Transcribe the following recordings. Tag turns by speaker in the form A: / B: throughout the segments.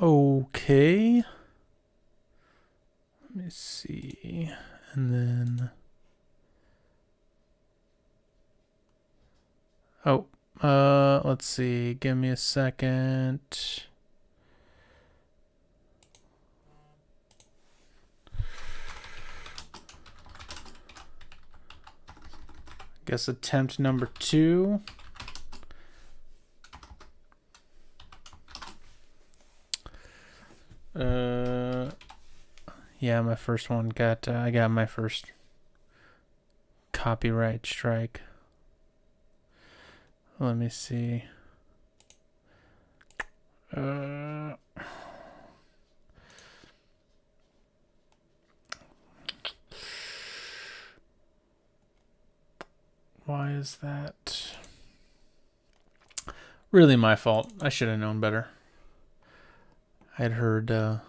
A: Okay. Let me see. And then... Oh, let's see. Give me a second. Guess attempt number 2. Yeah, my first one got, I got my first copyright strike. Let me see. Why is that? Really my fault. I should have known better. I'd heard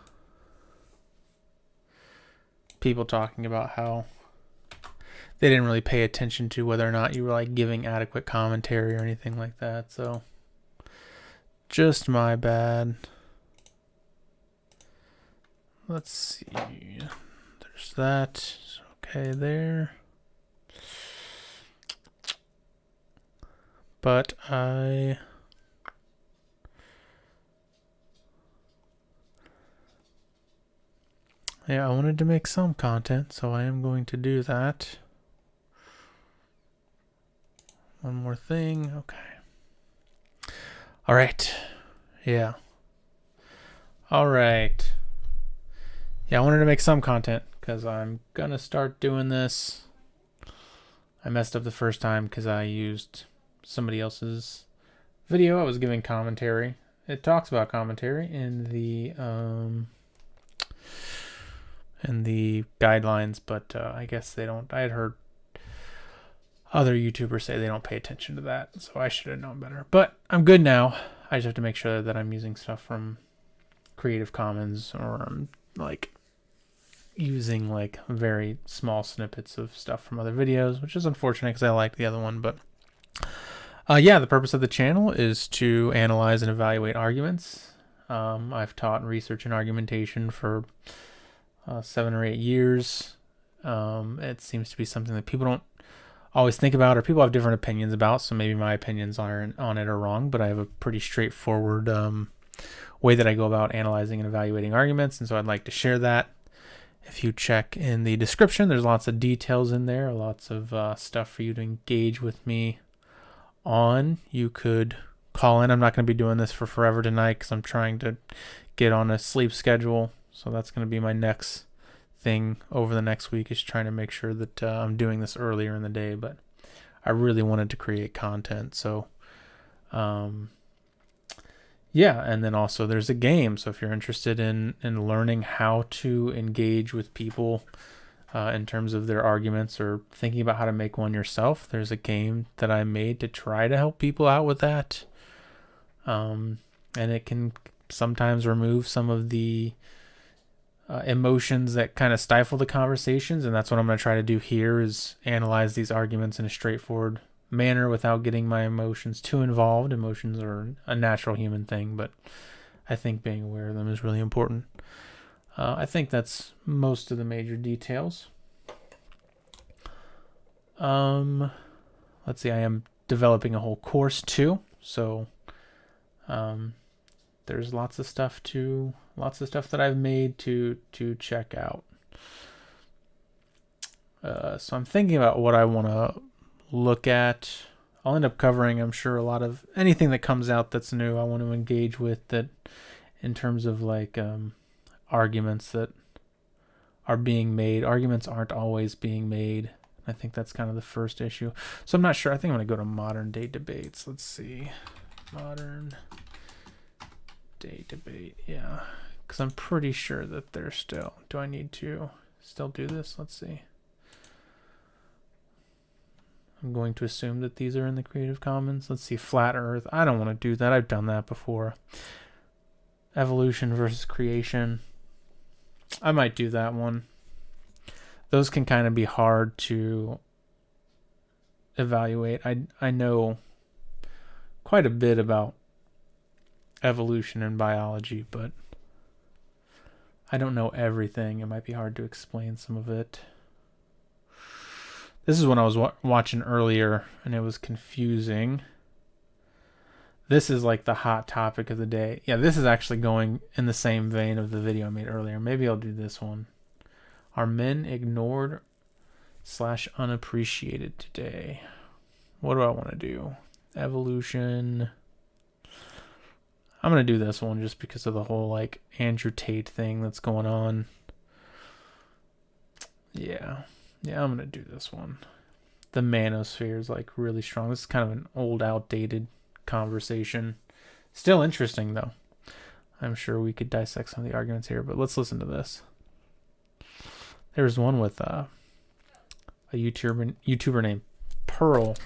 A: people talking about how they didn't really pay attention to whether or not you were like giving adequate commentary or anything like that. So just my bad. Let's see. There's that. Okay, there. But I wanted to make some content, so I am going to do that. One more thing. Okay. All right. Yeah. All right. Yeah, I wanted to make some content because I'm going to start doing this. I messed up the first time because I used somebody else's video. I was giving commentary. It talks about commentary in the guidelines, but I guess they don't. I had heard other YouTubers say they don't pay attention to that, so I should have known better. But I'm good now. I just have to make sure that I'm using stuff from Creative Commons, or I'm like using like very small snippets of stuff from other videos, which is unfortunate because I like the other one. But yeah, the purpose of the channel is to analyze and evaluate arguments. I've taught research and argumentation for 7 or 8 years. It seems to be something that people don't always think about, or people have different opinions about, so maybe my opinions on it are wrong, but I have a pretty straightforward way that I go about analyzing and evaluating arguments, and so I'd like to share that. If you check in the description, there's lots of details in there, lots of stuff for you to engage with me on. You could call in. I'm not going to be doing this for forever tonight because I'm trying to get on a sleep schedule, so that's going to be my next thing over the next week, is trying to make sure that I'm doing this earlier in the day. But I really wanted to create content, so yeah. And then also there's a game, so if you're interested in learning how to engage with people in terms of their arguments, or thinking about how to make one yourself, there's a game that I made to try to help people out with that, and it can sometimes remove some of the emotions that kind of stifle the conversations, and that's what I'm going to try to do here, is analyze these arguments in a straightforward manner without getting my emotions too involved. Emotions are a natural human thing, but I think being aware of them is really important. I think that's most of the major details. Let's see, I am developing a whole course too, so there's lots of stuff that I've made to check out. So I'm thinking about what I want to look at. I'll end up covering, I'm sure, a lot of anything that comes out that's new I want to engage with, that in terms of like arguments that are being made. Arguments aren't always being made. I think that's kind of the first issue. So I'm not sure. I think I'm going to go to modern day debates. Let's see. Modern day debate. Yeah. Because I'm pretty sure that they're still... Do I need to still do this? Let's see. I'm going to assume that these are in the Creative Commons. Let's see. Flat Earth. I don't want to do that. I've done that before. Evolution versus creation. I might do that one. Those can kind of be hard to evaluate. I know quite a bit about evolution and biology, but I don't know everything. It might be hard to explain some of it. This is when I was watching earlier, and it was confusing. This is like the hot topic of the day. Yeah, this is actually going in the same vein of the video I made earlier. Maybe I'll do this one. Are men ignored / unappreciated today? What do I want to do? Evolution. I'm going to do this one just because of the whole like Andrew Tate thing that's going on. Yeah, I'm going to do this one. The manosphere is like really strong. This is kind of an old, outdated conversation. Still interesting though. I'm sure we could dissect some of the arguments here, but let's listen to this. There's one with a YouTuber named Pearl,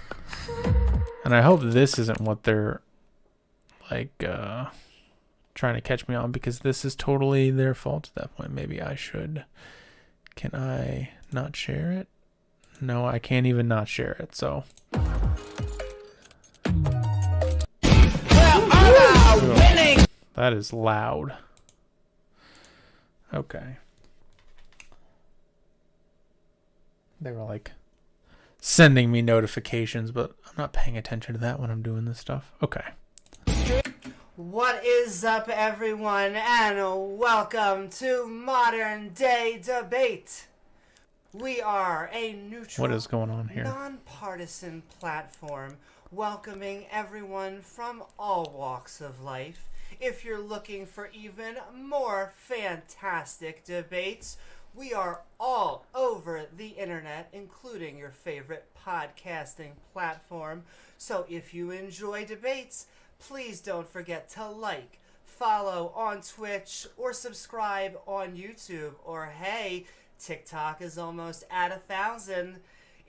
A: and I hope this isn't what they're like trying to catch me on, because this is totally their fault at that point. Maybe I should. Can I not share it? No, I can't even not share it. So winning. That is loud. Okay. They were like sending me notifications, but I'm not paying attention to that when I'm doing this stuff. Okay.
B: What is up, everyone, and welcome to Modern Day Debate. We are a neutral,
A: what is going on here?
B: Nonpartisan platform welcoming everyone from all walks of life. If you're looking for even more fantastic debates, we are all over the internet, including your favorite podcasting platform. So if you enjoy debates, please don't forget to like, follow on Twitch, or subscribe on YouTube. Or hey, TikTok is almost at 1,000,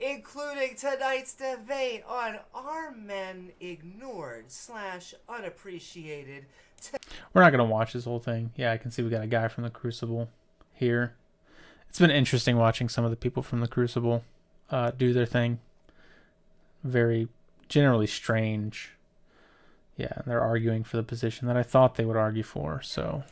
B: including tonight's debate on are men ignored / unappreciated.
A: We're not going to watch this whole thing. Yeah, I can see we got a guy from the Crucible here. It's been interesting watching some of the people from the Crucible do their thing. Very generally strange. Yeah, they're arguing for the position that I thought they would argue for, so.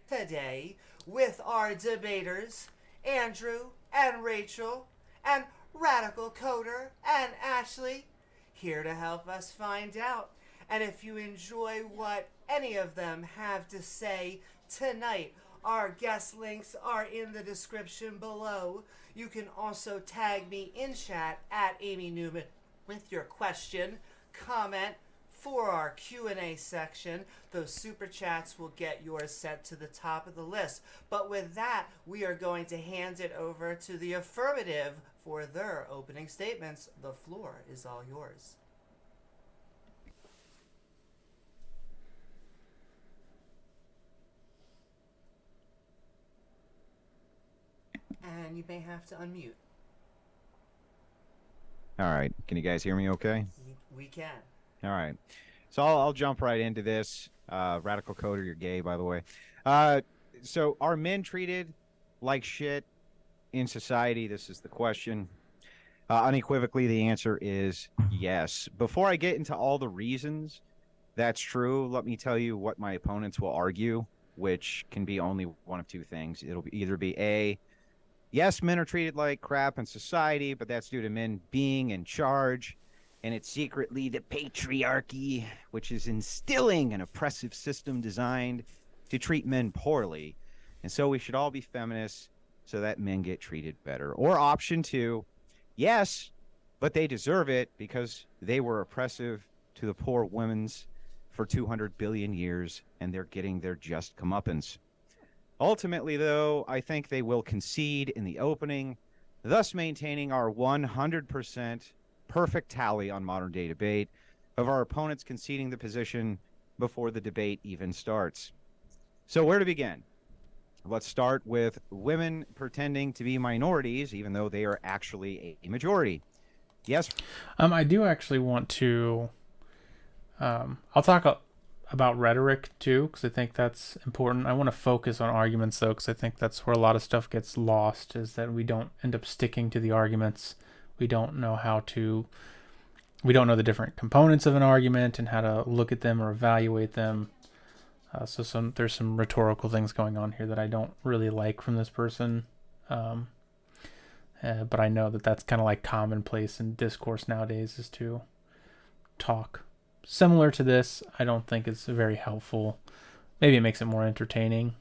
B: Today, with our debaters, Andrew and Rachel, and Radical Coder and Ashley, here to help us find out. And if you enjoy what any of them have to say tonight, our guest links are in the description below. You can also tag me in chat at Amy Newman with your question, comment, for our Q&A section. Those super chats will get yours sent to the top of the list. But with that, we are going to hand it over to the affirmative for their opening statements. The floor is all yours. And you may have to unmute.
C: All right. Can you guys hear me okay?
B: We can.
C: All right. So I'll jump right into this. Radical Coder, you're gay, by the way. So are men treated like shit in society? This is the question. Unequivocally, the answer is yes. Before I get into all the reasons that's true, let me tell you what my opponents will argue, which can be only one of two things. It'll either be A, yes, men are treated like crap in society, but that's due to men being in charge. And it's secretly the patriarchy, which is instilling an oppressive system designed to treat men poorly. And so we should all be feminists so that men get treated better. Or option two, yes, but they deserve it because they were oppressive to the poor women's for 200 billion years, and they're getting their just comeuppance. Ultimately, though, I think they will concede in the opening, thus maintaining our 100% perfect tally on Modern Day Debate of our opponents conceding the position before the debate even starts. So where to begin? Let's start with women pretending to be minorities, even though they are actually a majority. Yes?
A: I do actually want to... I'll talk about rhetoric, too, because I think that's important. I want to focus on arguments, though, because I think that's where a lot of stuff gets lost, is that we don't end up sticking to the arguments. We don't know we don't know the different components of an argument and how to look at them or evaluate them. So there's some rhetorical things going on here that I don't really like from this person. But I know that that's kind of like commonplace in discourse nowadays, is to talk similar to this. I don't think it's very helpful. Maybe it makes it more entertaining.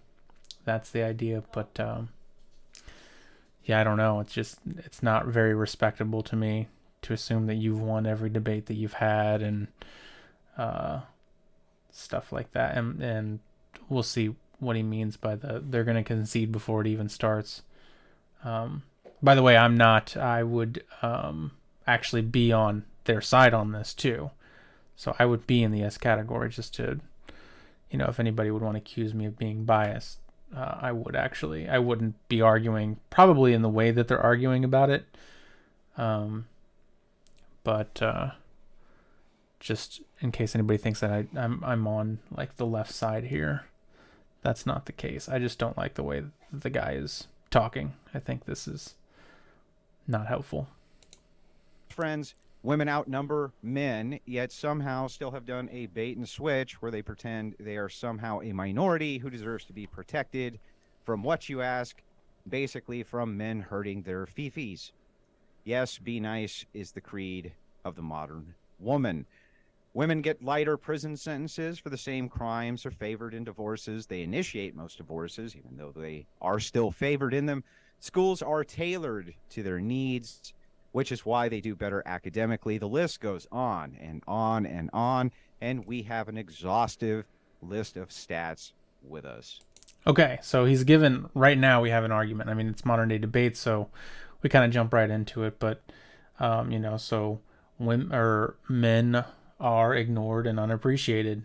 A: That's the idea. But yeah, I don't know. It's not very respectable to me to assume that you've won every debate that you've had and stuff like that. And we'll see what he means by they're going to concede before it even starts. By the way, I'm not. I would actually be on their side on this too. So I would be in the S category, just to, if anybody would want to accuse me of being biased, I wouldn't be arguing probably in the way that they're arguing about it. But just in case anybody thinks that I'm on like the left side here, that's not the case. I just don't like the way the guy is talking. I think this is not helpful.
C: Friends, women outnumber men, yet somehow still have done a bait and switch where they pretend they are somehow a minority who deserves to be protected from what you ask, basically from men hurting their fifis. Yes, be nice is the creed of the modern woman. Women get lighter prison sentences for the same crimes, are favored in divorces. They initiate most divorces, even though they are still favored in them. Schools are tailored to their needs, which is why they do better academically. The list goes on and on and on, and we have an exhaustive list of stats with us.
A: Okay, so he's given, right now we have an argument. I mean, it's modern day debate, so we kind of jump right into it. But, so men are ignored and unappreciated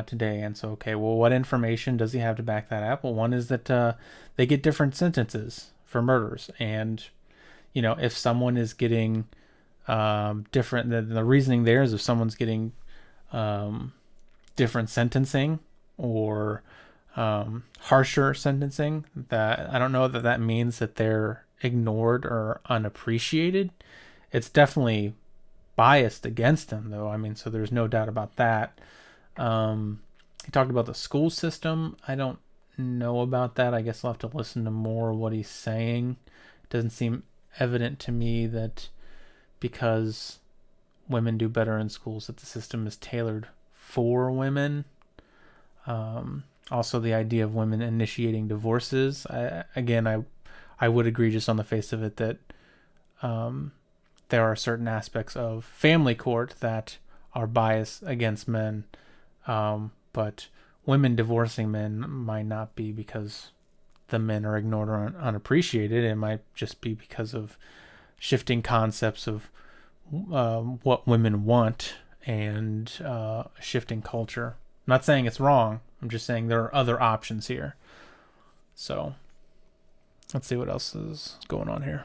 A: today. And so, okay, well, what information does he have to back that up? Well, one is that they get different sentences for murders. And, if someone is getting different, the reasoning there is if someone's getting different sentencing or harsher sentencing, that I don't know that means that they're ignored or unappreciated. It's definitely biased against them, though. I mean, so there's no doubt about that. He talked about the school system. I don't know about that. I guess I'll have to listen to more of what he's saying. It doesn't seem evident to me that because women do better in schools that the system is tailored for women. Also, the idea of women initiating divorces. I would agree just on the face of it that there are certain aspects of family court that are biased against men, but women divorcing men might not be because the men are ignored or unappreciated. It might just be because of shifting concepts of what women want and shifting culture. I'm not saying it's wrong. I'm just saying there are other options here. So let's see what else is going on here.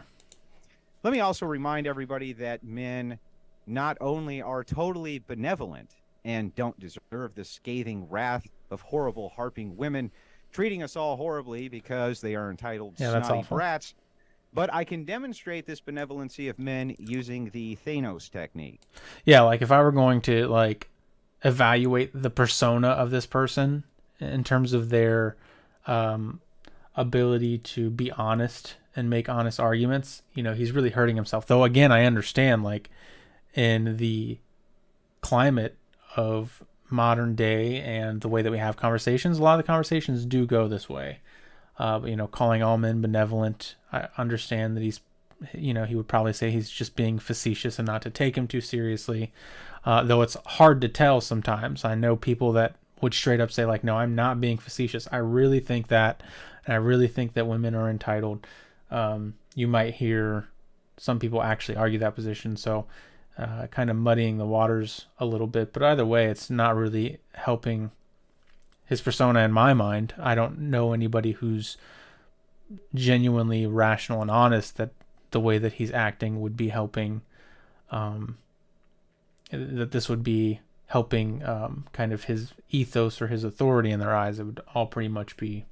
C: Let me also remind everybody that men not only are totally benevolent and don't deserve the scathing wrath of horrible harping women treating us all horribly because they are entitled snotty brats, but I can demonstrate this benevolency of men using the Thehonestape technique.
A: Yeah, like if I were going to evaluate the persona of this person in terms of their ability to be honest and make honest arguments, he's really hurting himself. Though, again, I understand, in the climate of modern day and the way that we have conversations, a lot of the conversations do go this way. Calling all men benevolent, I understand that he would probably say he's just being facetious and not to take him too seriously. Though it's hard to tell sometimes. I know people that would straight up say, no, I'm not being facetious. I really think that, and I really think that women are entitled. You might hear some people actually argue that position, so kind of muddying the waters a little bit. But either way, it's not really helping his persona in my mind. I don't know anybody who's genuinely rational and honest that the way that he's acting would be helping, that this would be helping kind of his ethos or his authority in their eyes. It would all pretty much be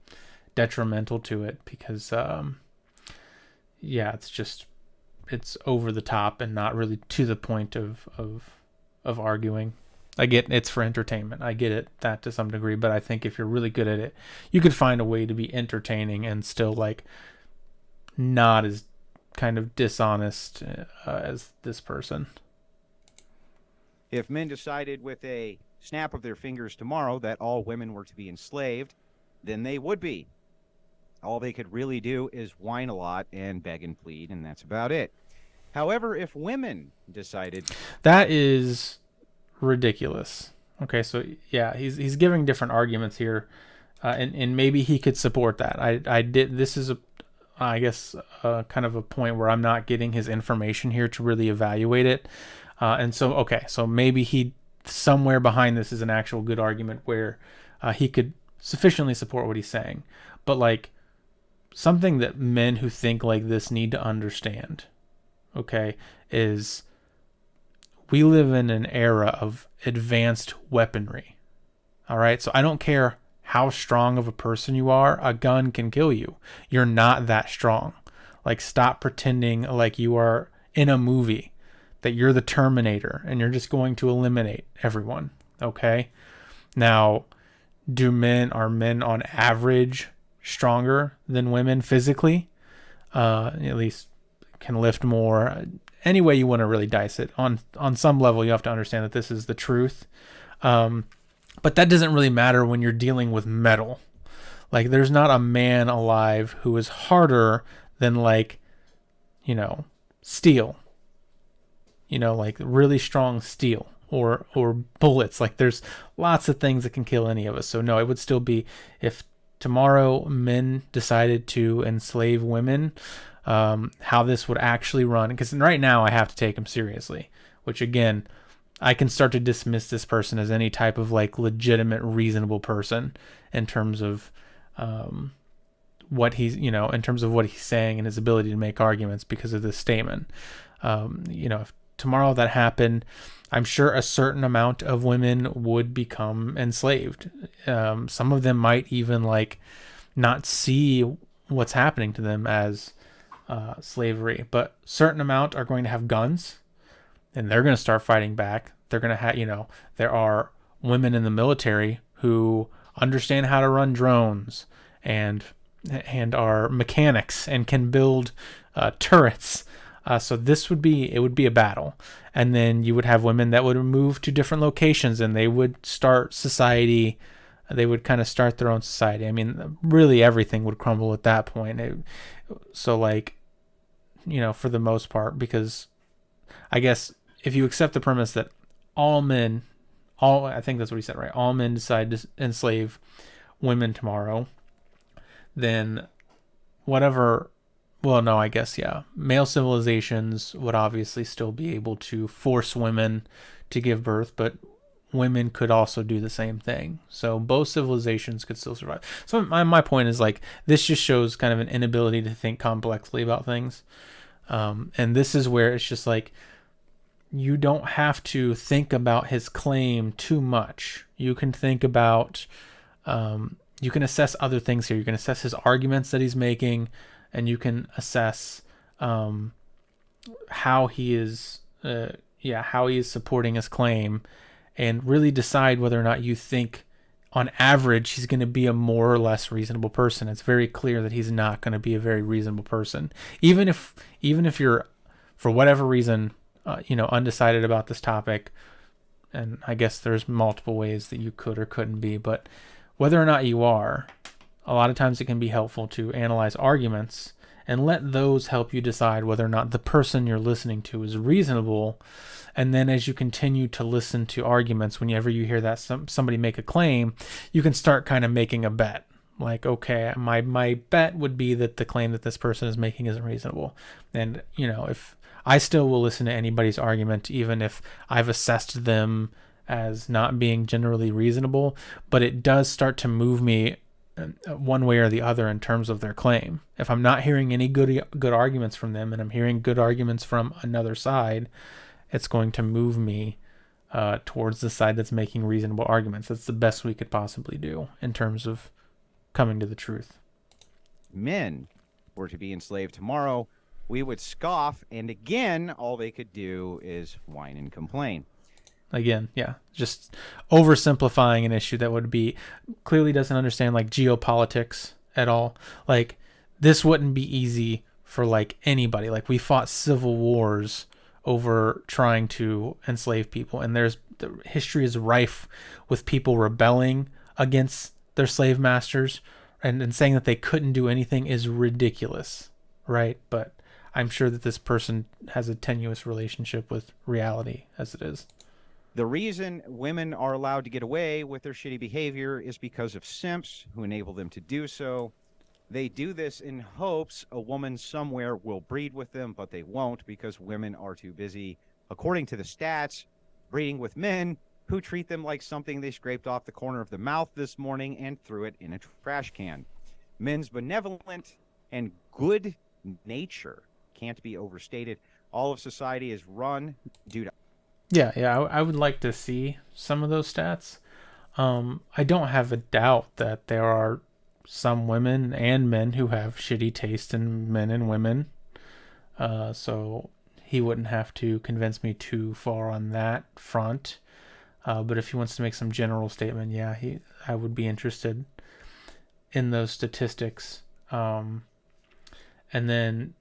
A: detrimental to it because, it's over the top and not really to the point of arguing. I get it's for entertainment. I get it that to some degree, but I think if you're really good at it, you could find a way to be entertaining and still like not as kind of dishonest as this person.
C: If men decided with a snap of their fingers tomorrow that all women were to be enslaved, then they would be. All they could really do is whine a lot and beg and plead, and that's about it. However, if women decided,
A: that is ridiculous. Okay, so yeah, he's giving different arguments here, and maybe he could support that. I did. This is I guess kind of a point where I'm not getting his information here to really evaluate it, and so okay, so maybe he somewhere behind this is an actual good argument where he could sufficiently support what he's saying, but like something that men who think like this need to understand, okay, is we live in an era of advanced weaponry. All right. So I don't care how strong of a person you are, a gun can kill you. You're not that strong. Like, stop pretending like you are in a movie, that you're the Terminator and you're just going to eliminate everyone. Okay. Now, are men on average stronger than women physically? At least can lift more. Any way you want to really dice it, on some level you have to understand that this is the truth, but that doesn't really matter when you're dealing with metal. Like, there's not a man alive who is harder than, like, steel, like really strong steel or bullets. Like, there's lots of things that can kill any of us. So no, it would still be, if tomorrow men decided to enslave women, how this would actually run. Because right now I have to take him seriously, which again, I can start to dismiss this person as any type of like legitimate, reasonable person in terms of what he's, in terms of what he's saying and his ability to make arguments because of this statement. If tomorrow that happened, I'm sure a certain amount of women would become enslaved. Some of them might even like not see what's happening to them as slavery, but certain amount are going to have guns and they're going to start fighting back. They're going to have, there are women in the military who understand how to run drones and are mechanics and can build turrets. So it would be a battle. And then you would have women that would move to different locations and they would start society. They would kind of start their own society. I mean, really everything would crumble at that point. For the most part, because I guess if you accept the premise that I think that's what he said, right? All men decide to enslave women tomorrow, then whatever, well, no, I guess, yeah. Male civilizations would obviously still be able to force women to give birth, but women could also do the same thing. So both civilizations could still survive. So my point is, like, this just shows kind of an inability to think complexly about things. And this is where it's just like, you don't have to think about his claim too much. You can think about, you can assess other things here. You can assess his arguments that he's making, and you can assess how he is supporting his claim, and really decide whether or not you think on average he's going to be a more or less reasonable person. It's very clear that he's not going to be a very reasonable person. Even if you're, for whatever reason, undecided about this topic, and I guess there's multiple ways that you could or couldn't be, but whether or not you are, a lot of times it can be helpful to analyze arguments and let those help you decide whether or not the person you're listening to is reasonable. And then as you continue to listen to arguments, whenever you hear that somebody make a claim, you can start kind of making a bet. Like, okay, my bet would be that the claim that this person is making isn't reasonable. And, if I still will listen to anybody's argument, even if I've assessed them as not being generally reasonable, but it does start to move me one way or the other in terms of their claim. If I'm not hearing any good arguments from them and I'm hearing good arguments from another side, it's going to move me towards the side that's making reasonable arguments. That's the best we could possibly do in terms of coming to the truth.
C: Men were to be enslaved tomorrow, we would scoff, and again, all they could do is whine and complain.
A: Again, yeah, just oversimplifying an issue that would be clearly doesn't understand like geopolitics at all. Like this wouldn't be easy for like anybody. Like we fought civil wars over trying to enslave people, and the history is rife with people rebelling against their slave masters, and saying that they couldn't do anything is ridiculous, right? But I'm sure that this person has a tenuous relationship with reality as it is.
C: The reason women are allowed to get away with their shitty behavior is because of simps who enable them to do so. They do this in hopes a woman somewhere will breed with them, but they won't because women are too busy, according to the stats, breeding with men who treat them like something they scraped off the corner of the mouth this morning and threw it in a trash can. Men's benevolent and good nature can't be overstated. All of society is run due to...
A: Yeah, I would like to see some of those stats. I don't have a doubt that there are some women and men who have shitty taste in men and women. So he wouldn't have to convince me too far on that front. But if he wants to make some general statement, yeah, I would be interested in those statistics. And then,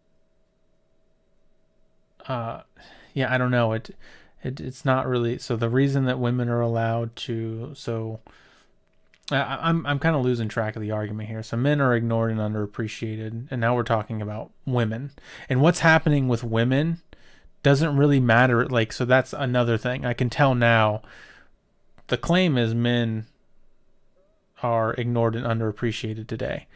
A: yeah, I don't know. It's not really. So the reason that women are allowed to, so I'm kind of losing track of the argument here. So men are ignored and underappreciated, and now we're talking about women, and what's happening with women doesn't really matter. Like, so that's another thing. I can tell now. The claim is men are ignored and underappreciated today,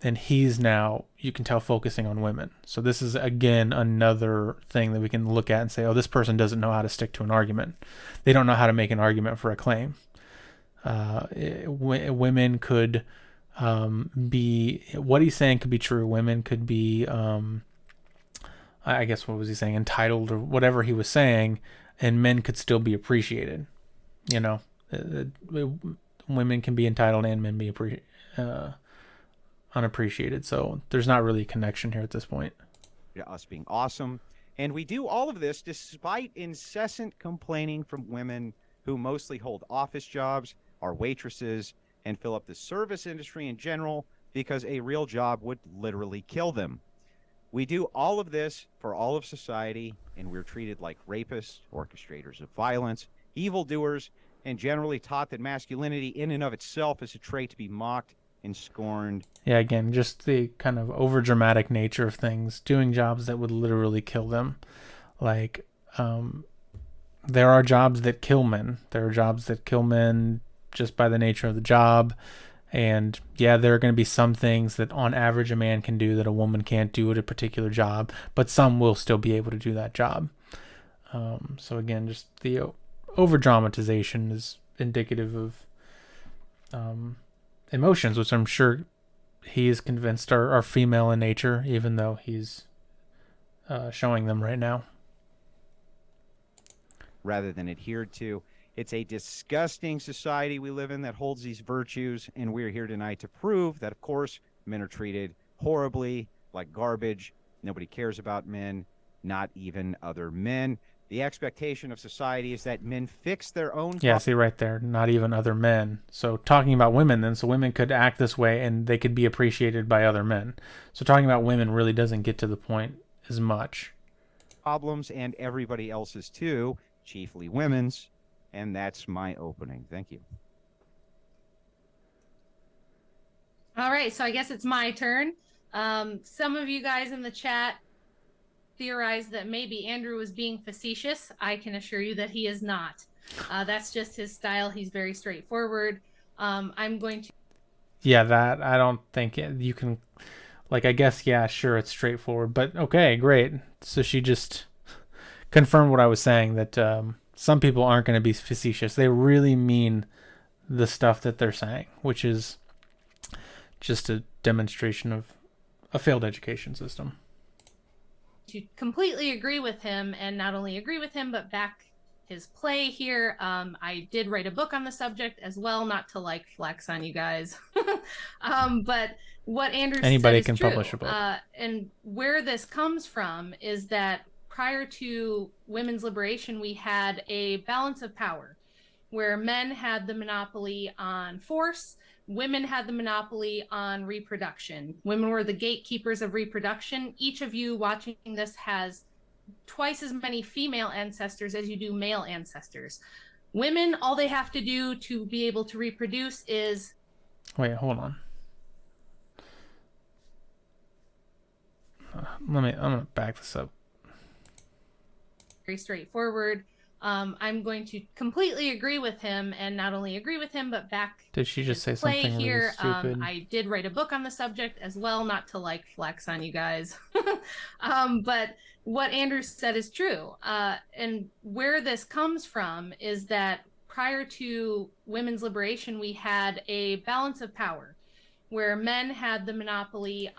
A: and he's now, you can tell, focusing on women. So this is again another thing that we can look at and say, oh, this person doesn't know how to stick to an argument. They don't know how to make an argument for a claim. Women could be, what he's saying could be true. Women could be, I guess, what was he saying, entitled or whatever he was saying, and men could still be appreciated. You know, women can be entitled and men be unappreciated. So there's not really a connection here at this point.
C: Us being awesome. And we do all of this despite incessant complaining from women who mostly hold office jobs, are waitresses, and fill up the service industry in general because a real job would literally kill them. We do all of this for all of society, and we're treated like rapists, orchestrators of violence, evildoers, and generally taught that masculinity in and of itself is a trait to be mocked and scorned.
A: Yeah, again, just the kind of overdramatic nature of things, doing jobs that would literally kill them. Like, there are jobs that kill men. There are jobs that kill men just by the nature of the job. And yeah, there are going to be some things that on average a man can do that a woman can't do at a particular job, but some will still be able to do that job. So again, just the over dramatization is indicative of emotions, which I'm sure he is convinced are female in nature, even though he's showing them right now.
C: Rather than adhered to. It's a disgusting society we live in that holds these virtues, and we're here tonight to prove that, of course, men are treated horribly, like garbage. Nobody cares about men, not even other men. The expectation of society is that men fix their own...
A: Yeah, see right there, not even other men. So talking about women then, so women could act this way and they could be appreciated by other men. So talking about women really doesn't get to the point as much.
C: Problems, and everybody else's too, chiefly women's. And that's my opening. Thank you.
D: All right, so I guess it's my turn. Some of you guys in the chat theorized that maybe Andrew was being facetious. I can assure you that he is not. That's just his style. He's very straightforward. I'm going to...
A: Yeah, that, I don't think you can... Like, I guess, yeah, sure, it's straightforward. But, okay, great. So she just confirmed what I was saying, that... some people aren't going to be facetious. They really mean the stuff that they're saying, which is just a demonstration of a failed education system.
D: To completely agree with him, and not only agree with him, but back his play here. I did write a book on the subject as well, not to like flex on you guys. But what Andrew
A: Anybody
D: said is
A: can
D: true.
A: publish a book.
D: And where this comes from is that prior to women's liberation, we had a balance of power where men had the monopoly on force, women had the monopoly on reproduction. Women were the gatekeepers of reproduction. Each of you watching this has twice as many female ancestors as you do male ancestors. Women, all they have to do to be able to reproduce is...
A: Wait, hold on. I'm gonna back this up.
D: Very straightforward. I'm going to completely agree with him, and not only agree with him, but back.
A: Did she just say something
D: here.
A: really stupid?
D: I did write a book on the subject as well, not to like flex on you guys. But what Andrew said is true. And where this comes from is that prior to women's liberation, we had a balance of power where men had the monopoly.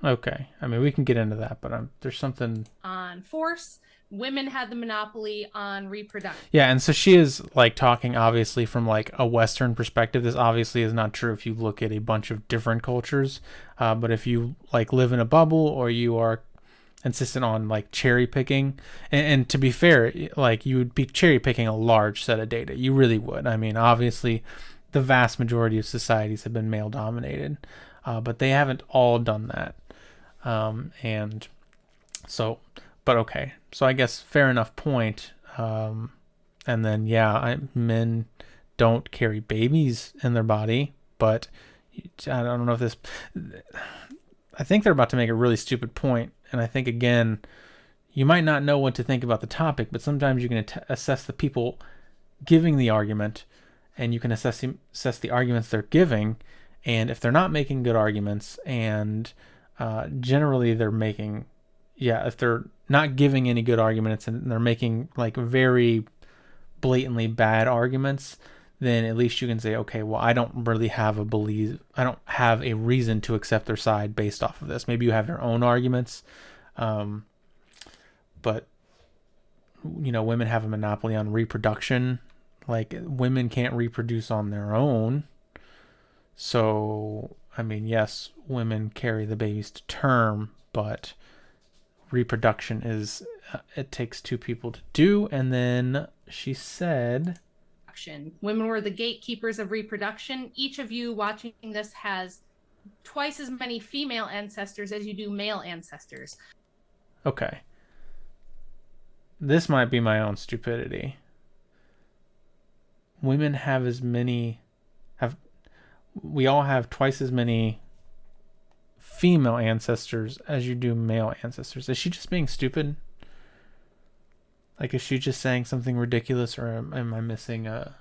A: Okay. I mean, we can get into that, but there's something
D: on force. Women had the monopoly on reproduction.
A: Yeah, and so she is like talking obviously from like a Western perspective. This obviously is not true if you look at a bunch of different cultures. But if you like live in a bubble or you are insistent on like cherry picking, and to be fair, like you would be cherry picking a large set of data. You really would. I mean, obviously, the vast majority of societies have been male dominated, but they haven't all done that. And so, but okay. So I guess fair enough point. And then, yeah, men don't carry babies in their body, but I don't know if this, I think they're about to make a really stupid point. And I think, again, you might not know what to think about the topic, but sometimes you can assess the people giving the argument, and you can assess the arguments they're giving. And if they're not making good arguments, and generally they're making, if they're not giving any good arguments and they're making like very blatantly bad arguments, then at least you can say, okay, well, I don't have a reason to accept their side based off of this. Maybe you have your own arguments, but women have a monopoly on reproduction. Like, women can't reproduce on their own. So, I mean, yes, women carry the babies to term, but reproduction is, it takes two people to do. And then she said,
D: women were the gatekeepers of reproduction. Each of you watching this has twice as many female ancestors as you do male ancestors.
A: Okay. This might be my own stupidity. Women we all have twice as many female ancestors as you do male ancestors. Is she just being stupid? Like, is she just saying something ridiculous, or am I missing I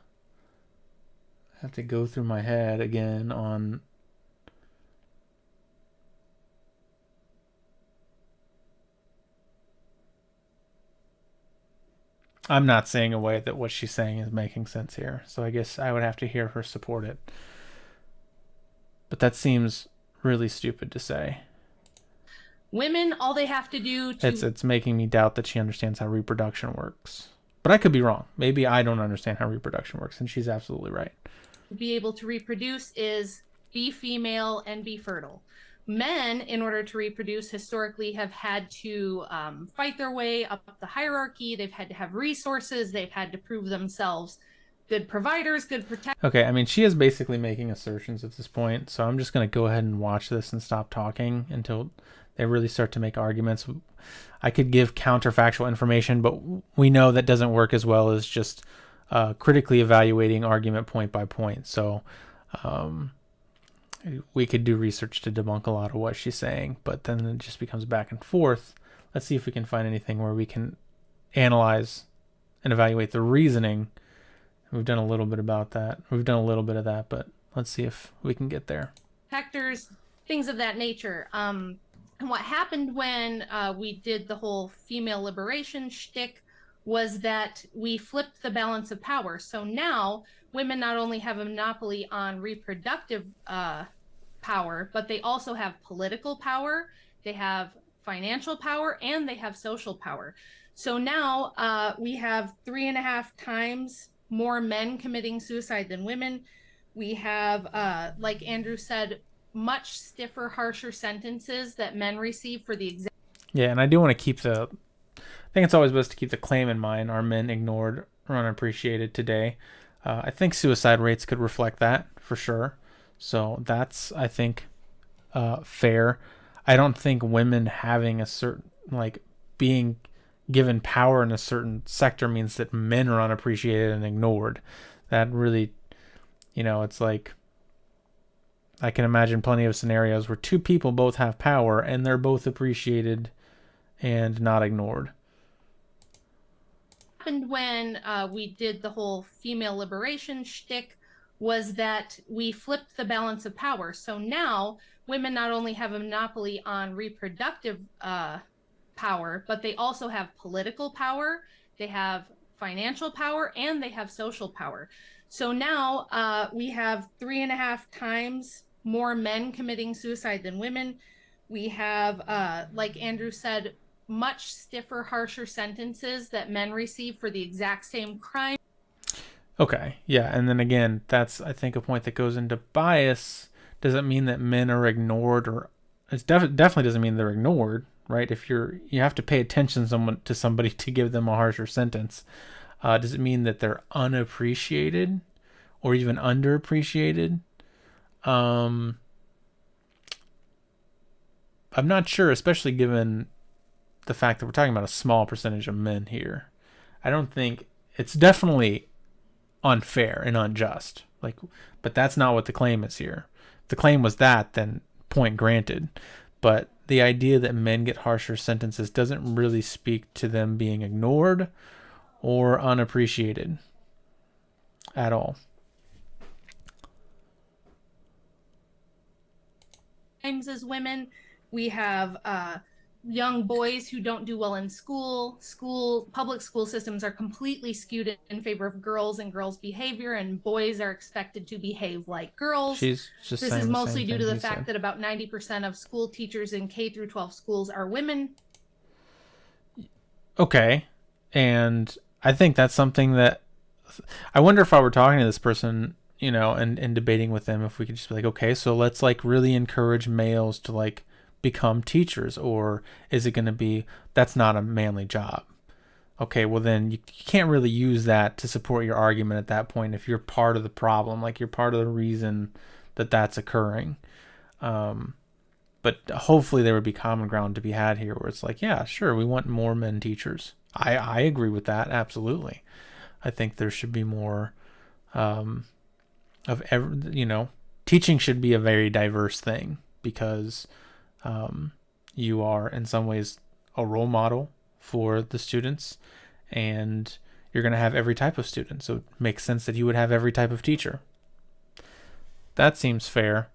A: have to go through my head again on... I'm not seeing a way that what she's saying is making sense here. So I guess I would have to hear her support it. But that seems really stupid to say.
D: Women, all they have to do to...
A: It's making me doubt that she understands how reproduction works. But I could be wrong. Maybe I don't understand how reproduction works, and she's absolutely right.
D: Be able to reproduce is be female and be fertile. Men, in order to reproduce, historically have had to fight their way up the hierarchy. They've had to have resources. They've had to prove themselves good providers, good protectors.
A: Okay, I mean, she is basically making assertions at this point, so I'm just going to go ahead and watch this and stop talking until they really start to make arguments. I could give counterfactual information, but we know that doesn't work as well as just critically evaluating argument point by point. So we could do research to debunk a lot of what she's saying, but then it just becomes back and forth. Let's see if we can find anything where we can analyze and evaluate the reasoning. We've done a little bit about that. We've done a little bit of that, but let's see if we can get there.
D: Protectors, things of that nature. And what happened when we did the whole female liberation shtick was that we flipped the balance of power. So now women not only have a monopoly on reproductive power, but they also have political power, they have financial power, and they have social power. So now we have 3.5 times more men committing suicide than women. We have, like Andrew said, much stiffer, harsher sentences that men receive for the exam.
A: Yeah, and I do want to keep I think it's always best to keep the claim in mind. Are men ignored or unappreciated today? I think suicide rates could reflect that for sure. So that's, I think, fair. I don't think women having a certain, like, being given power in a certain sector means that men are unappreciated and ignored. That really, it's like, I can imagine plenty of scenarios where two people both have power and they're both appreciated and not ignored.
D: Happened when we did the whole female liberation shtick was that we flipped the balance of power. So now women not only have a monopoly on reproductive power, but they also have political power, they have financial power, and they have social power. So now we have 3.5 times more men committing suicide than women. We have, like Andrew said, much stiffer, harsher sentences that men receive for the exact same crime.
A: Okay, yeah, and then again, that's, I think, a point that goes into bias. Does it mean that men are ignored, or it definitely doesn't mean they're ignored, right? If you have to pay attention to somebody to give them a harsher sentence. Does it mean that they're unappreciated or even underappreciated? I'm not sure, especially given the fact that we're talking about a small percentage of men here. I don't think it's definitely unfair and unjust. But that's not what the claim is here. If the claim was that, then point granted. But the idea that men get harsher sentences doesn't really speak to them being ignored or unappreciated at all.
D: Times as women, we have young boys who don't do well in school. Public school systems are completely skewed in favor of girls and girls' behavior, and boys are expected to behave like girls.
A: She's just
D: This
A: saying
D: is
A: the
D: mostly
A: same
D: due to
A: thing
D: the
A: he
D: fact
A: said.
D: that about 90% of school teachers in K through 12 schools are women.
A: Okay, and I think that's something that I wonder if I were talking to this person, and debating with them, if we could just be like, okay, so let's really encourage males to become teachers, or is it going to be that's not a manly job? Okay, well then you can't really use that to support your argument at that point if you're part of the problem, you're part of the reason that that's occurring. But hopefully there would be common ground to be had here where it's yeah, sure, we want more men teachers. I agree with that, absolutely. I think there should be more teaching should be a very diverse thing, because you are in some ways a role model for the students, and you're going to have every type of student. So it makes sense that you would have every type of teacher. That seems fair.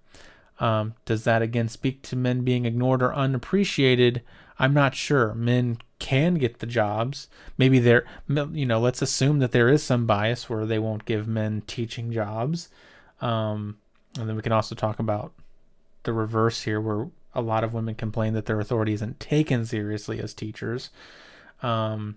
A: Does that again speak to men being ignored or unappreciated? I'm not sure. Men can get the jobs. Maybe let's assume that there is some bias where they won't give men teaching jobs. And then we can also talk about the reverse here, where a lot of women complain that their authority isn't taken seriously as teachers. But,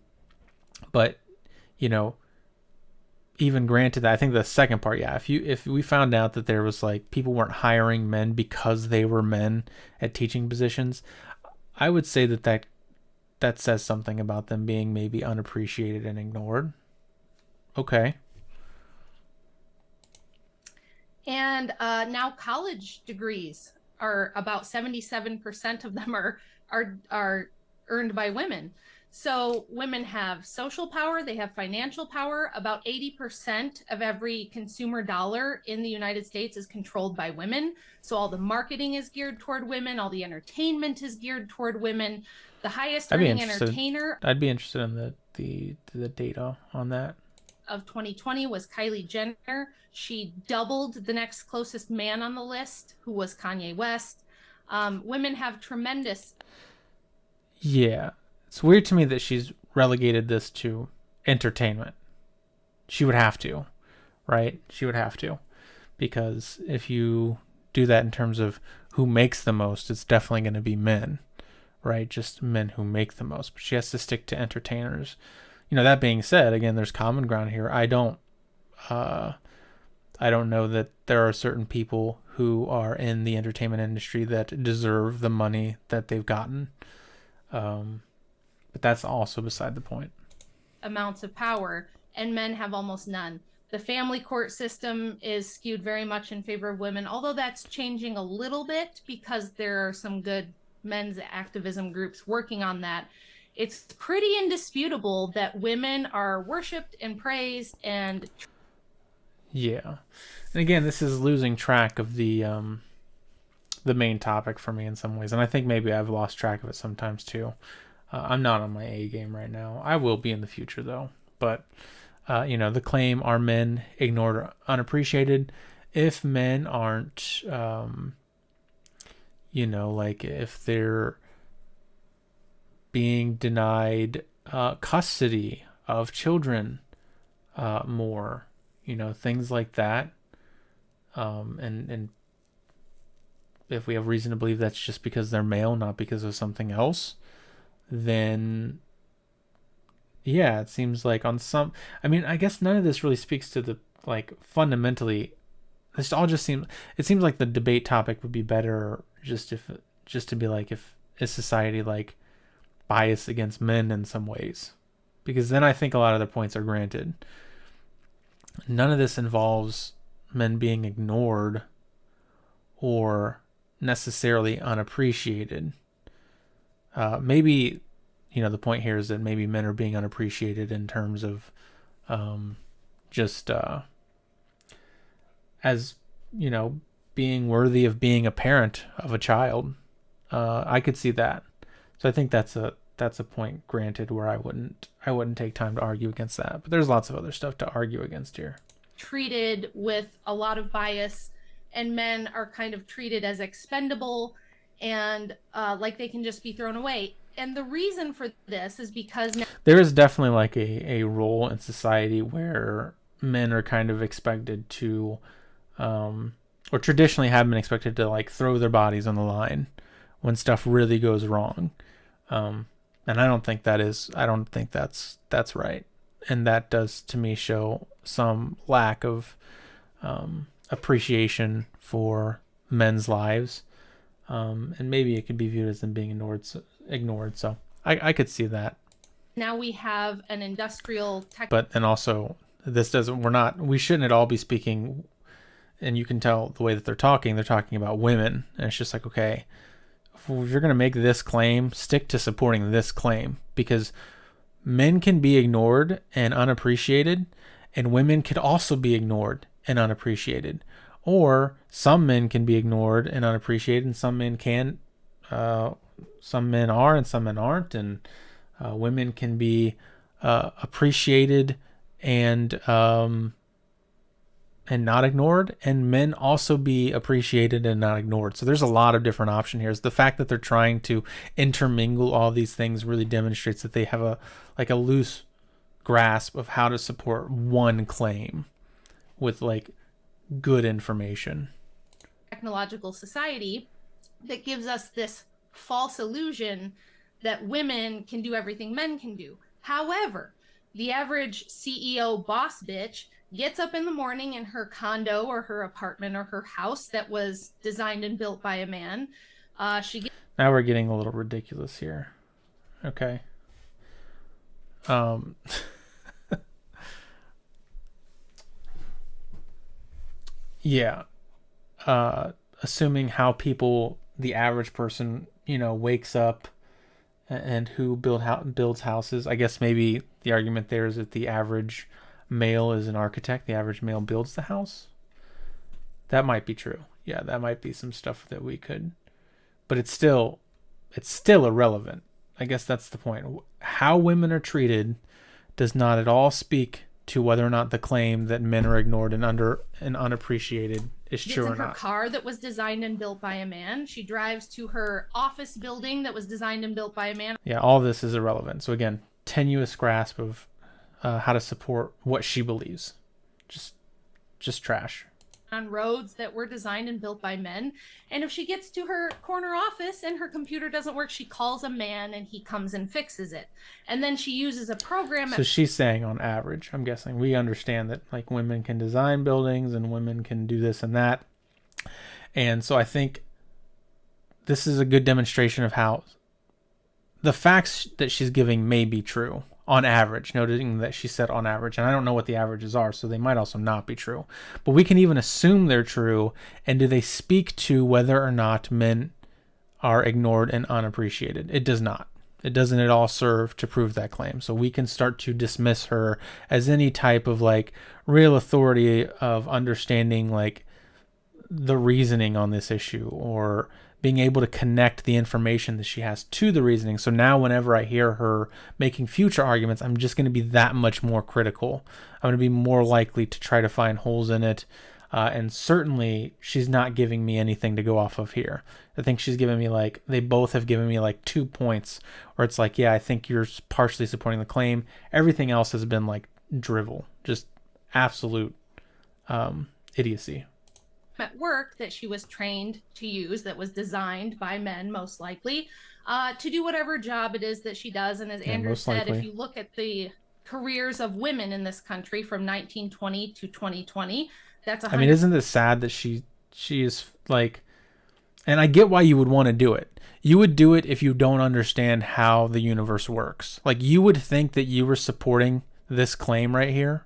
A: even granted that, I think the second part, yeah, if we found out that there was people weren't hiring men because they were men at teaching positions, I would say that says something about them being maybe unappreciated and ignored. Okay.
D: And now college degrees are about 77% of them are earned by women. So women have social power, they have financial power. About 80% of every consumer dollar in the United States is controlled by women. So all the marketing is geared toward women, all the entertainment is geared toward women. The highest earning entertainer
A: I'd be interested in the data on that.
D: Of 2020 was Kylie Jenner. She doubled the next closest man on the list, who was Kanye West. Women have tremendous.
A: Yeah. It's weird to me that she's relegated this to entertainment. She would have to, right? She would have to. Because if you do that in terms of who makes the most, it's definitely going to be men, right? Just men who make the most. But she has to stick to entertainers. That being said, again, there's common ground here. I don't know that there are certain people who are in the entertainment industry that deserve the money that they've gotten. But that's also beside the point.
D: Amounts of power, and men have almost none. The family court system is skewed very much in favor of women, although that's changing a little bit because there are some good men's activism groups working on that. It's pretty indisputable that women are worshipped and praised and...
A: Yeah. And again, this is losing track of the main topic for me in some ways. And I think maybe I've lost track of it sometimes too. I'm not on my A game right now. I will be in the future though. But, the claim, are men ignored or unappreciated? If men aren't, if they're being denied custody of children more, things like that. And if we have reason to believe that's just because they're male, not because of something else, then yeah, it seems like on some, I guess none of this really speaks to the, fundamentally, this all just seems, it seems like the debate topic would be better just to be like, if is society bias against men in some ways, because then I think a lot of the points are granted. None of this involves men being ignored or necessarily unappreciated. Maybe, the point here is that maybe men are being unappreciated in terms of as, being worthy of being a parent of a child. I could see that. So I think that's a point granted where I wouldn't take time to argue against that. But there's lots of other stuff to argue against here.
D: Treated with a lot of bias, and men are kind of treated as expendable and like they can just be thrown away. And the reason for this is because
A: there is definitely a role in society where men are kind of expected to, or traditionally have been expected to throw their bodies on the line when stuff really goes wrong. And I don't think that's right. And that does to me show some lack of appreciation for men's lives. And maybe it could be viewed as them being ignored. So I could see that.
D: Now we have an industrial tech.
A: But, and also we shouldn't at all be speaking, and you can tell the way that they're talking about women. And it's just okay, if you're going to make this claim, stick to supporting this claim, because men can be ignored and unappreciated, and women could also be ignored and unappreciated. Or some men can be ignored and unappreciated, and some men can. Some men are, and some men aren't. And women can be appreciated and not ignored, and men also be appreciated and not ignored. So there's a lot of different options here. The fact that they're trying to intermingle all these things really demonstrates that they have a loose grasp of how to support one claim with good information.
D: Technological society that gives us this false illusion that women can do everything men can do. However, the average CEO boss bitch gets up in the morning in her condo or her apartment or her house that was designed and built by a man.
A: Now we're getting a little ridiculous here. Okay. Yeah. Assuming how the average person, wakes up and who builds houses. I guess maybe the argument there is that the average male is an architect. The average male builds the house. That might be true. Yeah, that might be some stuff that we could, but it's still irrelevant. I guess that's the point. How women are treated does not at all speak to whether or not the claim that men are ignored and unappreciated is true or not.
D: Her car that was designed and built by a man. She drives to her office building that was designed and built by a man.
A: Yeah, all this is irrelevant. So again, tenuous grasp of how to support what she believes. Just trash.
D: On roads that were designed and built by men. And if she gets to her corner office and her computer doesn't work, she calls a man and he comes and fixes it. And then she uses a program.
A: So she's saying on average, I'm guessing, we understand that women can design buildings and women can do this and that. And so I think this is a good demonstration of how the facts that she's giving may be true on average, noting that she said on average, and I don't know what the averages are, so they might also not be true. But we can even assume they're true, and do they speak to whether or not men are ignored and unappreciated? It does not. It doesn't at all serve to prove that claim. So we can start to dismiss her as any type of like real authority of understanding like the reasoning on this issue, or being able to connect the information that she has to the reasoning. So now whenever I hear her making future arguments, I'm just going to be that much more critical. I'm going to be more likely to try to find holes in it. And certainly she's not giving me anything to go off of here. I think she's given me like, they both have given me like 2 points where it's like, yeah, I think you're partially supporting the claim. Everything else has been like drivel, just absolute idiocy.
D: At work that she was trained to use, that was designed by men most likely, to do whatever job it is that she does. And as Andrew said, if you look at the careers of women in this country from 1920 to 2020, that's 100.
A: I mean, isn't it sad that she is like, and I get why you would want to do it. You would do it if you don't understand how the universe works. Like, you would think that you were supporting this claim right here,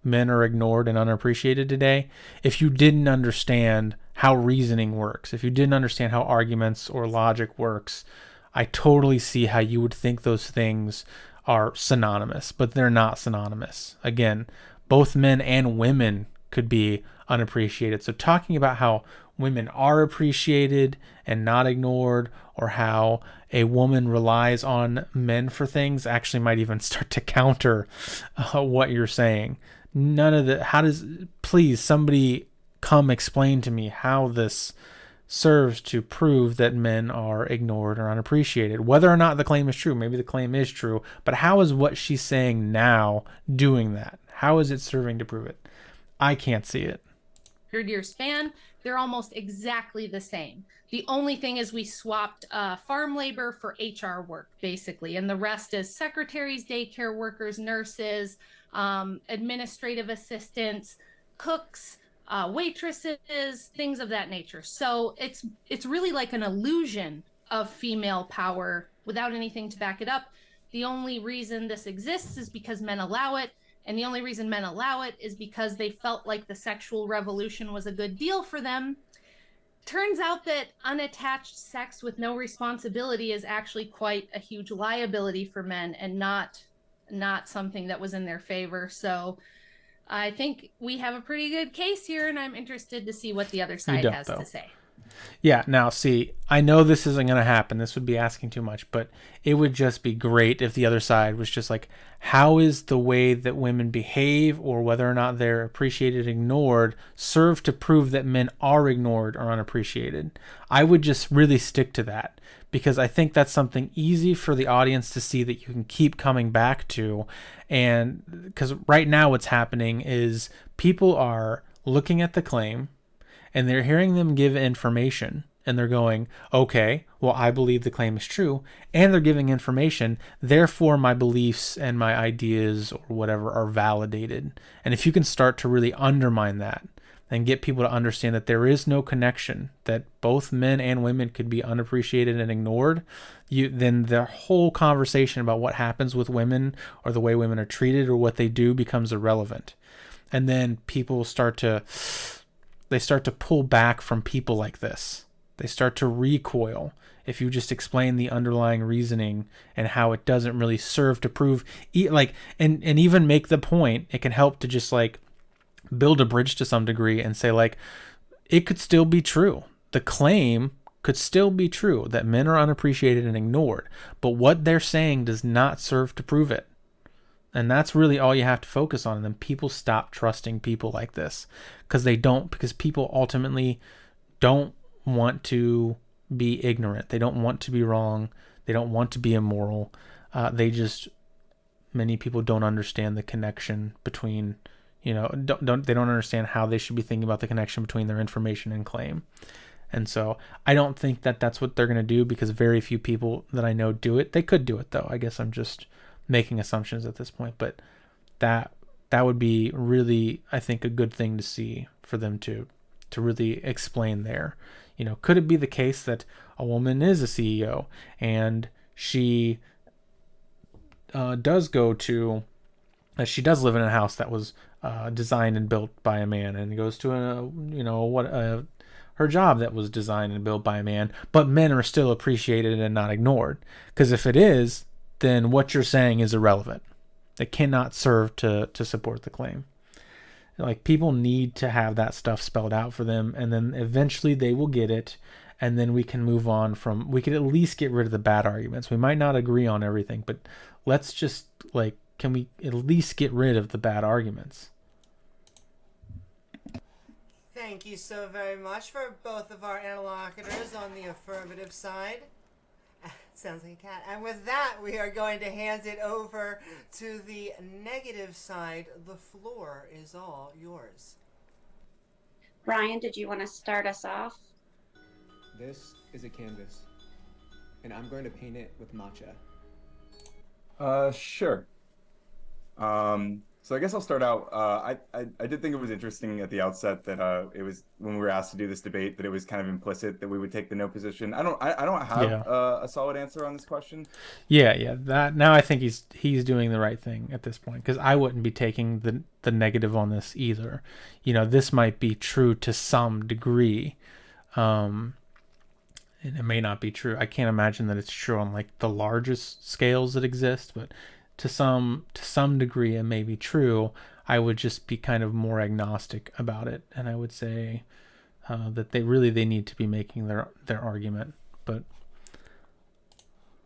A: men are ignored and unappreciated today, if you didn't understand how reasoning works, if you didn't understand how arguments or logic works. I totally see how you would think those things are synonymous, but they're not synonymous. Again, both men and women could be unappreciated. So talking about how women are appreciated and not ignored, or how a woman relies on men for things, actually might even start to counter what you're saying. None of the, how does, please somebody come explain to me how this serves to prove that men are ignored or unappreciated, whether or not the claim is true. Maybe the claim is true, but how is what she's saying now doing that? How is it serving to prove it? I can't see it.
D: 100-year span, they're almost exactly the same. The only thing is we swapped farm labor for HR work, basically, and the rest is secretaries, daycare workers, nurses, administrative assistants, cooks, waitresses, things of that nature. So it's really like an illusion of female power without anything to back it up. The only reason this exists is because men allow it. And the only reason men allow it is because they felt like the sexual revolution was a good deal for them. Turns out that unattached sex with no responsibility is actually quite a huge liability for men, and not something that was in their favor. So I think we have a pretty good case here, and I'm interested to see what the other side has to say.
A: Yeah, now see, I know this isn't going to happen. This would be asking too much, but it would just be great if the other side was just like, how is the way that women behave, or whether or not they're appreciated, ignored, serve to prove that men are ignored or unappreciated? I would just really stick to that, because I think that's something easy for the audience to see that you can keep coming back to. And because right now what's happening is people are looking at the claim, and they're hearing them give information, and they're going, okay, well, I believe the claim is true, and they're giving information, therefore my beliefs and my ideas or whatever are validated. And if you can start to really undermine that and get people to understand that there is no connection, that both men and women could be unappreciated and ignored, then the whole conversation about what happens with women or the way women are treated or what they do becomes irrelevant. And then people start to pull back from people like this. They start to recoil if you just explain the underlying reasoning and how it doesn't really serve to prove, and even make the point. It can help to just like build a bridge to some degree and say like, it could still be true. The claim could still be true that men are unappreciated and ignored, but what they're saying does not serve to prove it. And that's really all you have to focus on. And then people stop trusting people like this because people ultimately don't want to be ignorant. They don't want to be wrong. They don't want to be immoral. Many people don't understand the connection between, they don't understand how they should be thinking about the connection between their information and claim. And so I don't think that that's what they're going to do, because very few people that I know do it. They could do it though. I guess I'm just making assumptions at this point, but that would be really, I think, a good thing to see for them to really explain there. Could it be the case that a woman is a CEO and she does go to, she does live in a house that was designed and built by a man, and goes to her job that was designed and built by a man, but men are still appreciated and not ignored. Because if it is, then what you're saying is irrelevant. It cannot serve to support the claim. Like, people need to have that stuff spelled out for them, and then eventually they will get it, and then we can move on from, we could at least get rid of the bad arguments. We might not agree on everything, but let's just, like, can we at least get rid of the bad arguments?
B: Thank you so very much for both of our interlocutors on the affirmative side. Sounds like a cat. And with that, we are going to hand it over to the negative side. The floor is all yours.
E: Brian, did you want to start us off?
F: This is a canvas, and I'm going to paint it with matcha.
G: Sure. So I guess I'll start out. I did think it was interesting at the outset that it was, when we were asked to do this debate, that it was kind of implicit that we would take the no position. I don't have a solid answer on this question.
A: Yeah. That, now I think he's doing the right thing at this point, because I wouldn't be taking the negative on this either. This might be true to some degree. And it may not be true. I can't imagine that it's true on like the largest scales that exist, but to some degree it may be true. I would just be kind of more agnostic about it, and I would say that they need to be making their argument. But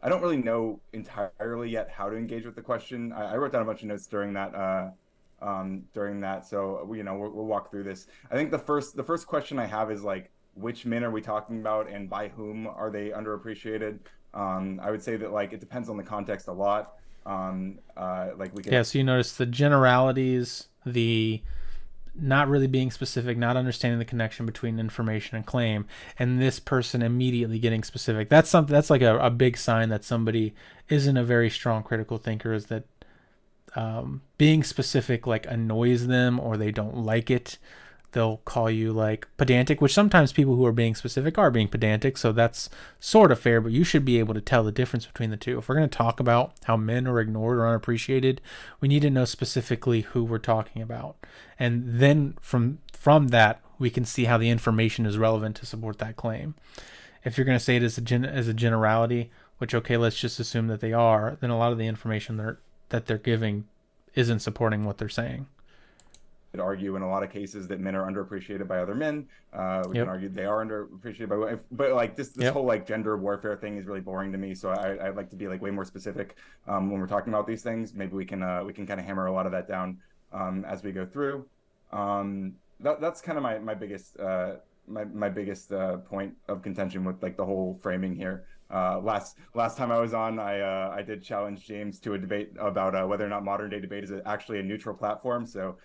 G: I don't really know entirely yet how to engage with the question. I wrote down a bunch of notes during that, so we'll walk through this. I think the first question I have is like, which men are we talking about, and by whom are they underappreciated? I would say that like it depends on the context a lot. Like we can...
A: So you notice the generalities, the not really being specific, not understanding the connection between information and claim, and this person immediately getting specific. That's something that's like a big sign that somebody isn't a very strong critical thinker, is that being specific like annoys them, or they don't like it. They'll call you like pedantic, which sometimes people who are being specific are being pedantic, so that's sort of fair, but you should be able to tell the difference between the two. If we're going to talk about how men are ignored or unappreciated, we need to know specifically who we're talking about. And then from that, we can see how the information is relevant to support that claim. If you're going to say it as a generality, which, okay, let's just assume that they are, then a lot of the information that they're giving isn't supporting what they're saying.
G: Argue in a lot of cases that men are underappreciated by other men. We can argue they are underappreciated by women, but like this whole like gender warfare thing is really boring to me. So I'd like to be like way more specific when we're talking about these things. Maybe we can kind of hammer a lot of that down as we go through. That's kind of my biggest my biggest point of contention with like the whole framing here. Last time I was on, I did challenge James to a debate about whether or not modern day debate is actually a neutral platform. So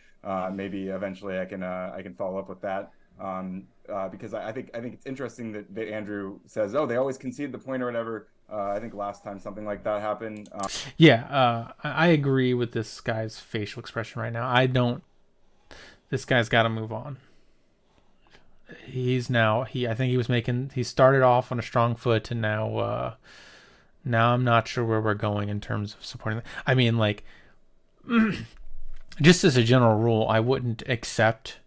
G: maybe eventually I can follow up with that, because I think it's interesting that Andrew says, oh, they always concede the point or whatever. I think last time something like that happened.
A: I agree with this guy's facial expression right now. This guy's got to move on. I think he started off on a strong foot, and now I'm not sure where we're going in terms of supporting. I mean, like, just as a general rule, I wouldn't accept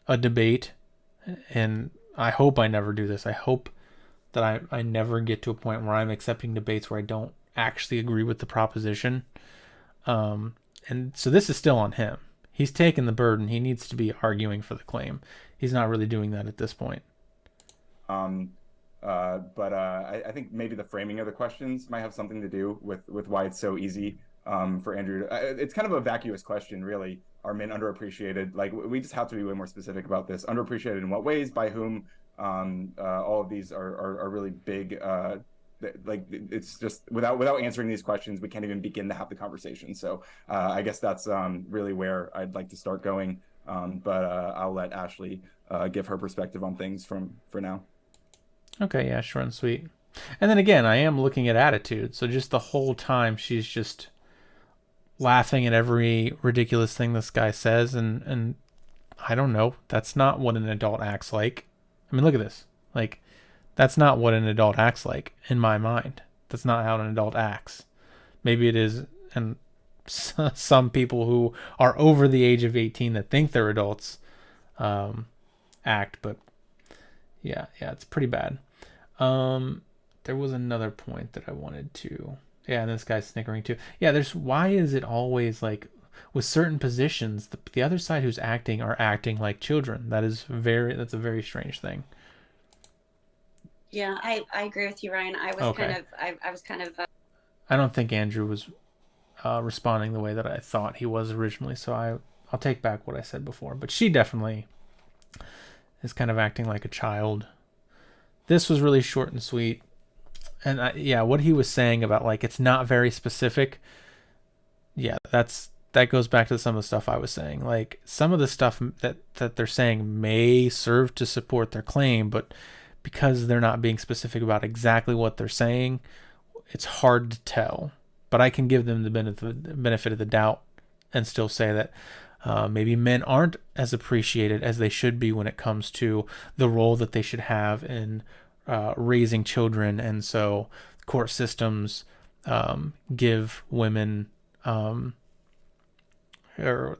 A: a debate, and I hope I never do this. I hope that I never get to a point where I'm accepting debates where I don't actually agree with the proposition. And so this is still on him. He's taken the burden. He needs to be arguing for the claim. He's not really doing that at this point.
G: I think maybe the framing of the questions might have something to do with why it's so easy for Andrew. It's kind of a vacuous question, really. Are men underappreciated? Like, we just have to be way more specific about this. Underappreciated in what ways? By whom? All of these are really big. Like, it's just without answering these questions, we can't even begin to have the conversation. So I guess that's really where I'd like to start going. But I'll let Ashley give her perspective on things for now.
A: Okay, yeah, short and sweet. And then again, I am looking at attitude. So just the whole time she's just laughing at every ridiculous thing this guy says, and I don't know. That's not what an adult acts like. I mean, look at this. Like, that's not what an adult acts like in my mind. That's not how an adult acts. Maybe it is, and some people who are over the age of 18 that think they're adults act, but yeah, it's pretty bad. There was another point that I wanted to, and this guy's snickering too. Yeah, why is it always like with certain positions, the other side who's acting are acting like children? That's a very strange thing.
E: Yeah, I agree with you, Ryan. I was kind of
A: I don't think Andrew was responding the way that I thought he was originally, so I'll take back what I said before. But she definitely is kind of acting like a child. This was really short and sweet. And what he was saying about like it's not very specific. Yeah, that goes back to some of the stuff I was saying. Like some of the stuff that they're saying may serve to support their claim, but because they're not being specific about exactly what they're saying, it's hard to tell. But I can give them the benefit of the doubt and still say that maybe men aren't as appreciated as they should be when it comes to the role that they should have in raising children, and so court systems give women or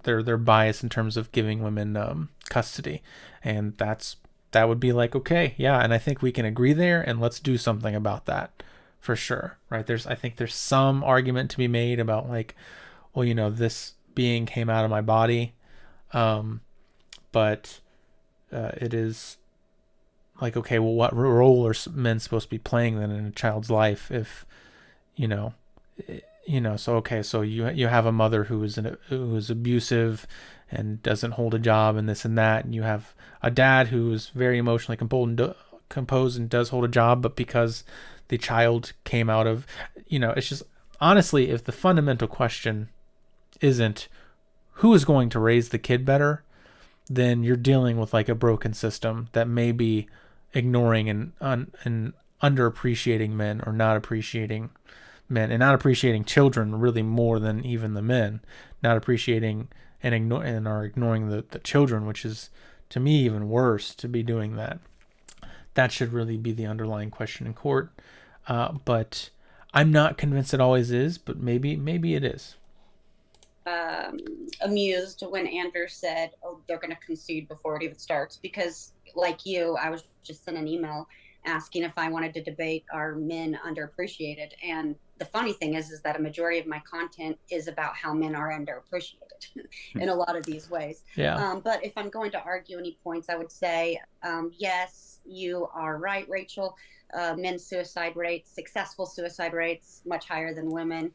A: they're biased in terms of giving women custody, and that would be like, okay, yeah, and I think we can agree there, and let's do something about that for sure, right? I think there's some argument to be made about like, well, this being came out of my body, but it is like, okay, well, what role are men supposed to be playing then in a child's life if, so okay, so you have a mother who is abusive and doesn't hold a job and this and that, and you have a dad who is very emotionally composed and does hold a job, but because the child came out of, it's just, honestly, if the fundamental question isn't who is going to raise the kid better, then you're dealing with like a broken system that may be ignoring and underappreciating men, or not appreciating men, and not appreciating children really more than even the men, not appreciating and ignoring the children, which is to me even worse to be doing that. That should really be the underlying question in court. But I'm not convinced it always is, but maybe it is.
E: Amused when Andrew said, "Oh, they're going to concede before it even starts," because, like you, I was just sent an email asking if I wanted to debate are men underappreciated, and the funny thing is that a majority of my content is about how men are underappreciated in a lot of these ways.
A: Yeah.
E: But if I'm going to argue any points, I would say, yes, you are right, Rachel. Men's suicide rates, successful suicide rates, much higher than women.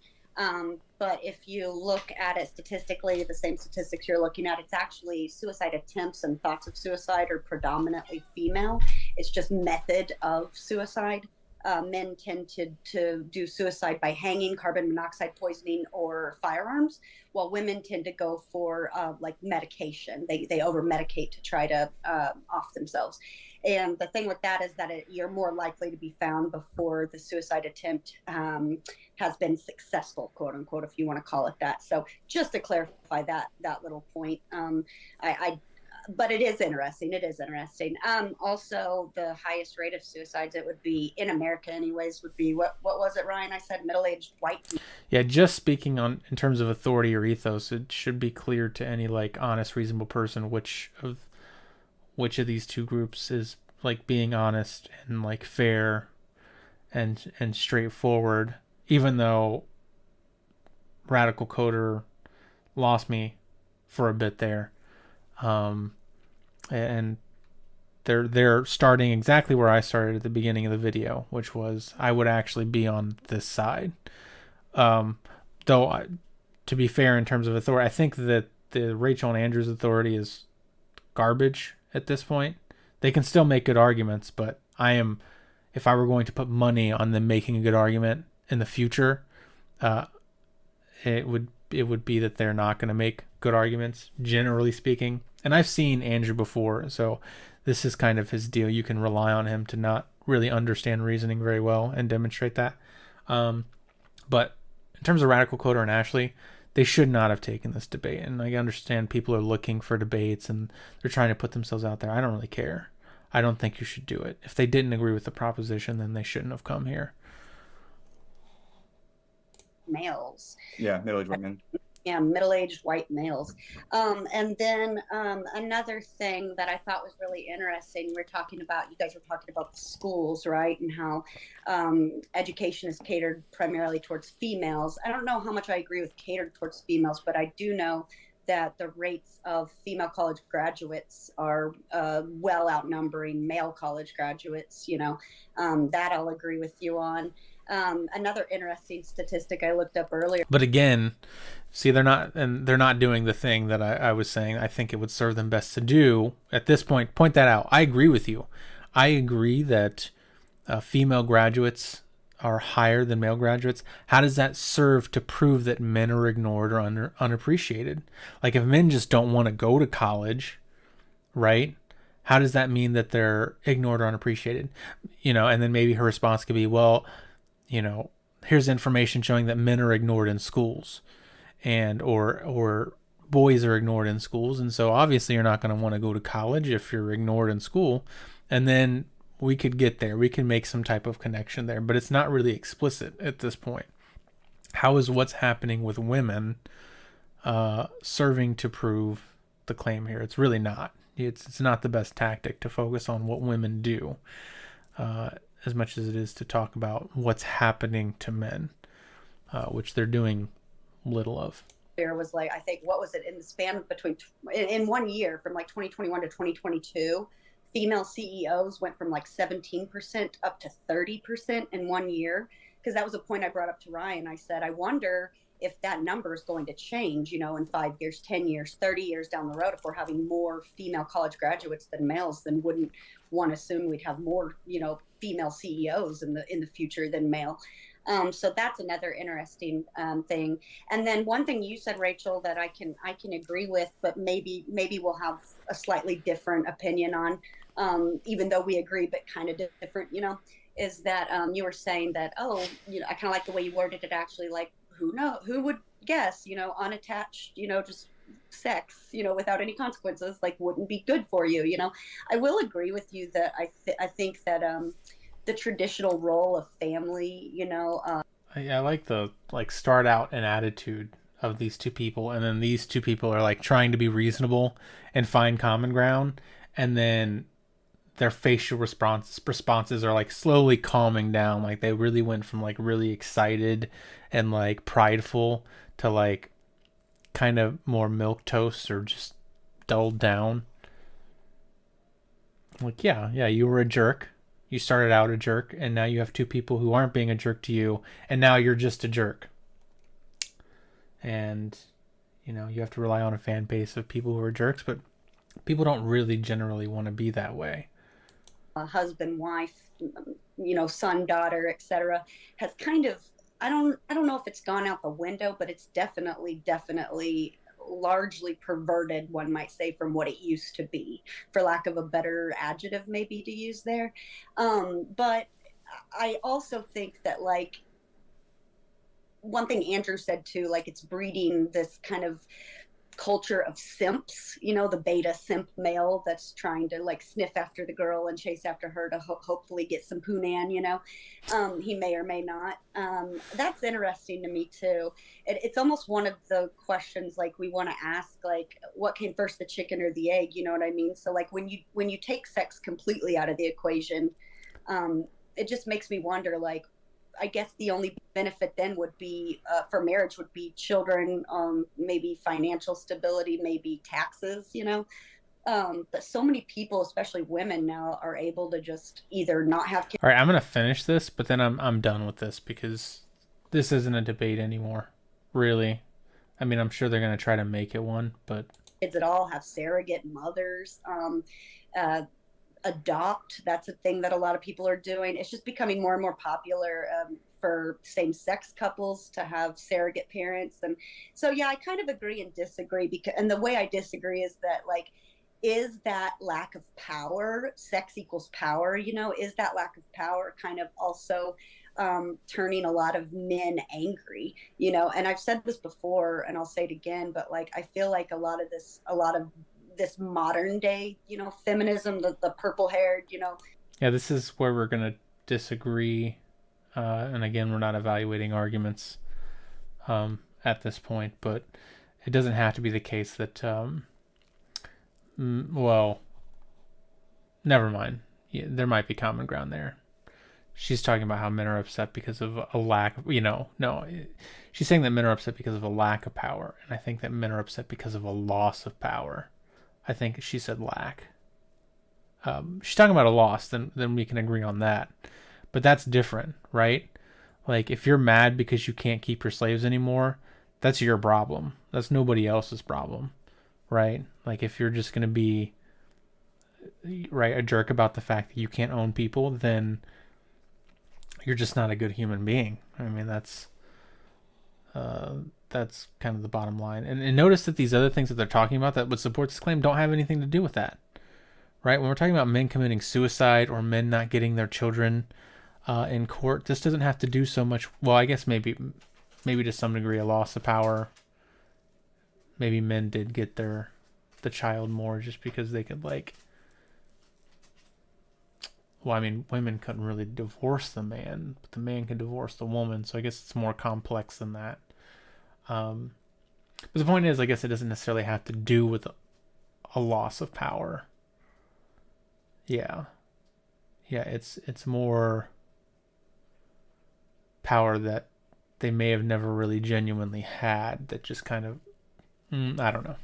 E: But if you look at it statistically, the same statistics you're looking at, it's actually suicide attempts and thoughts of suicide are predominantly female. It's just method of suicide. Men tend to do suicide by hanging, carbon monoxide poisoning, or firearms, while women tend to go for like medication. They over medicate to try to off themselves. And the thing with that is that you're more likely to be found before the suicide attempt has been successful, quote unquote, if you want to call it that. So just to clarify that little point, but it is interesting. Also, the highest rate of suicides, it would be in America anyways, would be what was it, Ryan? I said middle-aged white people.
A: Yeah, just speaking in terms of authority or ethos, it should be clear to any like honest, reasonable person which of these two groups is like being honest and like fair and straightforward, even though Radical Coder lost me for a bit there. And they're starting exactly where I started at the beginning of the video, which was I would actually be on this side. Though to be fair in terms of authority, I think that the Rachel and Andrew's authority is garbage at this point. They can still make good arguments, but if I were going to put money on them making a good argument in the future, it would be that they're not going to make good arguments, generally speaking. And I've seen Andrew before, so this is kind of his deal. You can rely on him to not really understand reasoning very well and demonstrate that. But in terms of Radical Coder and Ashley, they should not have taken this debate. And I understand people are looking for debates and they're trying to put themselves out there. I don't really care. I don't think you should do it. If they didn't agree with the proposition, then they shouldn't have come here.
E: males.
G: Yeah, middle-aged women.
E: Yeah, middle-aged white males. And then another thing that I thought was really interesting, you guys were talking about the schools, right? And how education is catered primarily towards females. I don't know how much I agree with catered towards females, but I do know that the rates of female college graduates are well outnumbering male college graduates, that I'll agree with you on. Another interesting statistic I looked up earlier.
A: But again, see, they're not doing the thing that I was saying I think it would serve them best to do at this point. Point that out. I agree with you. I agree that female graduates are higher than male graduates. How does that serve to prove that men are ignored or unappreciated? Like, if men just don't want to go to college, right? How does that mean that they're ignored or unappreciated? And then maybe her response could be, well, here's information showing that men are ignored in schools, and or boys are ignored in schools, and so obviously you're not going to want to go to college if you're ignored in school. And then we could get there. We can make some type of connection there, but it's not really explicit at this point. How is what's happening with women serving to prove the claim here? It's really not. It's not the best tactic to focus on what women do, as much as it is to talk about what's happening to men, which they're doing little of.
E: There was I think, what was it, in the span between, in 1 year, from 2021 to 2022, female CEOs went from 17% up to 30% in 1 year. Because that was a point I brought up to Ryan. I said, I wonder if that number is going to change, in 5 years, 10 years, 30 years down the road. If we're having more female college graduates than males, then wouldn't one assume we'd have more, female CEOs in the future than male. So that's another interesting thing. And then one thing you said, Rachel, that I can agree with, but maybe we'll have a slightly different opinion on, even though we agree, but kind of different, is that you were saying that, I kind of like the way you worded it, actually, who would guess, unattached, just sex, without any consequences, wouldn't be good for you. I will agree with you that I think that the traditional role of family,
A: I like the start out and attitude of these two people, and then these two people are trying to be reasonable and find common ground, and then their facial responses are slowly calming down. They really went from really excited and prideful to kind of more milquetoast or just dulled down. Yeah, you were a jerk. You started out a jerk, and now you have two people who aren't being a jerk to you, and now you're just a jerk. And you have to rely on a fan base of people who are jerks, but people don't really generally want to be that way.
E: A husband, wife, son, daughter, etc., has kind of, I don't know if it's gone out the window, but it's definitely largely perverted, one might say, from what it used to be, for lack of a better adjective maybe to use there. But I also think that one thing Andrew said too, it's breeding this kind of culture of simps, the beta simp male that's trying to sniff after the girl and chase after her to hopefully get some poonan, he may or may not. That's interesting to me too. It's almost one of the questions we want to ask, what came first, the chicken or the egg, you know what I mean? So when you take sex completely out of the equation, it just makes me wonder, I guess the only benefit then would be for marriage would be children, maybe financial stability, maybe taxes, but so many people, especially women now, are able to just either not have kids.
A: All right, I'm going to finish this, but then I'm done with this because this isn't a debate anymore, really. I mean, I'm sure they're going to try to make it one, but
E: kids at all, have surrogate mothers, adopt. That's a thing that a lot of people are doing. It's just becoming more and more popular for same-sex couples to have surrogate parents. And so, yeah, I kind of agree and disagree, and the way I disagree is that is that lack of power, sex equals power, is that lack of power kind of also turning a lot of men angry, and I've said this before and I'll say it again, but I feel a lot of this modern day, feminism, the purple haired,
A: Yeah, this is where we're going to disagree. And again, we're not evaluating arguments. at this point, but it doesn't have to be the case that, well, never mind. Yeah, there might be common ground there. She's talking about how men are upset because of a lack of, no, she's saying that men are upset because of a lack of power. And I think that men are upset because of a loss of power. I think she said lack. She's talking about a loss, then we can agree on that. But that's different, right? Like, if you're mad because you can't keep your slaves anymore, that's your problem. That's nobody else's problem, right? Like, if you're just going to be, right, a jerk about the fact that you can't own people, then you're just not a good human being. I mean, that's kind of the bottom line. And notice that these other things that they're talking about that would support this claim don't have anything to do with that, right? When we're talking about men committing suicide or men not getting their children in court, this doesn't have to do so much. Well, I guess maybe to some degree a loss of power. Maybe men did get the child more just because they could, like, well, I mean, women couldn't really divorce the man, but the man could divorce the woman. So I guess it's more complex than that. But the point is, I guess it doesn't necessarily have to do with a loss of power. Yeah, it's more power that they may have never really genuinely had, that just kind of, I don't know.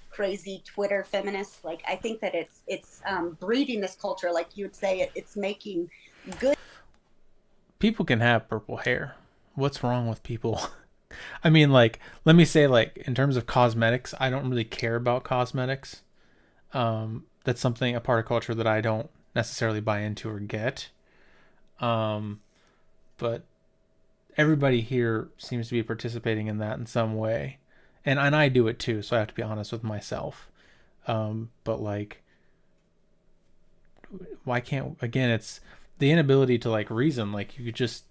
E: Crazy Twitter feminists. Like, I think that it's breeding this culture, like you would say, it's making good
A: people can have purple hair. What's wrong with people? I mean, like, let me say, like, in terms of cosmetics, I don't really care about cosmetics. That's something, a part of culture that I don't necessarily buy into or get. But everybody here seems to be participating in that in some way. And I do it too, so I have to be honest with myself. But, like, why can't, again, it's the inability to, like, reason. Like, you just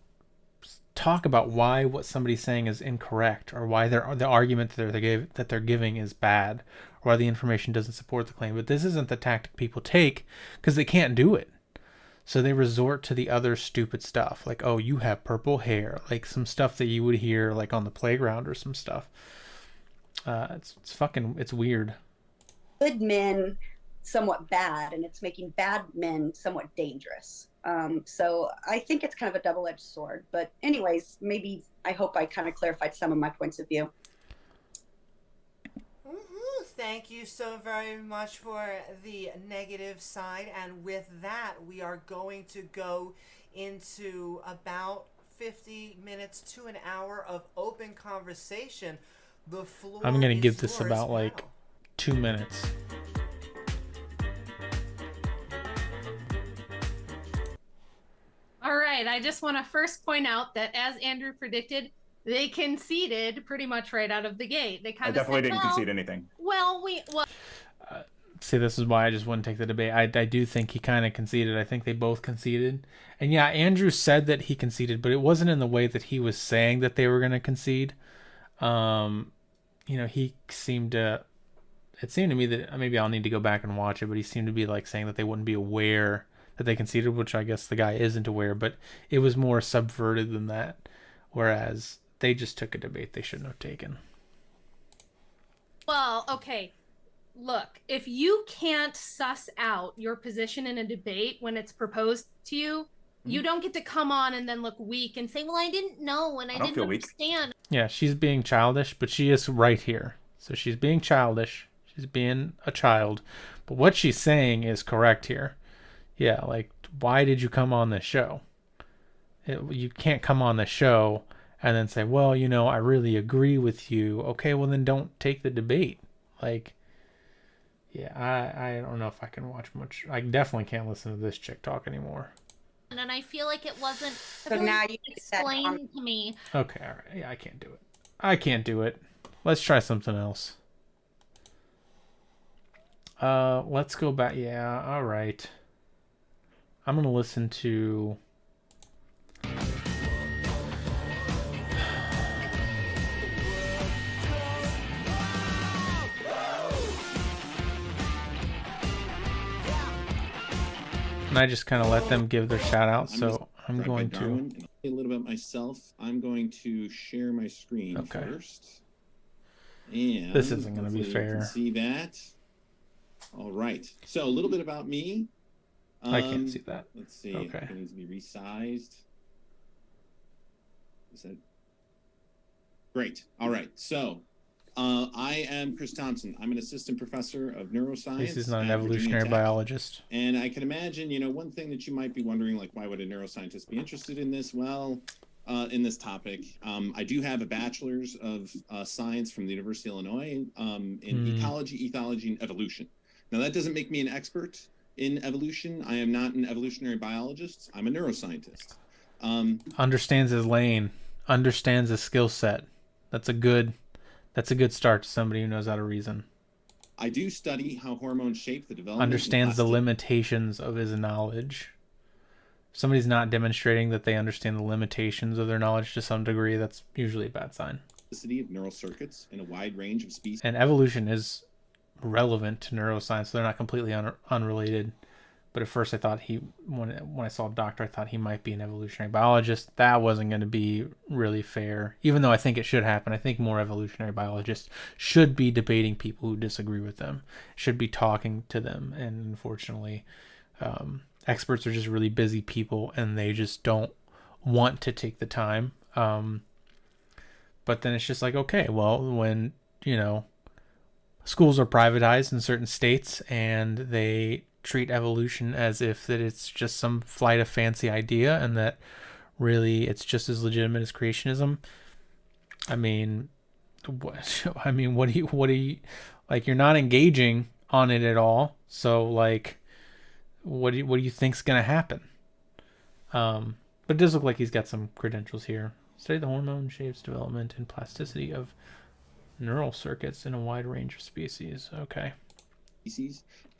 A: talk about why what somebody's saying is incorrect, or why the argument that they're giving is bad, or why the information doesn't support the claim. But this isn't the tactic people take because they can't do it. So they resort to the other stupid stuff, like, oh, you have purple hair, like some stuff that you would hear, like, on the playground or some stuff. It's weird.
E: Good men somewhat bad, and it's making bad men somewhat dangerous. So I think it's kind of a double-edged sword. But anyways, maybe I hope I kind of clarified some of my points of view.
B: Thank you so very much for the negative side. And with that, we are going to go into about 50 minutes to an hour of open conversation. The floor
A: I'm going to give
B: is
A: this
B: yours
A: about,
B: now.
A: like, 2 minutes.
D: All right, I just want to first point out that, as Andrew predicted, they conceded pretty much right out of the gate. They kind
G: I
D: of
G: definitely
D: said,
G: didn't concede anything.
A: See, this is why I just wouldn't take the debate. I do think he kind of conceded. I think they both conceded. And yeah, Andrew said that he conceded, but it wasn't in the way that he was saying that they were going to concede. He seemed to, it seemed to me that, maybe I'll need to go back and watch it, but he seemed to be, like, saying that they wouldn't be aware that they conceded, which I guess the guy isn't aware, but it was more subverted than that. Whereas they just took a debate they shouldn't have taken.
D: Well, okay. Look, if you can't suss out your position in a debate when it's proposed to you, you don't get to come on and then look weak and say, well, I didn't know and I didn't understand.
A: Yeah, she's being childish, but she is right here. So she's being childish. She's being a child. But what she's saying is correct here. Yeah, like, why did you come on this show? You can't come on the show and then say, well, I really agree with you. Okay, well, then don't take the debate. Like, yeah, I don't know if I can watch much. I definitely can't listen to this chick talk anymore.
D: And I feel like it wasn't
E: now you
D: explained to me.
A: Okay, all right. Yeah, I can't do it. Let's try something else. Let's go back. Yeah, all right. I'm going to listen to... And I just kind of let them give their shout out, so I'm going to...
H: A little bit myself. I'm going to share my screen
A: Okay.
H: first. And
A: this isn't going to be
H: hopefully you
A: fair.
H: can see that. All right. So a little bit about me.
A: I can't see that.
H: Let's see.
A: Okay.
H: It needs to be resized. Is that great? All right. So I am Chris Thompson. I'm an assistant professor of neuroscience.
A: This is not an
H: at Virginia
A: evolutionary
H: Tech.
A: biologist.
H: And I can imagine, one thing that you might be wondering, like, why would a neuroscientist be interested in this? Well, in this topic, I do have a bachelor's of science from the University of Illinois in ecology, ethology, and evolution. Now, that doesn't make me an expert in evolution. I am not an evolutionary biologist. I'm a neuroscientist.
A: Understands his lane, understands his skill set. That's a good start to somebody who knows how to reason.
H: I do study how hormones shape the development.
A: Understands the limitations of his knowledge. If somebody's not demonstrating that they understand the limitations of their knowledge to some degree, that's usually a bad sign.
H: Of neural circuits in a wide range of species.
A: And evolution is relevant to neuroscience, so they're not completely unrelated. But at first I thought when I saw a doctor, I thought he might be an evolutionary biologist. That wasn't going to be really fair, even though I think it should happen. I think more evolutionary biologists should be debating people who disagree with them, should be talking to them. And unfortunately, experts are just really busy people, and they just don't want to take the time. But then it's just like, okay, well, when, schools are privatized in certain states and they treat evolution as if that it's just some flight of fancy idea and that really it's just as legitimate as creationism. What do you like, you're not engaging on it at all. So like, what do you think's going to happen? But it does look like he's got some credentials here. Study the hormone shapes, development, and plasticity of neural circuits in a wide range of species. Okay.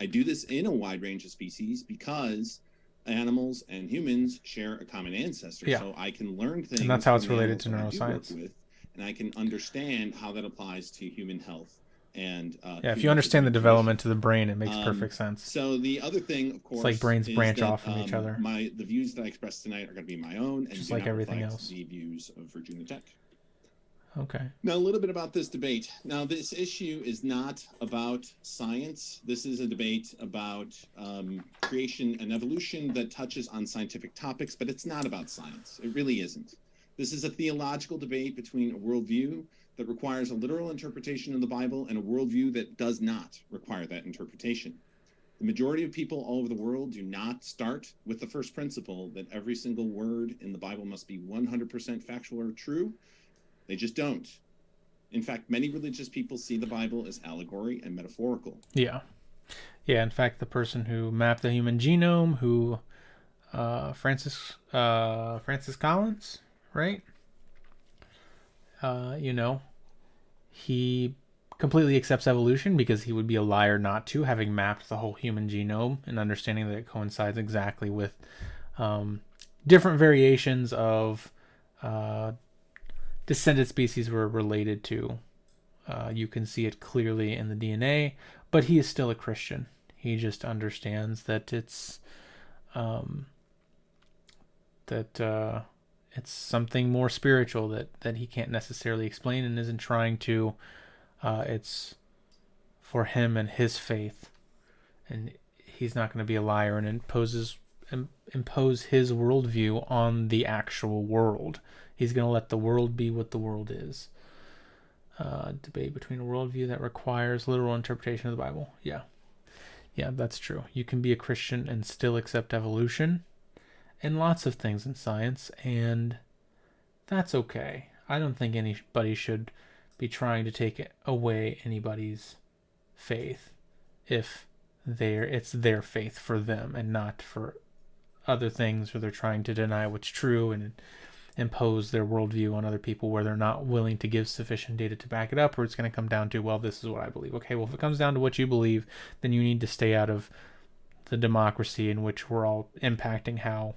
H: I do this in a wide range of species because animals and humans share a common ancestor.
A: Yeah.
H: So I can learn things.
A: And that's how it's
H: from
A: related to
H: animals that I do
A: neuroscience.
H: work with, and I can understand how that applies to human health. And
A: if you understand the development of the brain, it makes perfect sense.
H: So the other thing, of course,
A: it's like brains branch
H: that,
A: off from each other.
H: The views that I express tonight are going to be my own, and
A: just
H: do
A: like
H: not
A: everything
H: reflect
A: else.
H: the views of Virginia Tech.
A: Okay.
H: Now, a little bit about this debate. Now, this issue is not about science. This is a debate about creation and evolution that touches on scientific topics, but it's not about science. It really isn't. This is a theological debate between a worldview that requires a literal interpretation of the Bible and a worldview that does not require that interpretation. The majority of people all over the world do not start with the first principle that every single word in the Bible must be 100% factual or true. They just don't. In fact, many religious people see the Bible as allegory and metaphorical.
A: Yeah. Yeah, in fact, the person who mapped the human genome, Francis Collins, right? He completely accepts evolution because he would be a liar not to, having mapped the whole human genome and understanding that it coincides exactly with different variations of descended species were related to. You can see it clearly in the DNA, but he is still a Christian. He just understands that it's it's something more spiritual that he can't necessarily explain and isn't trying to. It's for him and his faith, and he's not going to be a liar and impose his worldview on the actual world. He's going to let the world be what the world is. Debate between a worldview that requires literal interpretation of the Bible. Yeah, that's true. You can be a Christian and still accept evolution and lots of things in science, and that's okay. I don't think anybody should be trying to take away anybody's faith if it's their faith for them and not for other things, or they're trying to deny what's true and impose their worldview on other people where they're not willing to give sufficient data to back it up, or it's going to come down to, well, this is what I believe. Okay, well, if it comes down to what you believe, then you need to stay out of the democracy in which we're all impacting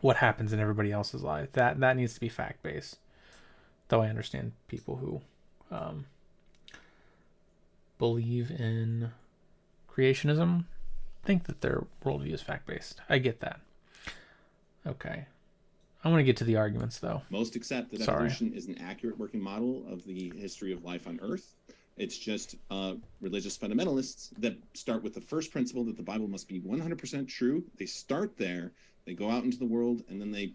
A: what happens in everybody else's life. That needs to be fact-based. Though I understand people who believe in creationism think that their worldview is fact-based. I get that. Okay. I want to get to the arguments, though.
H: Most accept that
A: Sorry.
H: evolution is an accurate working model of the history of life on Earth. It's just religious fundamentalists that start with the first principle that the Bible must be 100% true. They start there, they go out into the world, and then they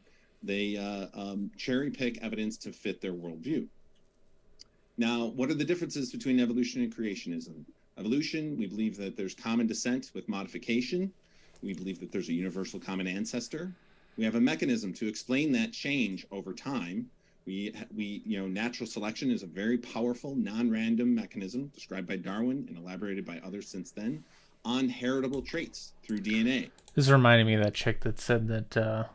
H: cherry pick evidence to fit their worldview. Now, what are the differences between evolution and creationism? Evolution, we believe that there's common descent with modification. We believe that there's a universal common ancestor. We have a mechanism to explain that change over time. Natural selection is a very powerful, non-random mechanism described by Darwin and elaborated by others since then on heritable traits through DNA.
A: This is reminding me of that chick that said that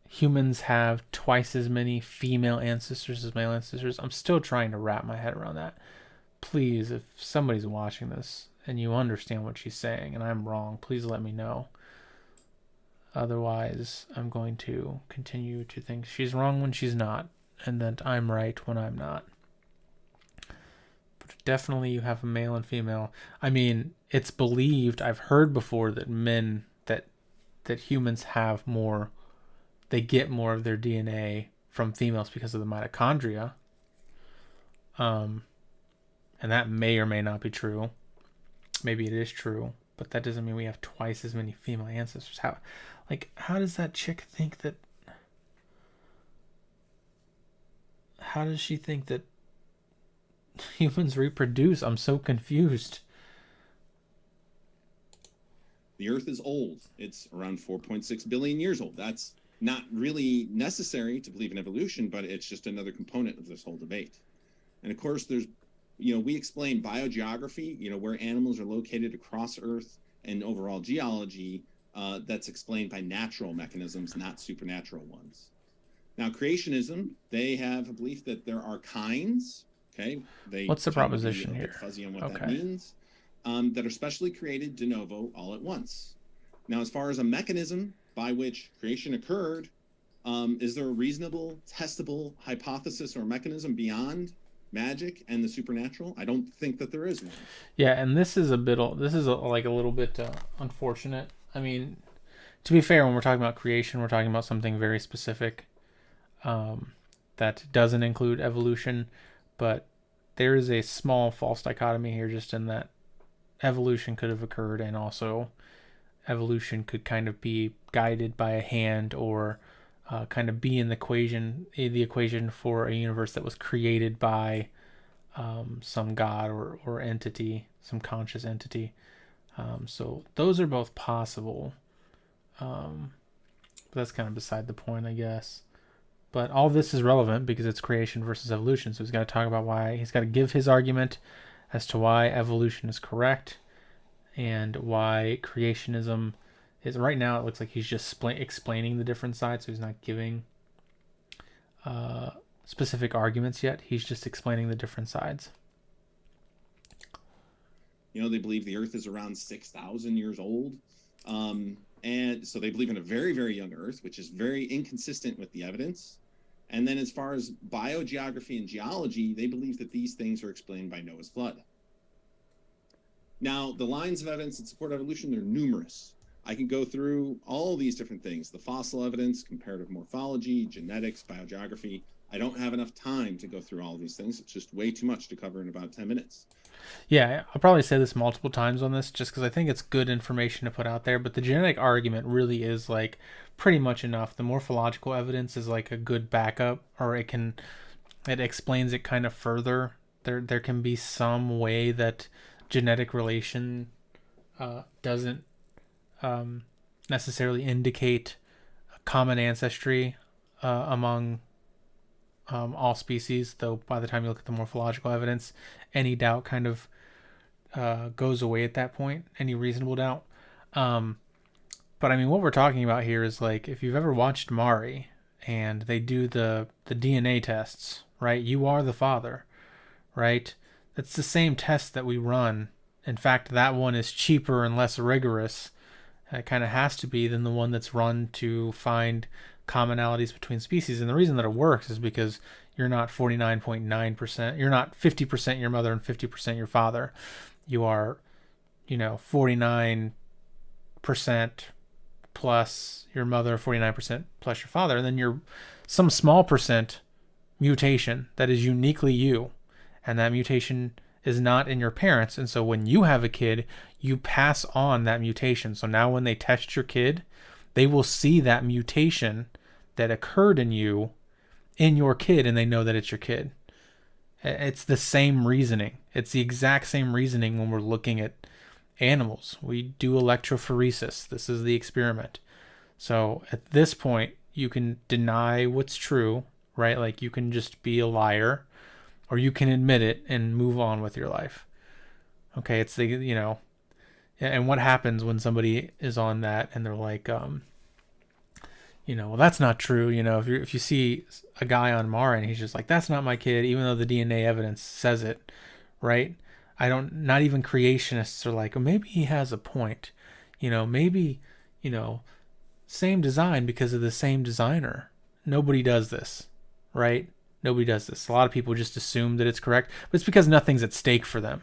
A: humans have twice as many female ancestors as male ancestors. I'm still trying to wrap my head around that. Please, if somebody's watching this and you understand what she's saying and I'm wrong, please let me know. Otherwise, I'm going to continue to think she's wrong when she's not, and that I'm right when I'm not. But definitely you have a male and female. I mean, it's believed, I've heard before that that humans have more, they get more of their DNA from females because of the mitochondria. And that may or may not be true. Maybe it is true, but that doesn't mean we have twice as many female ancestors. How does that chick think that? How does she think that humans reproduce? I'm so confused.
H: The Earth is old. It's around 4.6 billion years old. That's not really necessary to believe in evolution, but it's just another component of this whole debate. And of course, there's, we explain biogeography, where animals are located across Earth, and overall geology. That's explained by natural mechanisms, not supernatural ones. Now, creationism, they have a belief that there are kinds. Okay,
A: what's the proposition here?
H: Fuzzy on what that means. That are specially created de novo all at once. Now, as far as a mechanism by which creation occurred, is there a reasonable, testable hypothesis or mechanism beyond magic and the supernatural? I don't think that there is one.
A: Yeah, and this is a little bit unfortunate. I mean, to be fair, when we're talking about creation, we're talking about something very specific that doesn't include evolution, but there is a small false dichotomy here just in that evolution could have occurred and also evolution could kind of be guided by a hand or kind of be in the equation for a universe that was created by some god or entity, some conscious entity. So those are both possible. But that's kind of beside the point, I guess. But all this is relevant because it's creation versus evolution. So he's got to talk about why, he's got to give his argument as to why evolution is correct and why creationism is. Right now it looks like he's just explaining the different sides. So he's not giving specific arguments yet. He's just explaining the different sides.
H: They believe the Earth is around 6,000 years old. And so they believe in a very, very young Earth, which is very inconsistent with the evidence. And then as far as biogeography and geology, they believe that these things are explained by Noah's flood. Now, the lines of evidence that support evolution, they're numerous. I can go through all these different things, the fossil evidence, comparative morphology, genetics, biogeography. I don't have enough time to go through all of these things. It's just way too much to cover in about 10 minutes.
A: Yeah, I'll probably say this multiple times on this just because I think it's good information to put out there. But the genetic argument really is like pretty much enough. The morphological evidence is like a good backup, or it explains it kind of further. There can be some way that genetic relation doesn't necessarily indicate a common ancestry among all species, though by the time you look at the morphological evidence, any doubt kind of goes away at that point, any reasonable doubt. But I mean, what we're talking about here is like, if you've ever watched Maury and they do the DNA tests, right? You are the father, right? It's the same test that we run. In fact, that one is cheaper and less rigorous. It kind of has to be than the one that's run to find commonalities between species. And the reason that it works is because you're not 49.9%, you're not 50% your mother and 50% your father. You are, 49% plus your mother, 49% plus your father, and then you're some small percent mutation that is uniquely you, and that mutation is not in your parents. And so when you have a kid, you pass on that mutation. So now when they test your kid, they will see that mutation that occurred in you in your kid, and they know that it's your kid. It's the same reasoning. It's the exact same reasoning when we're looking at animals. We do electrophoresis. This is the experiment. So at this point, you can deny what's true, right? Like you can just be a liar, or you can admit it and move on with your life. Okay, it's the, you know, and what happens when somebody is on that and they're like, you know, well, that's not true. You know, if you see a guy on Mara and he's just like, that's not my kid, even though the DNA evidence says it, right? Not even creationists are like, well, maybe he has a point. You know, maybe, you know, same design because of the same designer. Nobody does this, right? Nobody does this. A lot of people just assume that it's correct, but it's because nothing's at stake for them.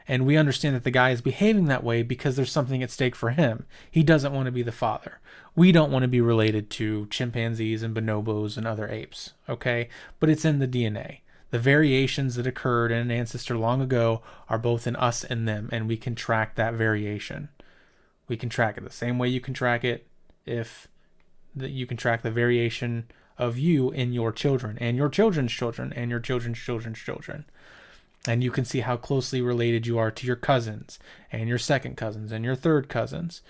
A: And we understand that the guy is behaving that way because there's something at stake for him. He doesn't want to be the father. We don't want to be related to chimpanzees and bonobos and other apes, okay? But it's in the DNA. The variations that occurred in an ancestor long ago are both in us and them, and we can track that variation. We can track it the same way you can track it if you can track the variation of you in your children and your children's children and your children's children's children. And you can see how closely related you are to your cousins and your second cousins and your third cousins,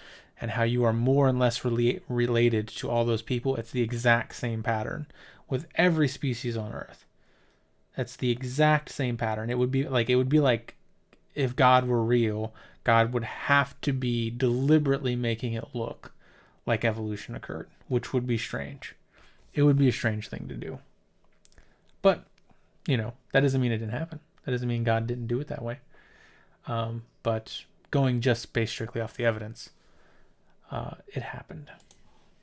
A: and how you are more and less related to all those people. It's the exact same pattern with every species on Earth. It's the exact same pattern. It would be like if God were real, God would have to be deliberately making it look like evolution occurred, which would be strange. It would be a strange thing to do. But, you know, that doesn't mean it didn't happen. That doesn't mean God didn't do it that way. But going just based strictly off the evidence, it happened.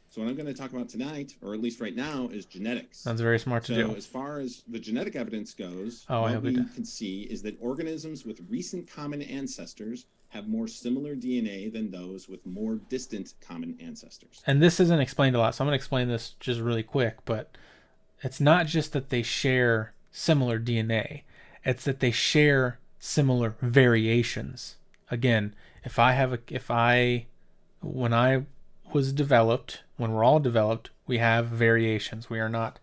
H: So what I'm going to talk about tonight, or at least right now, is genetics.
A: Sounds very smart to do.
H: So as far as the genetic evidence goes,
A: what we
H: can see is that organisms with recent common ancestors have more similar DNA than those with more distant common ancestors.
A: And this isn't explained a lot, so I'm going to explain this just really quick. But it's not just that they share similar DNA. It's that they share similar variations. Again, when I was developed, when we're all developed, we have variations. We are not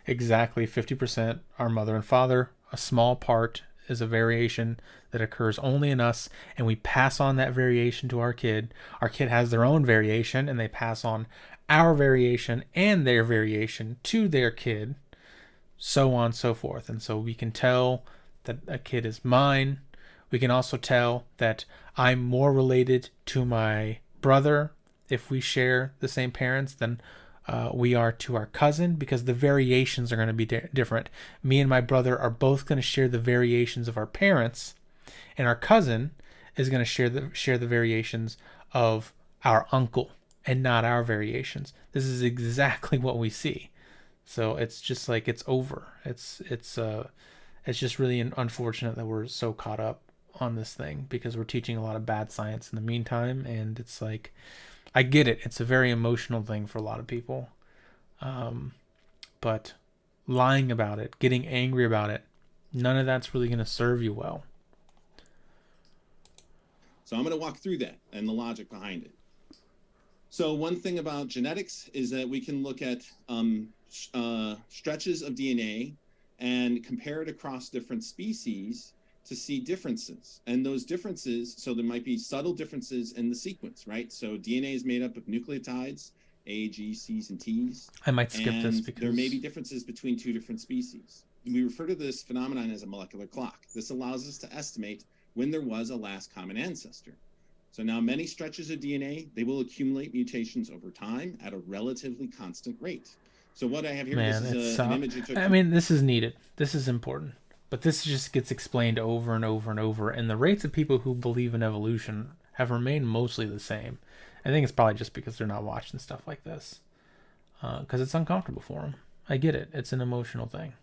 A: exactly 50% our mother and father. A small part is a variation that occurs only in us, and we pass on that variation to our kid. Our kid has their own variation, and they pass on our variation and their variation to their kid, so on and so forth. And so we can tell that a kid is mine. We can also tell that I'm more related to my brother if we share the same parents than we are to our cousin, because the variations are going to be different. Me and my brother are both going to share the variations of our parents, and our cousin is going to share the variations of our uncle and not our variations. This is exactly what we see. So it's just like it's over. It's just really unfortunate that we're so caught up on this thing, because we're teaching a lot of bad science in the meantime, and it's like, I get it. It's a very emotional thing for a lot of people. But lying about it, getting angry about it, none of that's really going to serve you well.
H: So I'm going to walk through that and the logic behind it. So one thing about genetics is that we can look at stretches of DNA and compare it across different species to see differences. And those differences, so there might be subtle differences in the sequence, right? So DNA is made up of nucleotides, A, G, C's, and T's.
A: I might skip this because
H: there may be differences between two different species. We refer to this phenomenon as a molecular clock. This allows us to estimate when there was a last common ancestor. So now many stretches of DNA, they will accumulate mutations over time at a relatively constant rate. So what I have here, this is an image you took.
A: I mean, this is needed. This is important. But this just gets explained over and over and over. And the rates of people who believe in evolution have remained mostly the same. I think it's probably just because they're not watching stuff like this. Because it's uncomfortable for them. I get it. It's an emotional thing.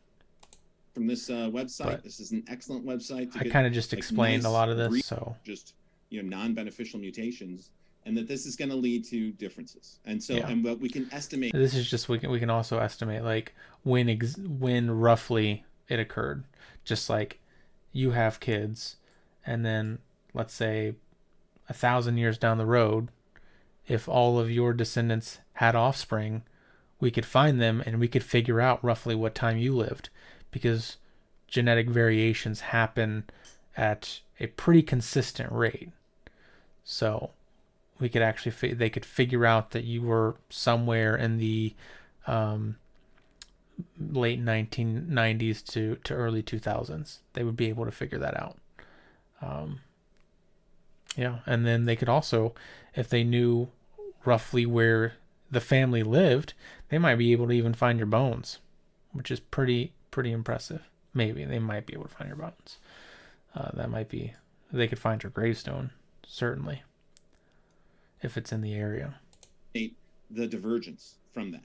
H: From this website, this is an excellent website.
A: I kind of just explained a lot of this.
H: Just non-beneficial mutations. and that this is going to lead to differences. And so,
A: Yeah.
H: and what we can estimate.
A: This is just we can also estimate like when roughly it occurred. Just like you have kids, and then let's say 1,000 years down the road, if all of your descendants had offspring, we could find them and we could figure out roughly what time you lived, because genetic variations happen at a pretty consistent rate. So we could actually they could figure out that you were somewhere in the late 1990s to early 2000s. They would be able to figure that out. Yeah, and then they could also, if they knew roughly where the family lived, they might be able to even find your bones, which is pretty impressive. Maybe they might be able to find your bones. That might be, they could find your gravestone, certainly, if it's in the area.
H: The divergence from that.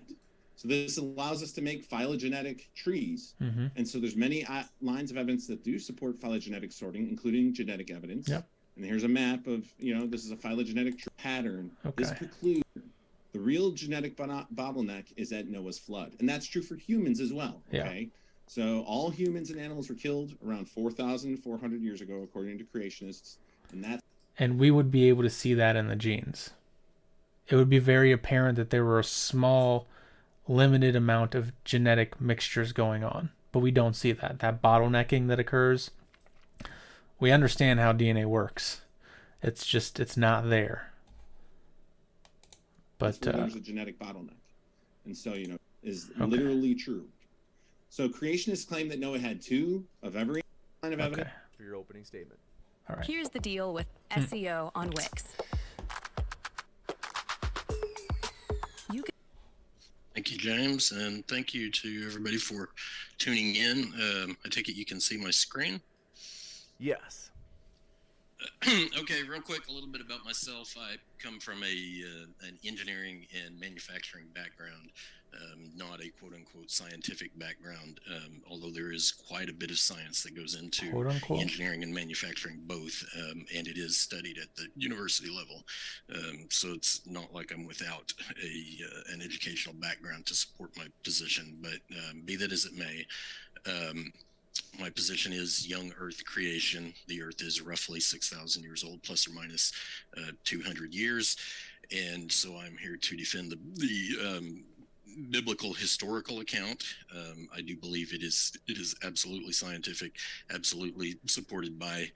H: So this allows us to make phylogenetic trees.
A: Mm-hmm.
H: And so there's many lines of evidence that do support phylogenetic sorting, including genetic evidence.
A: Yep.
H: And here's a map of, this is a phylogenetic pattern.
A: Okay.
H: This precludes the real genetic bottleneck is at Noah's flood. And that's true for humans as well. Okay.
A: Yeah.
H: So all humans and animals were killed around 4,400 years ago, according to creationists.
A: And we would be able to see that in the genes. It would be very apparent that there were a small, limited amount of genetic mixtures going on. But we don't see that. That bottlenecking that occurs, we understand how DNA works. It's just, it's not there. But
H: there's a genetic bottleneck. And so, is
A: okay.
H: literally true. So creationists claim that Noah had two of every line of evidence.
I: For your opening statement.
A: All right.
J: Here's the deal with SEO on Wix.
K: Thank you, James, and thank you to everybody for tuning in. I take it you can see my screen?
I: Yes.
K: Okay, real quick, a little bit about myself. I come from an engineering and manufacturing background, not a quote-unquote scientific background, although there is quite a bit of science that goes into engineering and manufacturing both, and it is studied at the university level. So it's not like I'm without an educational background to support my position, but be that as it may, my position is young Earth creation. The Earth is roughly 6,000 years old, plus or minus 200 years. And so I'm here to defend the biblical historical account. I do believe it is absolutely scientific, absolutely supported by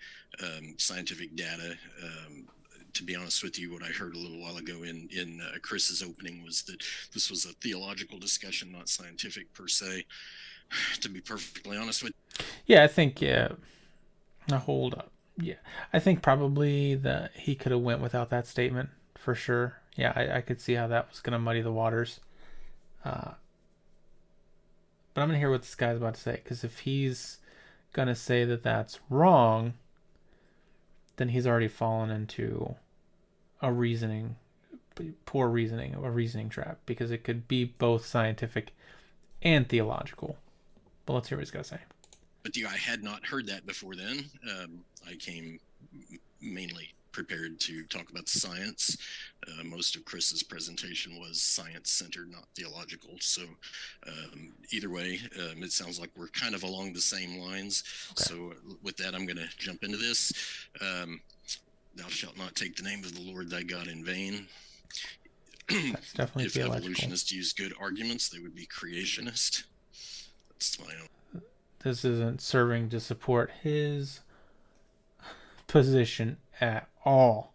K: scientific data. To be honest with you, what I heard a little while ago in Chris's opening was that this was a theological discussion, not scientific per se. To be perfectly honest with you.
A: Yeah, I think, yeah. Now hold up. Yeah, I think probably that he could have went without that statement for sure. Yeah, I could see how that was going to muddy the waters. But I'm going to hear what this guy's about to say, because if he's going to say that that's wrong, then he's already fallen into a poor reasoning trap, because it could be both scientific and theological. But let's hear what he's got to say.
K: But I had not heard that before then. I came mainly prepared to talk about science. Most of Chris's presentation was science-centered, not theological. So either way, it sounds like we're kind of along the same lines. Okay. So with that, I'm going to jump into this. Thou shalt not take the name of the Lord thy God in vain.
A: That's definitely
K: if
A: theological.
K: Evolutionists use good arguments, they would be creationist. That's my own.
A: This isn't serving to support his position at all.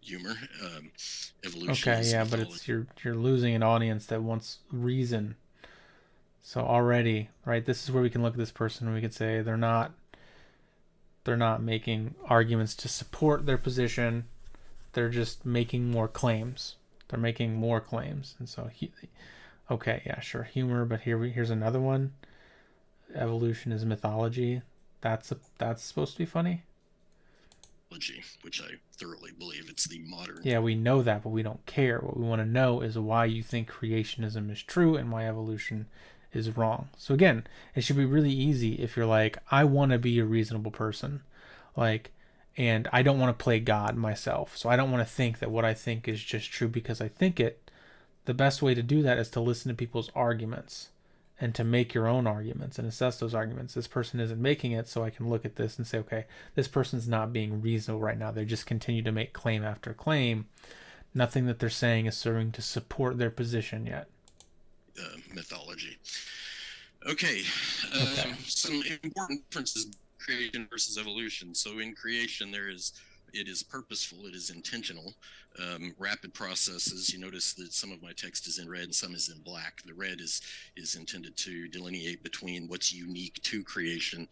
K: Humor, evolution.
A: Okay, yeah, but it's you're losing an audience that wants reason. So already, right? This is where we can look at this person and we can say they're not making arguments to support their position. They're just making more claims. And so okay, yeah, sure, humor, but here's another one. Evolution is mythology. That's supposed to be funny.
K: Which I thoroughly believe it's the modern.
A: Yeah, we know that, but we don't care. What we want to know is why you think creationism is true and why evolution is wrong. So again, it should be really easy if you're like, I want to be a reasonable person. Like, And I don't want to play God myself. So I don't want to think that what I think is just true because I think it. The best way to do that is to listen to people's arguments and to make your own arguments and assess those arguments. This person isn't making it, so I can look at this and say, okay, this person's not being reasonable right now. They just continue to make claim after claim. Nothing that they're saying is serving to support their position yet.
K: Mythology. Okay. Some important differences: creation versus evolution. So in creation, it is purposeful, it is intentional. Rapid processes, you notice that some of my text is in red and some is in black. The red is intended to delineate between what's unique to creation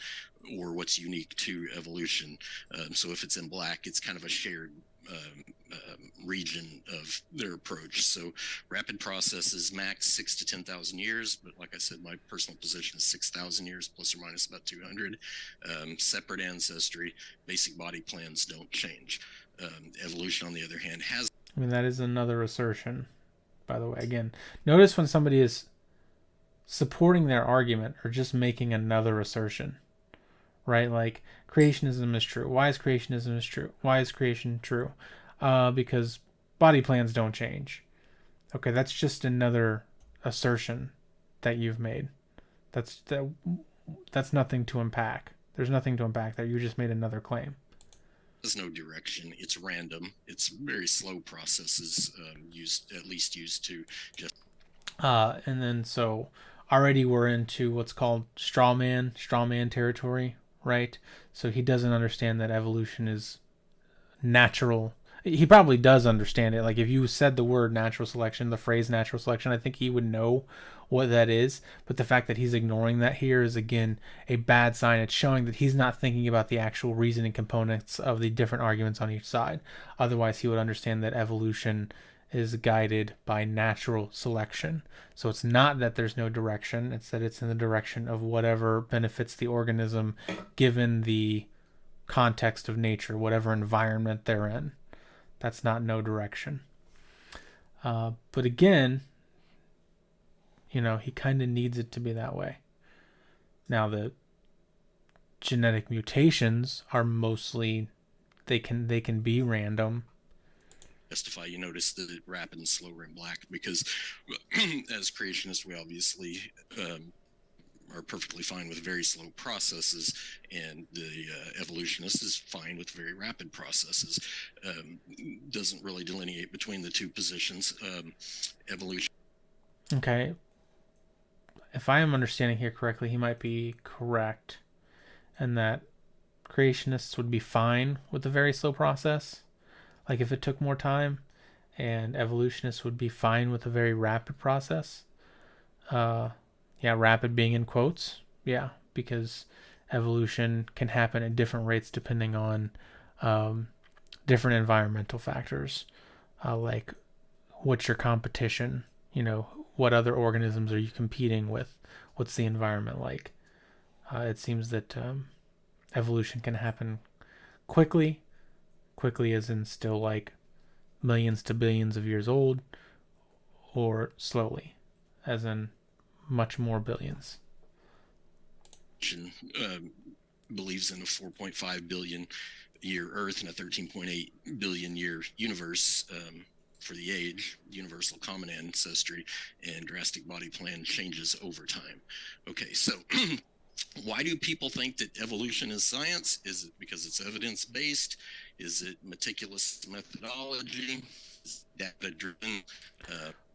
K: or what's unique to evolution. So if it's in black, it's kind of a shared region of their approach. So rapid processes max 6 to 10,000 years, but like I said, my personal position is 6,000 years plus or minus about 200. Separate ancestry, basic body plans don't change. Evolution, on the other hand, has.
A: I mean, that is another assertion, by the way. Again, notice when somebody is supporting their argument or just making another assertion, right? Like, creationism is true. Why is creationism is true? Why is creation true? Because body plans don't change. Okay, that's just another assertion that you've made. That's nothing to unpack. There's nothing to unpack there. You just made another claim.
K: There's no direction. It's random. It's very slow processes, used to just.
A: And then so already we're into what's called straw man territory, right? So he doesn't understand that evolution is natural. He probably does understand it. Like if you said the word natural selection, the phrase natural selection, I think he would know what that is. But the fact that he's ignoring that here is, again, a bad sign. It's showing that he's not thinking about the actual reasoning components of the different arguments on each side. Otherwise, he would understand that evolution is guided by natural selection. So it's not that there's no direction. It's that it's in the direction of whatever benefits the organism given the context of nature, whatever environment they're in. That's not no direction. But again, he kind of needs it to be that way. Now, the genetic mutations are mostly, they can be random.
K: Justify, you notice that it rapid and slower in black because as creationists, we obviously are perfectly fine with very slow processes, and the evolutionist is fine with very rapid processes. Doesn't really delineate between the two positions. Evolution.
A: Okay. If I am understanding here correctly, he might be correct, and that creationists would be fine with a very slow process, like if it took more time, and evolutionists would be fine with a very rapid process. Yeah, rapid being in quotes. Yeah, because evolution can happen at different rates depending on different environmental factors, like what's your competition, what other organisms are you competing with, what's the environment like. It seems that evolution can happen quickly as in still like millions to billions of years old, or slowly as in much more billions.
K: Believes in a 4.5 billion year Earth and a 13.8 billion year universe for the age, universal common ancestry, and drastic body plan changes over time. Okay, so why do people think that evolution is science? Is it because it's evidence-based? Is it meticulous methodology? Is it data-driven?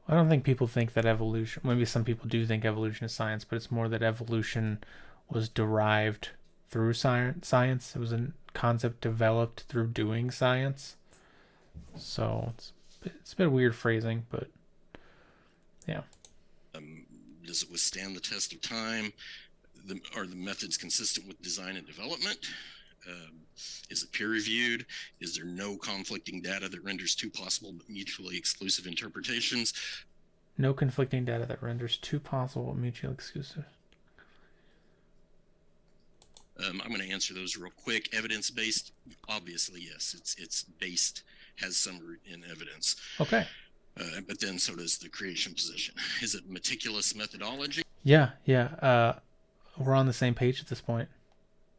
A: I don't think people think that evolution, maybe some people do think evolution is science, but it's more that evolution was derived through science. It was a concept developed through doing science. So it's a bit weird phrasing, but yeah.
K: Does it withstand the test of time? Are the methods consistent with design and development? Is it peer-reviewed? Is there no conflicting data that renders two possible but mutually exclusive interpretations?
A: No conflicting data that renders two possible but mutually exclusive.
K: I'm going to answer those real quick. Evidence-based, obviously, yes. It's based, has some root in evidence.
A: Okay.
K: But then so does the creation position. Is it meticulous methodology?
A: Yeah. We're on the same page at this point.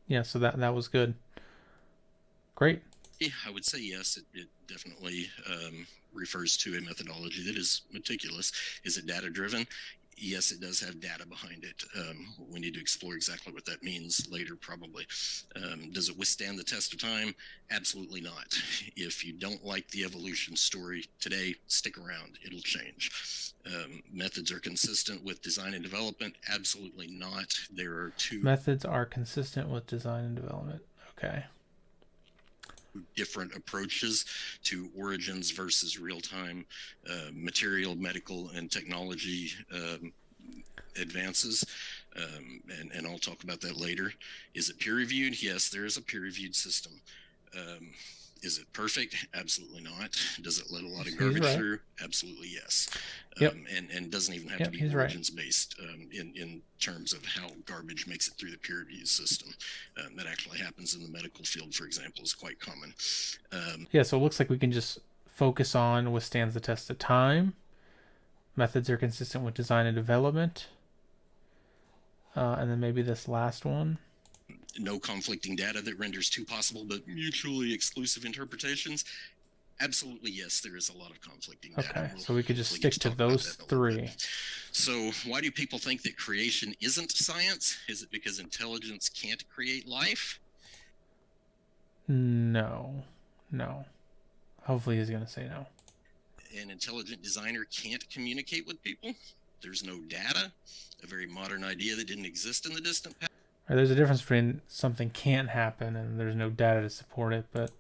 A: Yeah, so that was good. Great.
K: Yeah, I would say yes. It definitely refers to a methodology that is meticulous. Is it data driven? Yes, it does have data behind it. We need to explore exactly what that means later, probably. Does it withstand the test of time? Absolutely not. If you don't like the evolution story today, stick around. It'll change. Methods are consistent with design and development? Absolutely not. There are two
A: methods are consistent with design and development. Okay.
K: Different approaches to origins versus real-time material, medical, and technology advances. And I'll talk about that later. Is it peer-reviewed? Yes, there is a peer-reviewed system. Is it perfect? Absolutely not. Does it let a lot of garbage through? Absolutely yes.
A: Yep.
K: And doesn't even have to be origins based in terms of how garbage makes it through the peer review system. That actually happens in the medical field, for example, is quite common.
A: Yeah, so it looks like we can just focus on withstands the test of time. Methods are consistent with design and development. And then maybe this last one.
K: No conflicting data that renders two possible but mutually exclusive interpretations. Absolutely, yes, there is a lot of conflicting data.
A: Okay, so we could just stick to those three.
K: So why do people think that creation isn't science? Is it because intelligence can't create life?
A: No. Hopefully he's going to say no.
K: An intelligent designer can't communicate with people? There's no data? A very modern idea that didn't exist in the distant past?
A: There's a difference between something can't happen and there's no data to support it, but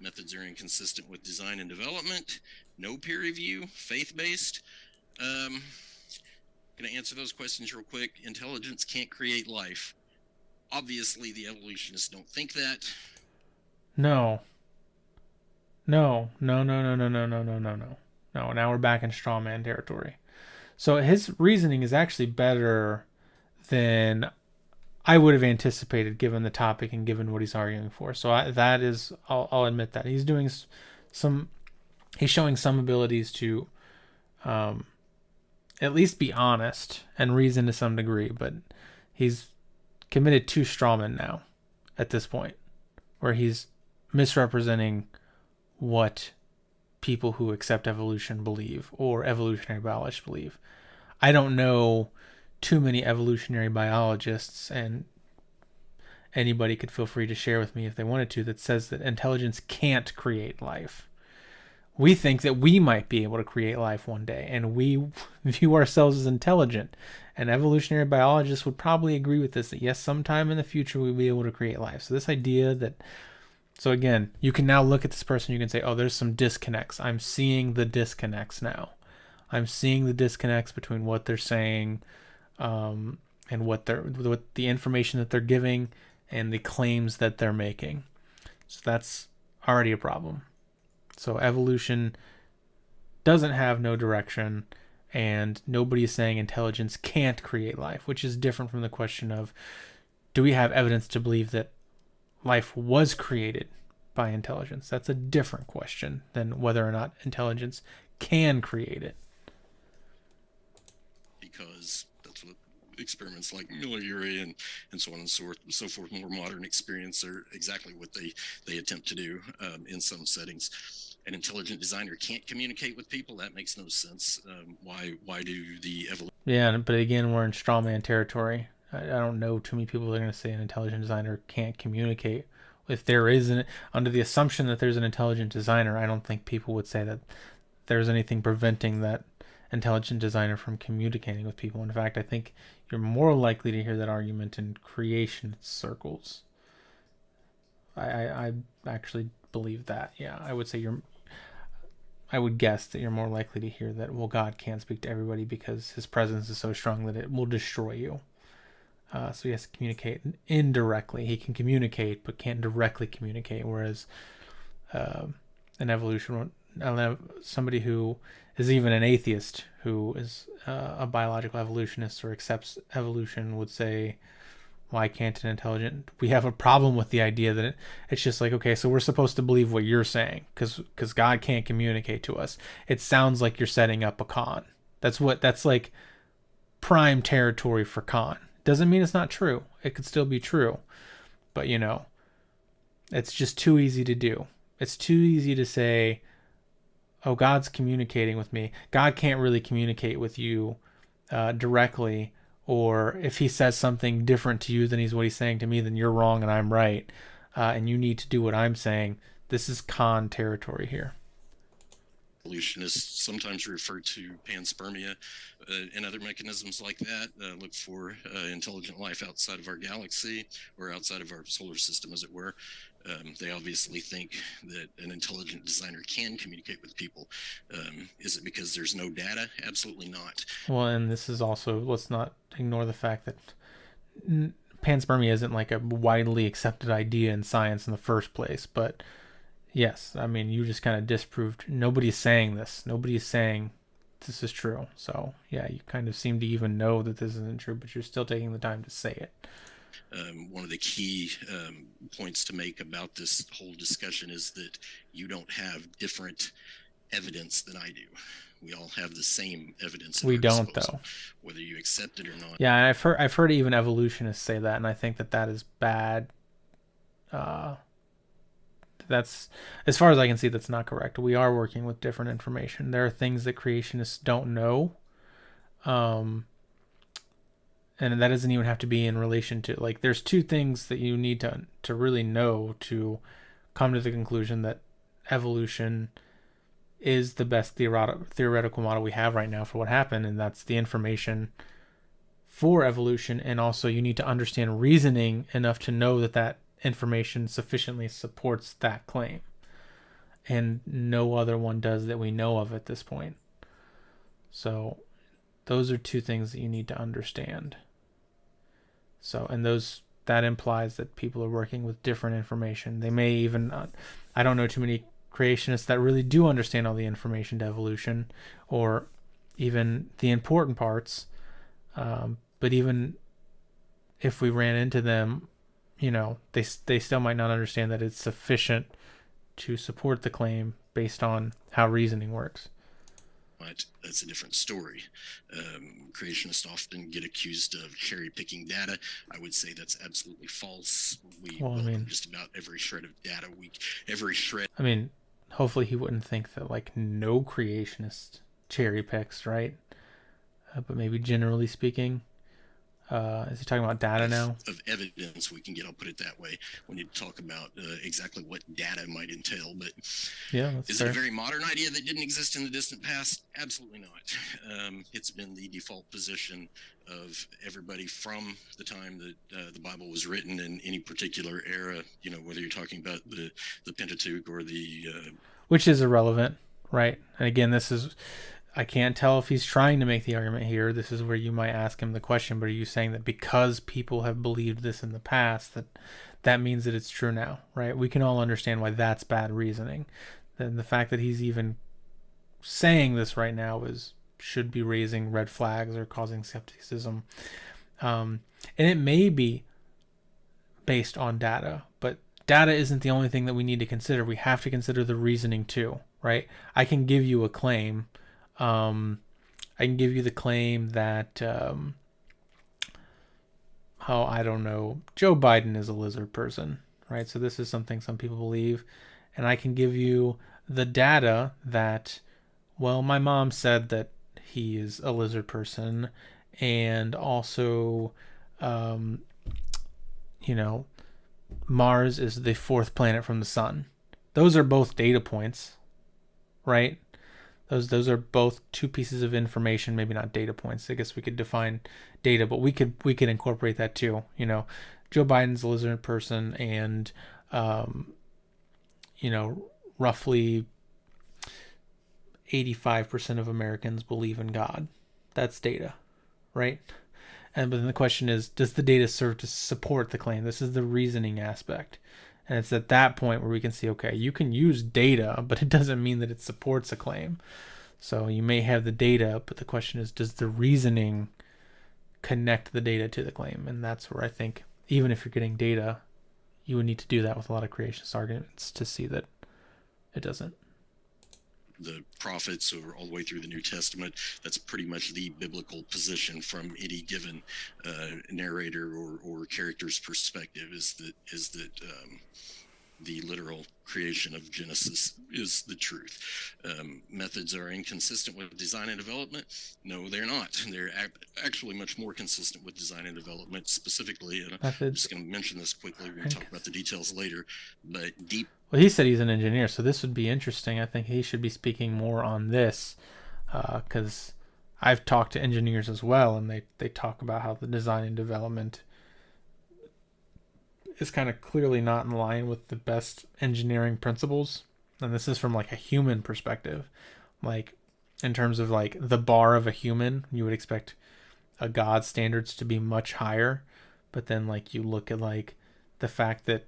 K: methods are inconsistent with design and development, no peer review, faith-based. Going to answer those questions real quick. Intelligence can't create life. Obviously, the evolutionists don't think that.
A: No. No, now we're back in straw man territory. So his reasoning is actually better than I would have anticipated given the topic and given what he's arguing for. So I'll admit that he's doing he's showing some abilities to at least be honest and reason to some degree, but he's committed to strawman now at this point, where he's misrepresenting what people who accept evolution believe or evolutionary biologists believe. I don't know too many evolutionary biologists, and anybody could feel free to share with me if they wanted to, that says that intelligence can't create life. We think that we might be able to create life one day, and we view ourselves as intelligent. And evolutionary biologists would probably agree with this, that yes, sometime in the future we'll be able to create life. So this idea that, so again, you can now look at this person, you can say, oh, there's some disconnects. I'm seeing the disconnects now. I'm seeing the disconnects between what they're saying and what the information that they're giving and the claims that they're making. So that's already a problem. So evolution doesn't have no direction, and nobody is saying intelligence can't create life, which is different from the question of, do we have evidence to believe that life was created by intelligence? That's a different question than whether or not intelligence can create it.
K: Because that's what experiments like Miller-Urey and so on and so forth, more modern experience, are exactly what they attempt to do in some settings. An intelligent designer can't communicate with people. That makes no sense. Why do the evolution?
A: Yeah, but again, we're in strawman territory. I don't know too many people that are going to say an intelligent designer can't communicate. If there is under the assumption that there's an intelligent designer, I don't think people would say that there's anything preventing that intelligent designer from communicating with people. In fact, I think you're more likely to hear that argument in creation circles. I actually believe that. Yeah, I would say I would guess that you're more likely to hear that, well, God can't speak to everybody because his presence is so strong that it will destroy you. So he has to communicate indirectly. He can communicate, but can't directly communicate. Whereas an evolution, somebody who is even an atheist, who is a biological evolutionist or accepts evolution, would say, why can't an intelligent? We have a problem with the idea that it's just like, okay, so we're supposed to believe what you're saying because God can't communicate to us. It sounds like you're setting up a con. That's like prime territory for con. Doesn't mean it's not true. It could still be true. But, It's just too easy to do. It's too easy to say, oh, God's communicating with me. God can't really communicate with you directly, or if he says something different to you than what he's saying to me, then you're wrong and I'm right, and you need to do what I'm saying. This is con territory here.
K: Evolutionists sometimes refer to panspermia and other mechanisms like that. Look for intelligent life outside of our galaxy or outside of our solar system, as it were. They obviously think that an intelligent designer can communicate with people. Is it because there's no data? Absolutely not.
A: Well, and this is also, let's not ignore the fact that panspermia isn't like a widely accepted idea in science in the first place, but yes, I mean, you just kind of disproved. Nobody's saying this. Nobody's saying this is true. So, yeah, you kind of seem to even know that this isn't true, but you're still taking the time to say it.
K: One of the key points to make about this whole discussion is that you don't have different evidence than I do. We all have the same evidence.
A: We don't, though.
K: Whether you accept it or not.
A: Yeah, I've heard even evolutionists say that, and I think that is bad. That's, as far as I can see, that's not correct. We are working with different information. There are things that creationists don't know. And that doesn't even have to be in relation to, like, there's two things that you need to really know to come to the conclusion that evolution is the best theoretical model we have right now for what happened, and that's the information for evolution, and also you need to understand reasoning enough to know that information sufficiently supports that claim. And no other one does that we know of at this point. So those are two things that you need to understand. So, and that implies that people are working with different information. They may even, I don't know too many creationists that really do understand all the information to evolution, or even the important parts. But even if we ran into them, they still might not understand that it's sufficient to support the claim based on how reasoning works.
K: But that's a different story. Creationists often get accused of cherry picking data. I would say that's absolutely false. We welcome just about every shred of data. Every shred.
A: I mean, hopefully he wouldn't think that like no creationist cherry picks, right? But maybe generally speaking. Is he talking about data now?
K: Of evidence we can get, I'll put it that way. We need to talk about exactly what data might entail. But
A: yeah, that's
K: is
A: fair.
K: it a very modern idea that didn't exist in the distant past? Absolutely not. It's been the default position of everybody from the time that the Bible was written in any particular era. Whether you're talking about the Pentateuch or the
A: which is irrelevant, right? And again, I can't tell if he's trying to make the argument here. This is where you might ask him the question, but are you saying that because people have believed this in the past, that means that it's true now, right? We can all understand why that's bad reasoning. Then the fact that he's even saying this right now should be raising red flags or causing skepticism. And it may be based on data, but data isn't the only thing that we need to consider. We have to consider the reasoning too, right? I can give you a claim. I can give you the claim that, I don't know, Joe Biden is a lizard person, right? So this is something some people believe. And I can give you the data that, well, my mom said that he is a lizard person. And also, Mars is the fourth planet from the sun. Those are both data points, right? Those are both two pieces of information, maybe not data points. I guess we could define data, but we could incorporate that too. Joe Biden's a lizard person, and roughly 85% of Americans believe in God. That's data, right? But then the question is, does the data serve to support the claim? This is the reasoning aspect. And it's at that point where we can see, okay, you can use data, but it doesn't mean that it supports a claim. So you may have the data, but the question is, does the reasoning connect the data to the claim? And that's where I think, even if you're getting data, you would need to do that with a lot of creationist arguments to see that it doesn't.
K: The prophets or all the way through the New Testament, that's pretty much the biblical position from any given narrator or character's perspective, is that the literal creation of Genesis is the truth. Methods are inconsistent with design and development. No, they're not. They're actually much more consistent with design and development specifically. And I'm just going to mention this quickly. We can talk about the details later. But
A: well, he said he's an engineer, so this would be interesting. I think he should be speaking more on this because I've talked to engineers as well, and they talk about how the design and development is kind of clearly not in line with the best engineering principles. And this is from like a human perspective. Like in terms of like the bar of a human, you would expect a God standards to be much higher. But then like you look at like the fact that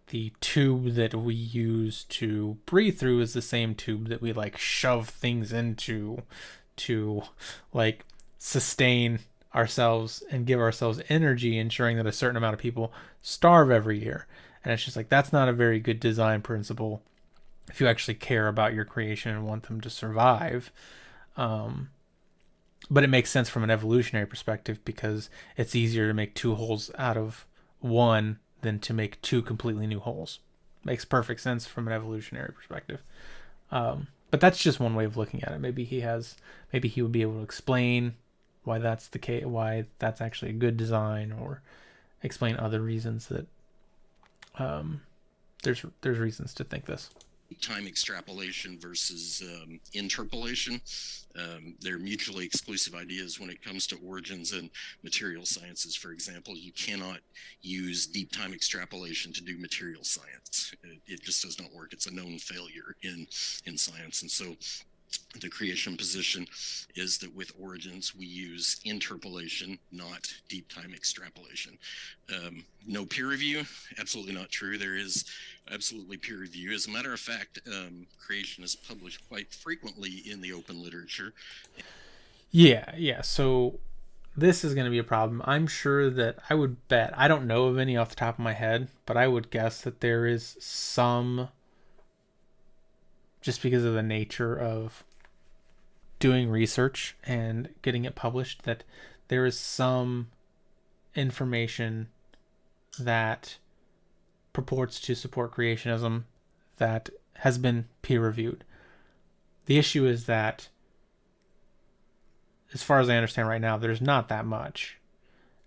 A: the tube that we use to breathe through is the same tube that we like shove things into to like sustain ourselves and give ourselves energy, ensuring that a certain amount of people starve every year. And it's just like, that's not a very good design principle if you actually care about your creation and want them to survive. But it makes sense from an evolutionary perspective because it's easier to make two holes out of one than to make two completely new holes. Makes perfect sense from an evolutionary perspective. But that's just one way of looking at it. Maybe he would be able to explain why that's the case, why that's actually a good design, or explain other reasons that there's reasons to think this.
K: Time extrapolation versus interpolation. They're mutually exclusive ideas when it comes to origins and material sciences. For example, you cannot use deep time extrapolation to do material science. It just does not work. It's a known failure in science. And so the creation position is that with origins, we use interpolation, not deep time extrapolation. No peer review, absolutely not true. There is absolutely peer review. As a matter of fact, creation is published quite frequently in the open literature.
A: Yeah. So this is going to be a problem. I'm sure that I would bet, I don't know of any off the top of my head, but I would guess that there is some, just because of the nature of doing research and getting it published, that there is some information that purports to support creationism that has been peer reviewed. The issue is that, as far as I understand right now, there's not that much.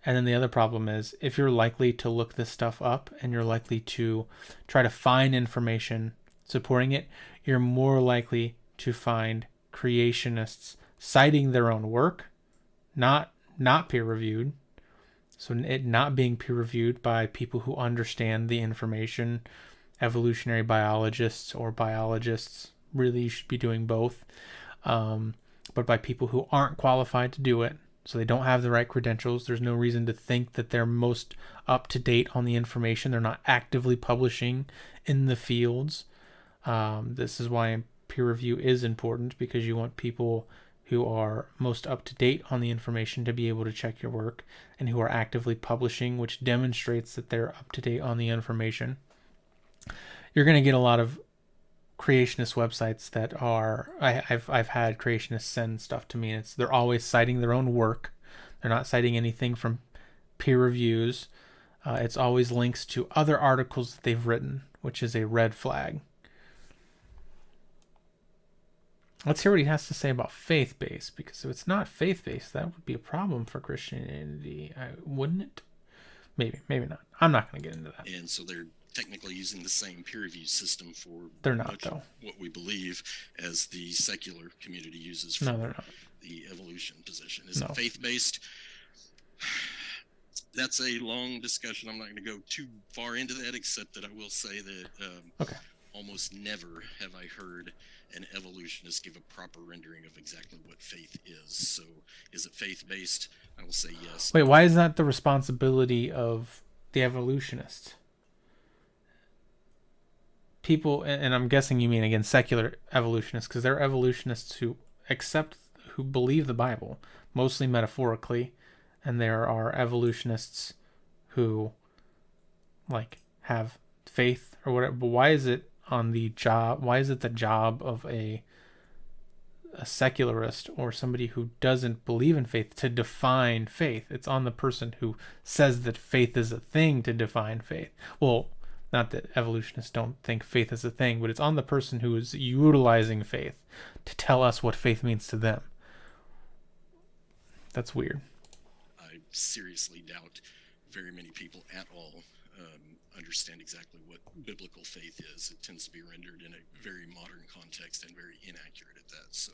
A: And then the other problem is, if you're likely to look this stuff up and you're likely to try to find information supporting it, you're more likely to find creationists citing their own work, not peer reviewed. So it not being peer reviewed by people who understand the information, evolutionary biologists or biologists. Really, you should be doing both. But by people who aren't qualified to do it, so they don't have the right credentials. There's no reason to think that they're most up to date on the information. They're not actively publishing in the fields. This is why peer review is important, because you want people who are most up to date on the information to be able to check your work, and who are actively publishing, which demonstrates that they're up to date on the information. You're going to get a lot of creationist websites that are, I've had creationists send stuff to me, and they're always citing their own work. They're not citing anything from peer reviews. It's always links to other articles that they've written, which is a red flag. Let's hear what he has to say about faith-based, because if it's not faith-based, that would be a problem for Christianity, wouldn't it? Maybe not. I'm not going to get into that.
K: And so they're technically using the same peer review system for
A: they're not, though.
K: What we believe as the secular community uses for the evolution position. Is it faith-based? That's a long discussion. I'm not going to go too far into that, except that I will say that almost never have I heard an evolutionist give a proper rendering of exactly what faith is. So is it faith-based? I will say yes.
A: Wait, why is that the responsibility of the evolutionist? People, and I'm guessing you mean, again, secular evolutionists, because there are evolutionists who believe the Bible, mostly metaphorically, and there are evolutionists who have faith or whatever. But why is it the job of a secularist or somebody who doesn't believe in faith to define faith? It's on the person who says that faith is a thing to define faith. Well, Not that evolutionists don't think faith is a thing, but it's on the person who is utilizing faith to tell us what faith means to them. That's weird.
K: I seriously doubt very many people at all understand exactly what biblical faith is. It tends to be rendered in a very modern context and very inaccurate at that. So,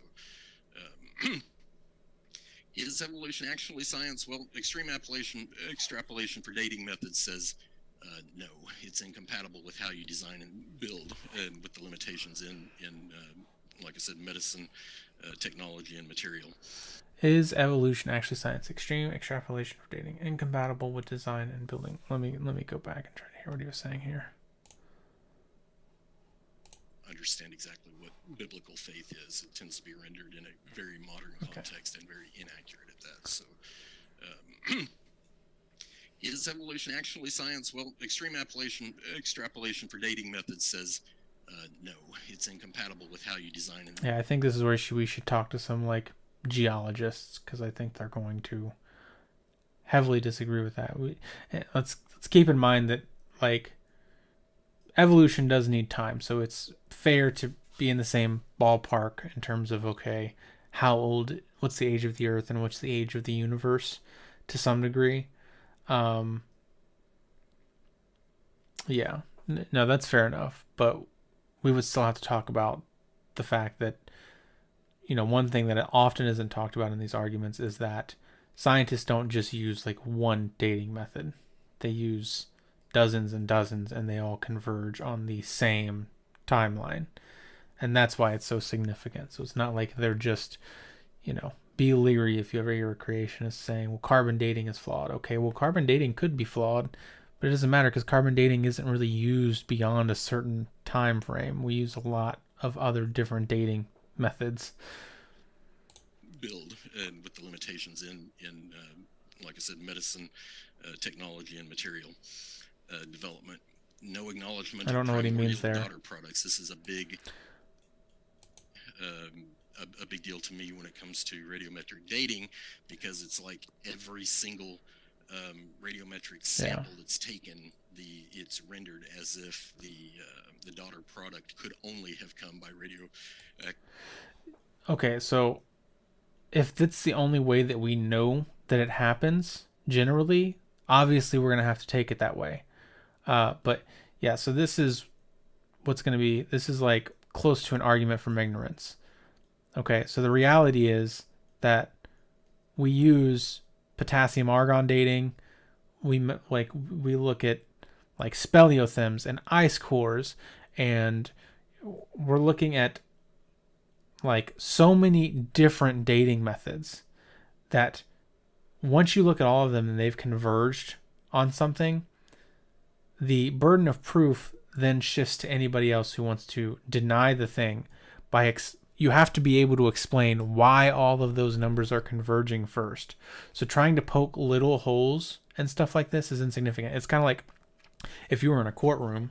K: is evolution actually science? Well, extreme extrapolation for dating methods says no. It's incompatible with how you design and build, and with the limitations in like I said, medicine, technology, and material.
A: Is evolution actually science? Extreme extrapolation for dating, incompatible with design and building. Let me go back and try to hear what he was saying here.
K: Understand exactly what biblical faith is. It tends to be rendered in a very modern context and very inaccurate at that. So, is evolution actually science? Well, extreme extrapolation for dating methods says no. It's incompatible with how you design and...
A: Yeah, I think this is where we should talk to some like geologists, because I think they're going to heavily disagree with that. Let's keep in mind that like evolution does need time, so it's fair to be in the same ballpark in terms of what's the age of the Earth and what's the age of the universe to some degree. Yeah, no, that's fair enough, but we would still have to talk about the fact that, one thing that often isn't talked about in these arguments is that scientists don't just use like one dating method. They use dozens and dozens, and they all converge on the same timeline. And that's why it's so significant. So it's not like they're just, be leery if you ever hear a creationist saying, well, carbon dating is flawed. Okay, well, carbon dating could be flawed, but it doesn't matter because carbon dating isn't really used beyond a certain time frame. We use a lot of other different dating methods.
K: Build, and with the limitations in like I said, medicine, technology, and material development. No acknowledgement.
A: I don't know what he means there.
K: Daughter products. This is a big deal to me when it comes to radiometric dating, because it's like every single radiometric sample that's taken, it's rendered as if the daughter product could only have come by radio.
A: Okay, so if that's the only way that we know that it happens, generally, obviously we're going to have to take it that way. But yeah, so this is like close to an argument from ignorance. Okay, so the reality is that we use potassium argon dating. We look at like speleothems and ice cores, and we're looking at like so many different dating methods that once you look at all of them and they've converged on something, the burden of proof then shifts to anybody else who wants to deny the thing by you have to be able to explain why all of those numbers are converging first. So trying to poke little holes and stuff like this is insignificant. It's kind of like if you were in a courtroom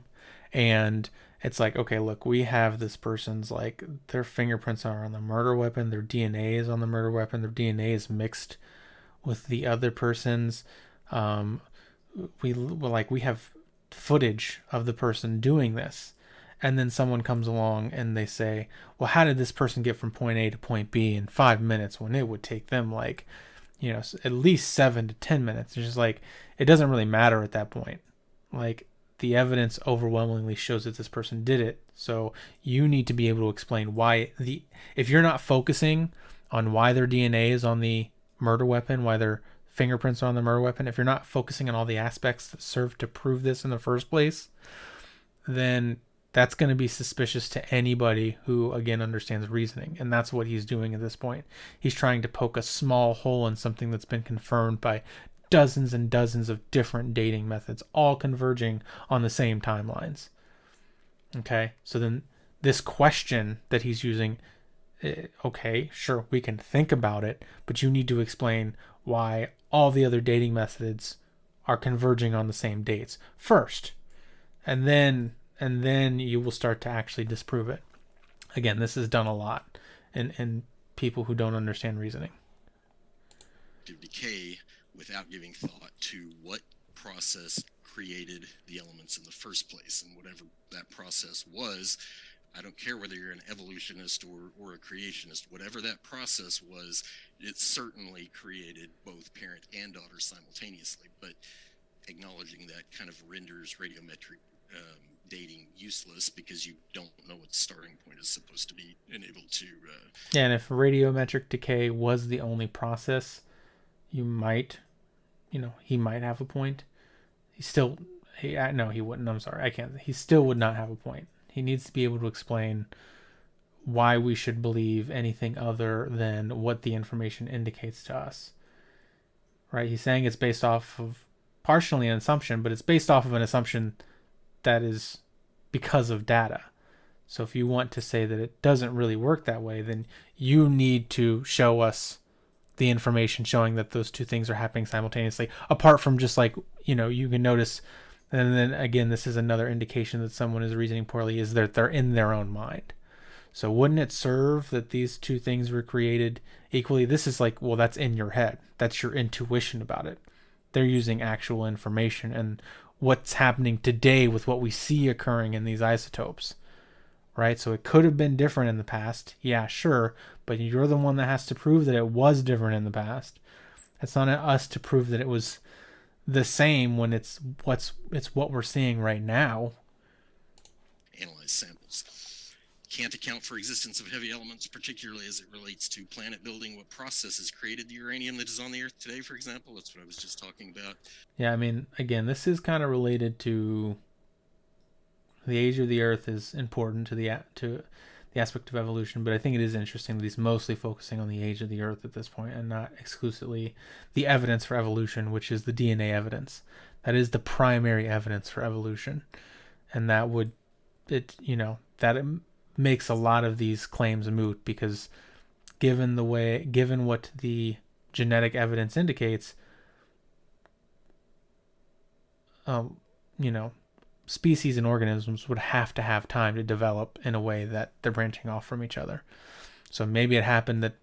A: and it's like, okay, look, we have this person's, like, their fingerprints are on the murder weapon, their DNA is on the murder weapon, their DNA is mixed with the other person's. We have footage of the person doing this. And then someone comes along and they say, well, how did this person get from point A to point B in 5 minutes when it would take them like, at least 7 to 10 minutes? It's just like, it doesn't really matter at that point. Like, the evidence overwhelmingly shows that this person did it. So you need to be able to explain why if you're not focusing on why their DNA is on the murder weapon, why their fingerprints are on the murder weapon, if you're not focusing on all the aspects that serve to prove this in the first place, then that's going to be suspicious to anybody who, again, understands reasoning. And that's what he's doing at this point. He's trying to poke a small hole in something that's been confirmed by dozens and dozens of different dating methods, all converging on the same timelines. Okay, so then this question that he's using, okay, sure, we can think about it, but you need to explain why all the other dating methods are converging on the same dates first. And then you will start to actually disprove it. Again, this is done a lot in people who don't understand reasoning.
K: To decay without giving thought to what process created the elements in the first place. And whatever that process was, I don't care whether you're an evolutionist or a creationist, whatever that process was, it certainly created both parent and daughter simultaneously. But acknowledging that kind of renders radiometric dating useless, because you don't know what the starting point is supposed to be and able to...
A: Yeah, and if radiometric decay was the only process, he might have a point. No, he wouldn't. I'm sorry, I can't. He still would not have a point. He needs to be able to explain why we should believe anything other than what the information indicates to us. Right? He's saying it's based off of partially an assumption, but it's based off of an assumption that is because of data. So if you want to say that it doesn't really work that way, then you need to show us the information showing that those two things are happening simultaneously, apart from just like, you can notice. And then again, this is another indication that someone is reasoning poorly, is that they're in their own mind. So wouldn't it serve that these two things were created equally? This is like, well, that's in your head. That's your intuition about it. They're using actual information and what's happening today with what we see occurring in these isotopes, right? So it could have been different in the past. Yeah, sure. But you're the one that has to prove that it was different in the past. It's not us to prove that it was the same when it's what we're seeing right now.
K: Analyze samples. Can't account for existence of heavy elements, particularly as it relates to planet building. What processes created the uranium that is on the Earth today, for example? That's what I was just talking about.
A: Yeah, I mean, again, this is kind of related to the age of the Earth is important to the aspect of evolution, but I think it is interesting that he's mostly focusing on the age of the Earth at this point and not exclusively the evidence for evolution, which is the DNA evidence. That is the primary evidence for evolution. And that makes a lot of these claims moot, because given what the genetic evidence indicates, species and organisms would have to have time to develop in a way that they're branching off from each other. So maybe it happened that,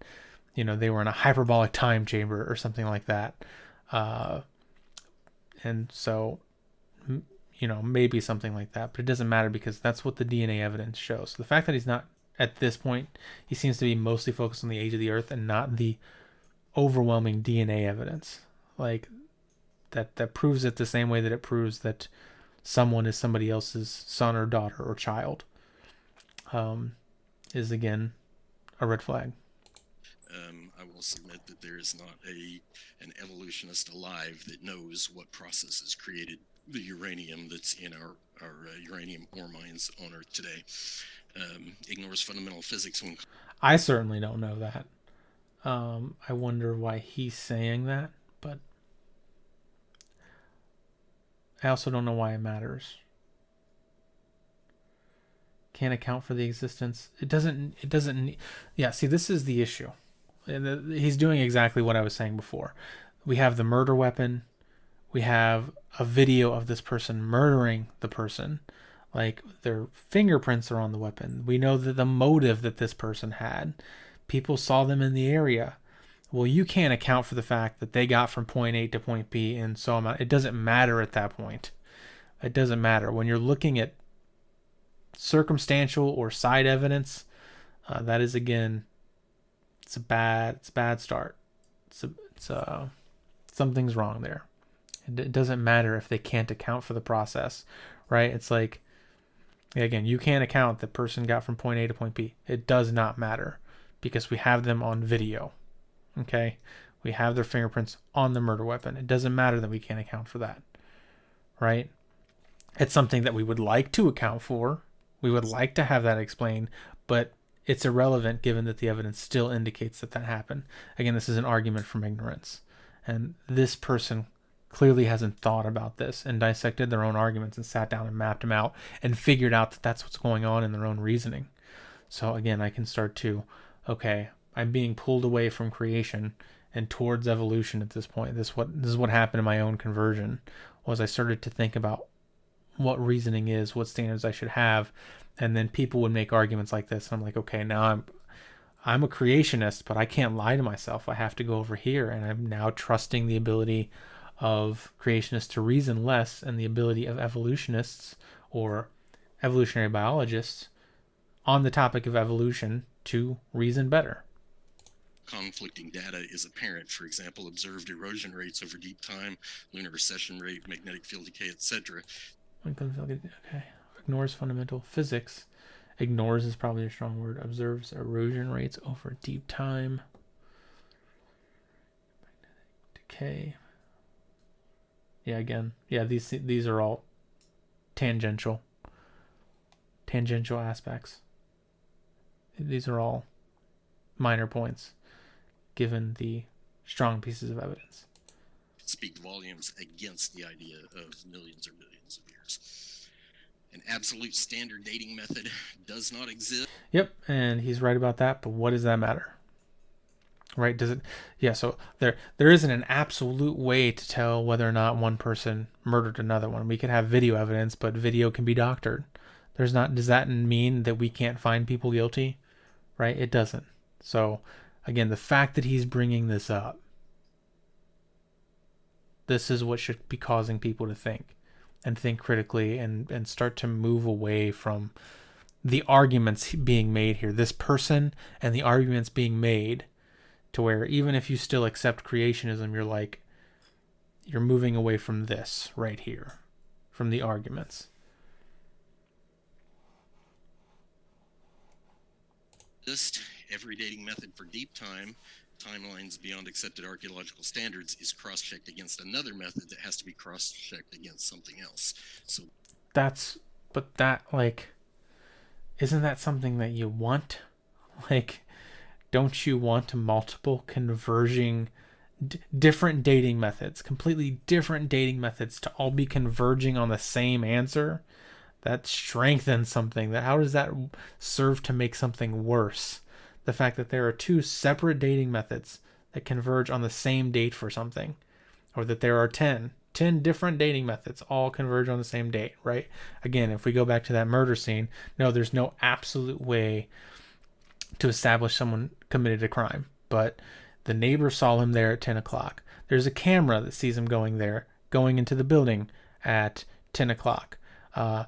A: they were in a hyperbolic time chamber or something like that. And so, maybe something like that, but it doesn't matter because that's what the DNA evidence shows. So the fact that he's not, at this point, he seems to be mostly focused on the age of the Earth and not the overwhelming DNA evidence. Like, that proves it the same way that it proves that someone is somebody else's son or daughter or child, is again a red flag.
K: I will submit that there is not an evolutionist alive that knows what processes created the uranium that's in our uranium ore mines on Earth today. Ignores fundamental physics when...
A: I certainly don't know that. I wonder why he's saying that, but I also don't know why it matters. Can't account for the existence. It doesn't. Yeah, see, this is the issue. He's doing exactly what I was saying before. We have the murder weapon. We have a video of this person murdering the person. Like, their fingerprints are on the weapon. We know that the motive that this person had. People saw them in the area. Well, you can't account for the fact that they got from point A to point B and so on. It doesn't matter at that point. It doesn't matter. When you're looking at circumstantial or side evidence, that is, again, it's a bad start. Something's wrong there. It doesn't matter if they can't account for the process, right? It's like, again, you can't account that person got from point A to point B. It does not matter because we have them on video. Okay, we have their fingerprints on the murder weapon. It doesn't matter that we can't account for that, right? It's something that we would like to account for. We would like to have that explained, but it's irrelevant given that the evidence still indicates that happened. Again, this is an argument from ignorance. And this person clearly hasn't thought about this and dissected their own arguments and sat down and mapped them out and figured out that that's what's going on in their own reasoning. So again, I can start to, okay, I'm being pulled away from creation and towards evolution at this point. This is what happened in my own conversion, was I started to think about what reasoning is, what standards I should have, and then people would make arguments like this. And I'm like, okay, now I'm a creationist, but I can't lie to myself. I have to go over here, and I'm now trusting the ability of creationists to reason less and the ability of evolutionists or evolutionary biologists on the topic of evolution to reason better.
K: Conflicting data is apparent. For example, observed erosion rates over deep time, lunar recession rate, magnetic field decay, etc.
A: Okay. Ignores fundamental physics. Ignores is probably a strong word. Observes erosion rates over deep time. Magnetic decay. Yeah, again. Yeah, these are all tangential aspects. These are all minor points given the strong pieces of evidence.
K: Speak volumes against the idea of millions or billions of years. An absolute standard dating method does not exist.
A: Yep, and he's right about that, but what does that matter? Right? Does it? Yeah, so there isn't an absolute way to tell whether or not one person murdered another one. We can have video evidence, but video can be doctored. Does that mean that we can't find people guilty? Right? It doesn't. So, again, the fact that he's bringing this up, this is what should be causing people to think critically and start to move away from the arguments being made here. This person and the arguments being made to where even if you still accept creationism, you're moving away from this right here, from the arguments.
K: Every dating method for deep timelines beyond accepted archaeological standards is cross-checked against another method that has to be cross-checked against something else. So
A: isn't that something that you want? Don't you want multiple converging different dating methods, completely different dating methods to all be converging on the same answer? That strengthens something. How does that serve to make something worse? The fact that there are two separate dating methods that converge on the same date for something, or that there are 10 different dating methods all converge on the same date, right? Again, if we go back to that murder scene, no, there's no absolute way to establish someone committed a crime, but the neighbor saw him there at 10 o'clock. There's a camera that sees him going into the building at 10 o'clock. A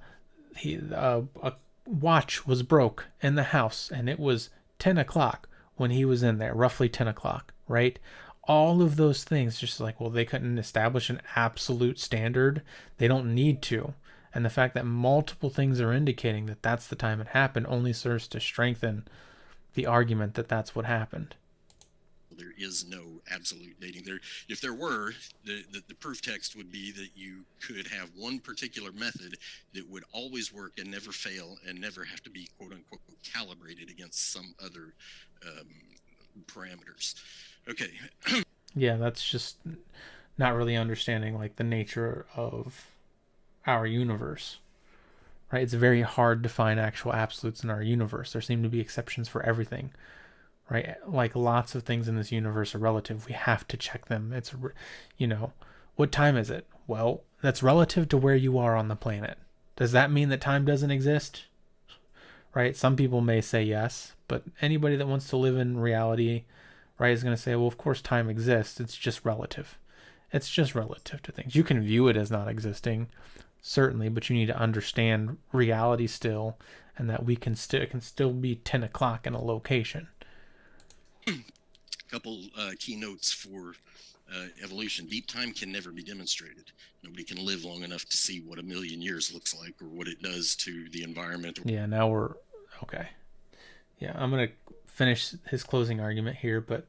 A: watch was broke in the house, and it was 10 o'clock when he was in there, roughly 10 o'clock, right? All of those things, just they couldn't establish an absolute standard. They don't need to. And the fact that multiple things are indicating that that's the time it happened only serves to strengthen the argument that that's what happened.
K: There is no absolute dating. If there were, the proof text would be that you could have one particular method that would always work and never fail and never have to be quote unquote calibrated against some other parameters. Okay.
A: Yeah, that's just not really understanding the nature of our universe. Right? It's very hard to find actual absolutes in our universe. There seem to be exceptions for everything. Right? Lots of things in this universe are relative. We have to check them. It's, what time is it? Well, that's relative to where you are on the planet. Does that mean that time doesn't exist? Right? Some people may say yes, but anybody that wants to live in reality, right, is going to say, well, of course time exists. It's just relative. It's just relative to things. You can view it as not existing, certainly, but you need to understand reality still, and that it can still be 10 o'clock in a location.
K: Couple keynotes for evolution. Deep time can never be demonstrated. Nobody can live long enough to see what a million years looks like or what it does to the environment.
A: Yeah, now we're okay. Yeah, I'm going to finish his closing argument here, but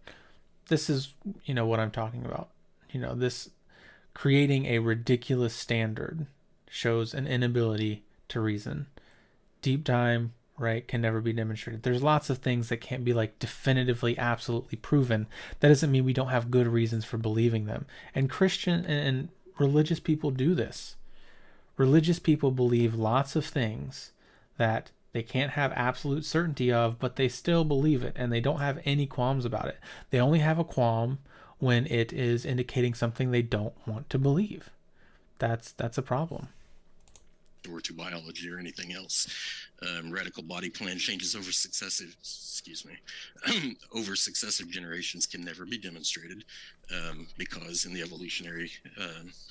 A: this is, what I'm talking about. This creating a ridiculous standard shows an inability to reason. Deep time, right, can never be demonstrated. There's lots of things that can't be definitively, absolutely proven. That doesn't mean we don't have good reasons for believing them. And Christian and religious people do this. Religious people believe lots of things that they can't have absolute certainty of, but they still believe it, and they don't have any qualms about it. They only have a qualm when it is indicating something they don't want to believe. That's a problem.
K: or to biology or anything else. Radical body plan changes over successive generations can never be demonstrated because in the evolutionary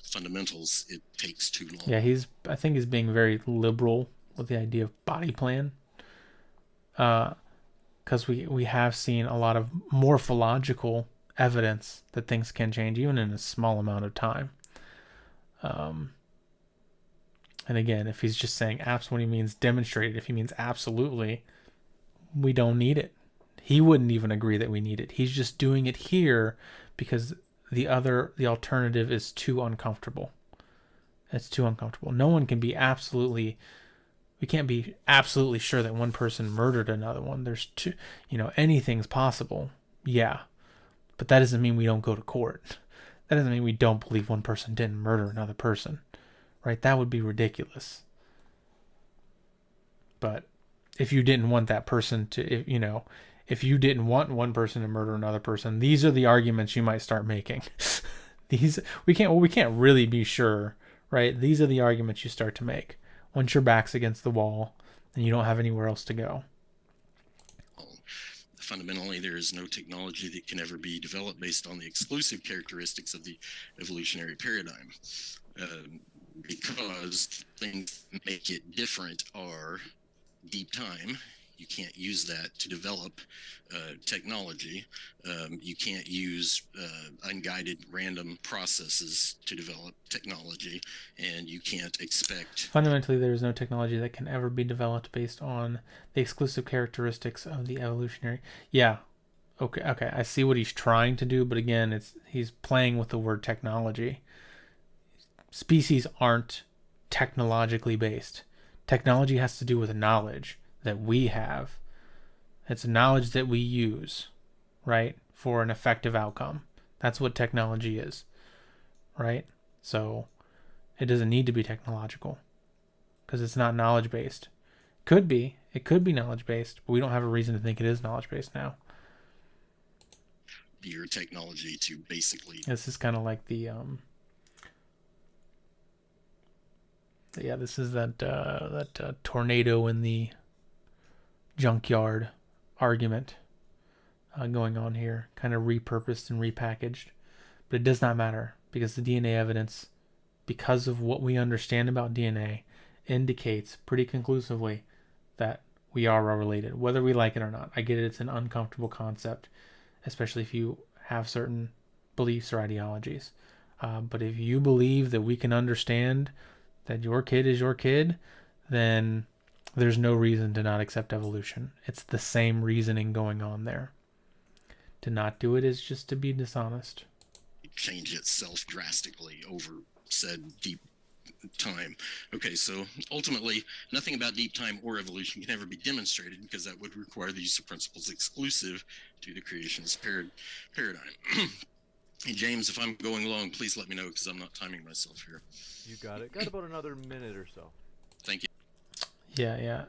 K: fundamentals it takes too long.
A: Yeah, I think he's being very liberal with the idea of body plan, because we have seen a lot of morphological evidence that things can change even in a small amount of time. And again, if he's just saying absolutely, he means demonstrated. If he means absolutely, we don't need it. He wouldn't even agree that we need it. He's just doing it here because the alternative is too uncomfortable. It's too uncomfortable. No one can be we can't be absolutely sure that one person murdered another one. There's two, anything's possible. Yeah. But that doesn't mean we don't go to court. That doesn't mean we don't believe one person didn't murder another person. Right? That would be ridiculous. But if you didn't want that person to, if you didn't want one person to murder another person, these are the arguments you might start making. We can't really be sure, right? These are the arguments you start to make once your back's against the wall and you don't have anywhere else to go.
K: Fundamentally, there is no technology that can ever be developed based on the exclusive characteristics of the evolutionary paradigm. Because things that make it different are deep time. You can't use that to develop technology. You can't use unguided random processes to develop technology, and you can't expect...
A: Fundamentally, there is no technology that can ever be developed based on the exclusive characteristics of the evolutionary... Yeah. Okay, I see what he's trying to do, but again, he's playing with the word technology. Species aren't technologically based. Technology has to do with knowledge that we have. It's knowledge that we use, right, for an effective outcome. That's what technology is, right? So it doesn't need to be technological because it's not knowledge based. It could be knowledge based, but we don't have a reason to think it is knowledge based now.
K: Your technology to basically...
A: This is kind of like the this is that tornado in the junkyard argument going on here, kind of repurposed and repackaged. But it does not matter because the DNA evidence, because of what we understand about DNA, indicates pretty conclusively that we are related, whether we like it or not. I get it, it's an uncomfortable concept, especially if you have certain beliefs or ideologies. But if you believe that we can understand that your kid is your kid, then there's no reason to not accept evolution. It's the same reasoning going on there. To not do it is just to be dishonest.
K: Change itself drastically over said deep time. Okay, so ultimately, nothing about deep time or evolution can ever be demonstrated because that would require the use of principles exclusive to the creationist paradigm. Hey, James, if I'm going long, please let me know because I'm not timing myself here.
I: You got it. Got about another minute or so.
K: Thank you.
A: Yeah.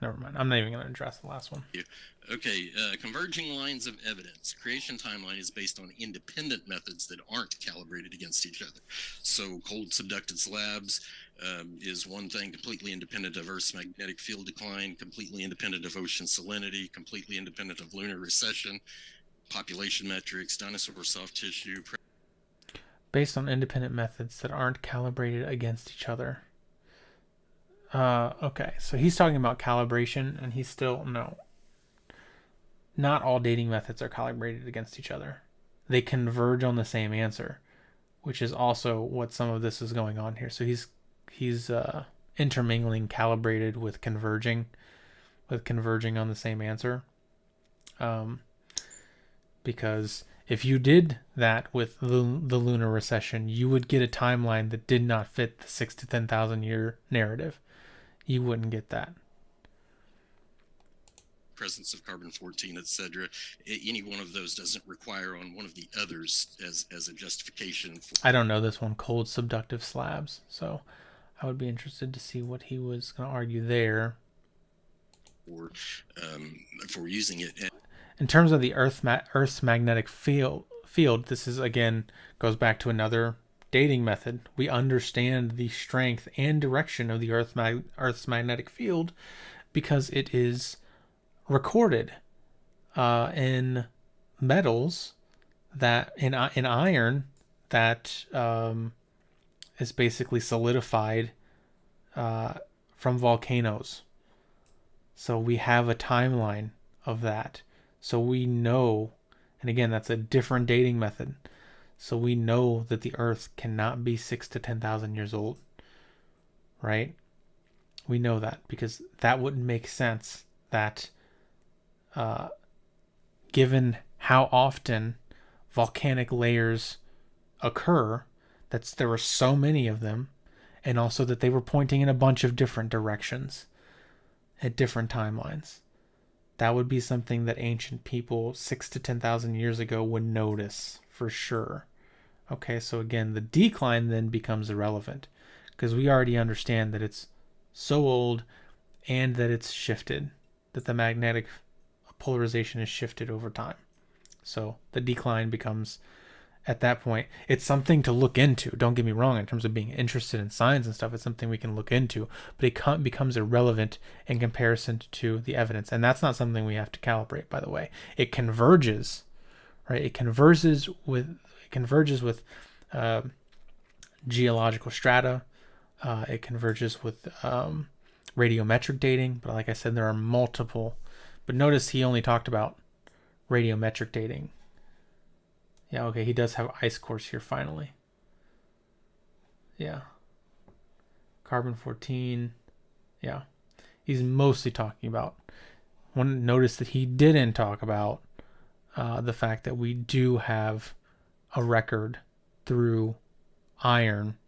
A: Never mind. I'm not even going to address the last one.
K: Okay, converging lines of evidence. Creation timeline is based on independent methods that aren't calibrated against each other. So cold subducted slabs is one thing, completely independent of Earth's magnetic field decline, completely independent of ocean salinity, completely independent of lunar recession, population metrics, dinosaur soft tissue.
A: Based on independent methods that aren't calibrated against each other. Okay, so he's talking about calibration, and he's still, no. Not all dating methods are calibrated against each other. They converge on the same answer, which is also what some of this is going on here. So he's intermingling calibrated with converging on the same answer. Because if you did that with the lunar recession, you would get a timeline that did not fit the 6 to 10,000 year narrative. You wouldn't get that.
K: Presence of carbon-14, etc. Any one of those doesn't require on one of the others as a justification.
A: I don't know this one, cold subductive slabs. So I would be interested to see what he was going to argue there.
K: For using it.
A: In terms of the Earth's magnetic field, this is, again, goes back to another dating method. We understand the strength and direction of the Earth's magnetic field because it is recorded in metals, that in iron that is basically solidified from volcanoes. So we have a timeline of that. So we know, and again, that's a different dating method. So we know that the Earth cannot be 6,000 to 10,000 years old, right? We know that because that wouldn't make sense. That given how often volcanic layers occur, there were so many of them, and also that they were pointing in a bunch of different directions at different timelines. That would be something that ancient people 6,000 to 10,000 years ago would notice for sure. Okay, so again, the decline then becomes irrelevant because we already understand that it's so old and that it's shifted, that the magnetic polarization is shifted over time. So the decline becomes, at that point, it's something to look into. Don't get me wrong, in terms of being interested in science and stuff, it's something we can look into, but it becomes irrelevant in comparison to the evidence. And that's not something we have to calibrate, by the way. It converges, right? It converges with geological strata. It converges with radiometric dating. But like I said, there are multiple. But notice he only talked about radiometric dating. Yeah, okay, he does have ice cores here finally. Yeah. Carbon-14. Yeah. He's mostly talking about. Notice that he didn't talk about the fact that we do have a record through iron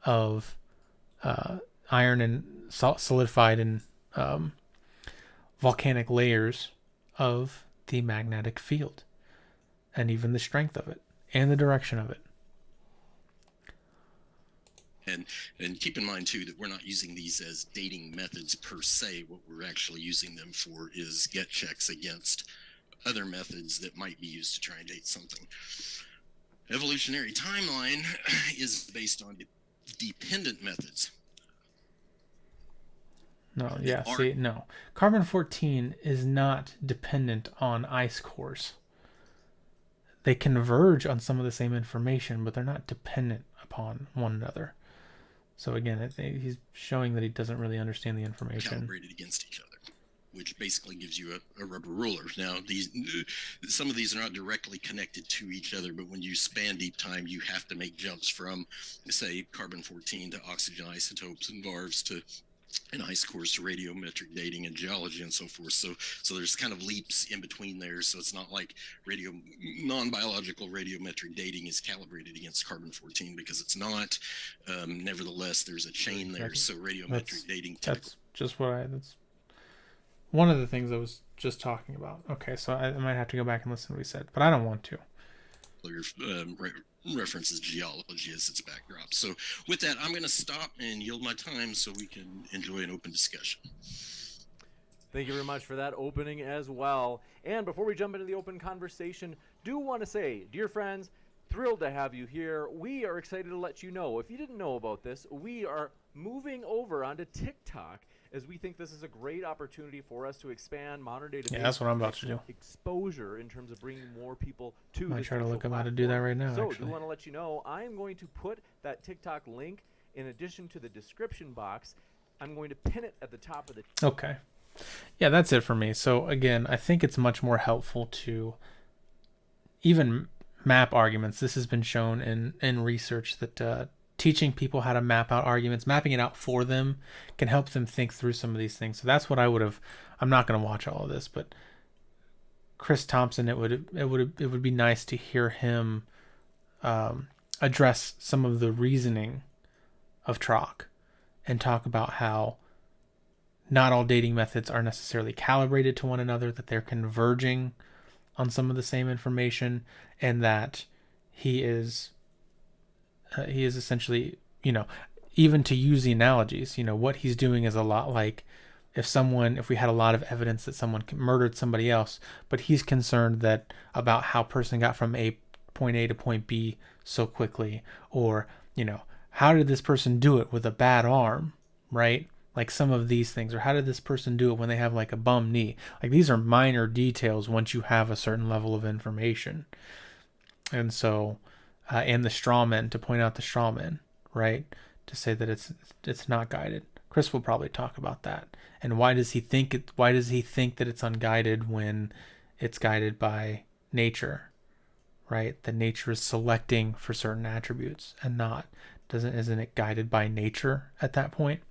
A: of iron and solidified in volcanic layers of the magnetic field, and even the strength of it and the direction of it.
K: And keep in mind too that we're not using these as dating methods per se. What we're actually using them for is get checks against other methods that might be used to try and date something. Evolutionary timeline is based on dependent methods.
A: No, yeah, see, no. Carbon-14 is not dependent on ice cores. They converge on some of the same information, but they're not dependent upon one another. So again, he's showing that he doesn't really understand the information.
K: Calibrated against each other, which basically gives you a rubber ruler. Now, some of these are not directly connected to each other, but when you span deep time, you have to make jumps from, say, carbon-14 to oxygen isotopes and VARVs to an ice cores to radiometric dating and geology and so forth. So there's kind of leaps in between there. So it's not like non-biological radiometric dating is calibrated against carbon-14 because it's not. Nevertheless, there's a chain there. So radiometric dating.
A: That's one of the things I was just talking about. Okay, so I might have to go back and listen to what he said, but I don't want to.
K: References geology as its backdrop. So with that, I'm going to stop and yield my time so we can enjoy an open discussion.
I: Thank you very much for that opening as well. And before we jump into the open conversation, do want to say, dear friends, thrilled to have you here. We are excited to let you know, if you didn't know about this, we are moving over onto TikTok, as we think this is a great opportunity for us to expand modern day debate.
A: Yeah, that's what I'm about to do.
I: Exposure in terms of bringing more people to
A: I might
I: this
A: try to look up
I: platform.
A: how to do that right now.
I: So,
A: actually,
I: do want to let you know, I am going to put that TikTok link in addition to the description box. I'm going to pin it at the top of the.
A: Okay. Yeah, that's it for me. So again, I think it's much more helpful to even map arguments. This has been shown in research that teaching people how to map out arguments, mapping it out for them, can help them think through some of these things. So that's what I would have. I'm not going to watch all of this, but Chris Thompson, it would be nice to hear him address some of the reasoning of Trock and talk about how not all dating methods are necessarily calibrated to one another, that they're converging on some of the same information, and that he is essentially, even to use the analogies, what he's doing is a lot like if we had a lot of evidence that someone murdered somebody else, but he's concerned that about how person got from point A to point B so quickly, or how did this person do it with a bad arm, right? Like some of these things, or how did this person do it when they have like a bum knee? Like these are minor details once you have a certain level of information. And so, and the straw men, to point out the straw men, right? To say that it's not guided. Chris will probably talk about that. And why does he think that it's unguided when it's guided by nature, right? That nature is selecting for certain attributes and not. Isn't it guided by nature at that point?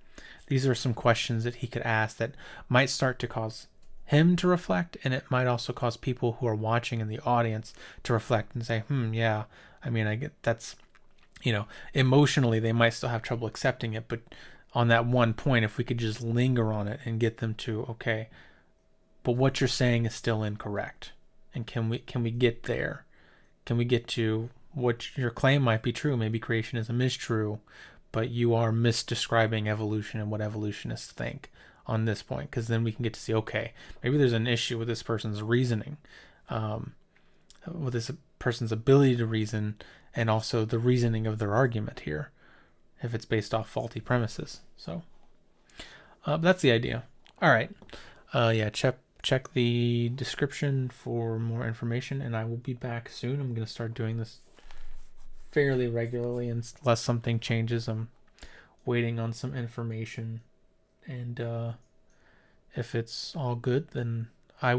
A: These are some questions that he could ask that might start to cause him to reflect, and it might also cause people who are watching in the audience to reflect and say, yeah, I mean, I get that's, emotionally they might still have trouble accepting it, but on that one point, if we could just linger on it and get them to, okay, but what you're saying is still incorrect. And can we get there? Can we get to what your claim might be true? Maybe creationism is true, but you are misdescribing evolution and what evolutionists think on this point, because then we can get to see, okay, maybe there's an issue with this person's reasoning, with this person's ability to reason, and also the reasoning of their argument here, if it's based off faulty premises. So that's the idea. All right. Check the description for more information, and I will be back soon. I'm going to start doing this fairly regularly unless something changes. I'm waiting on some information, and if it's all good, then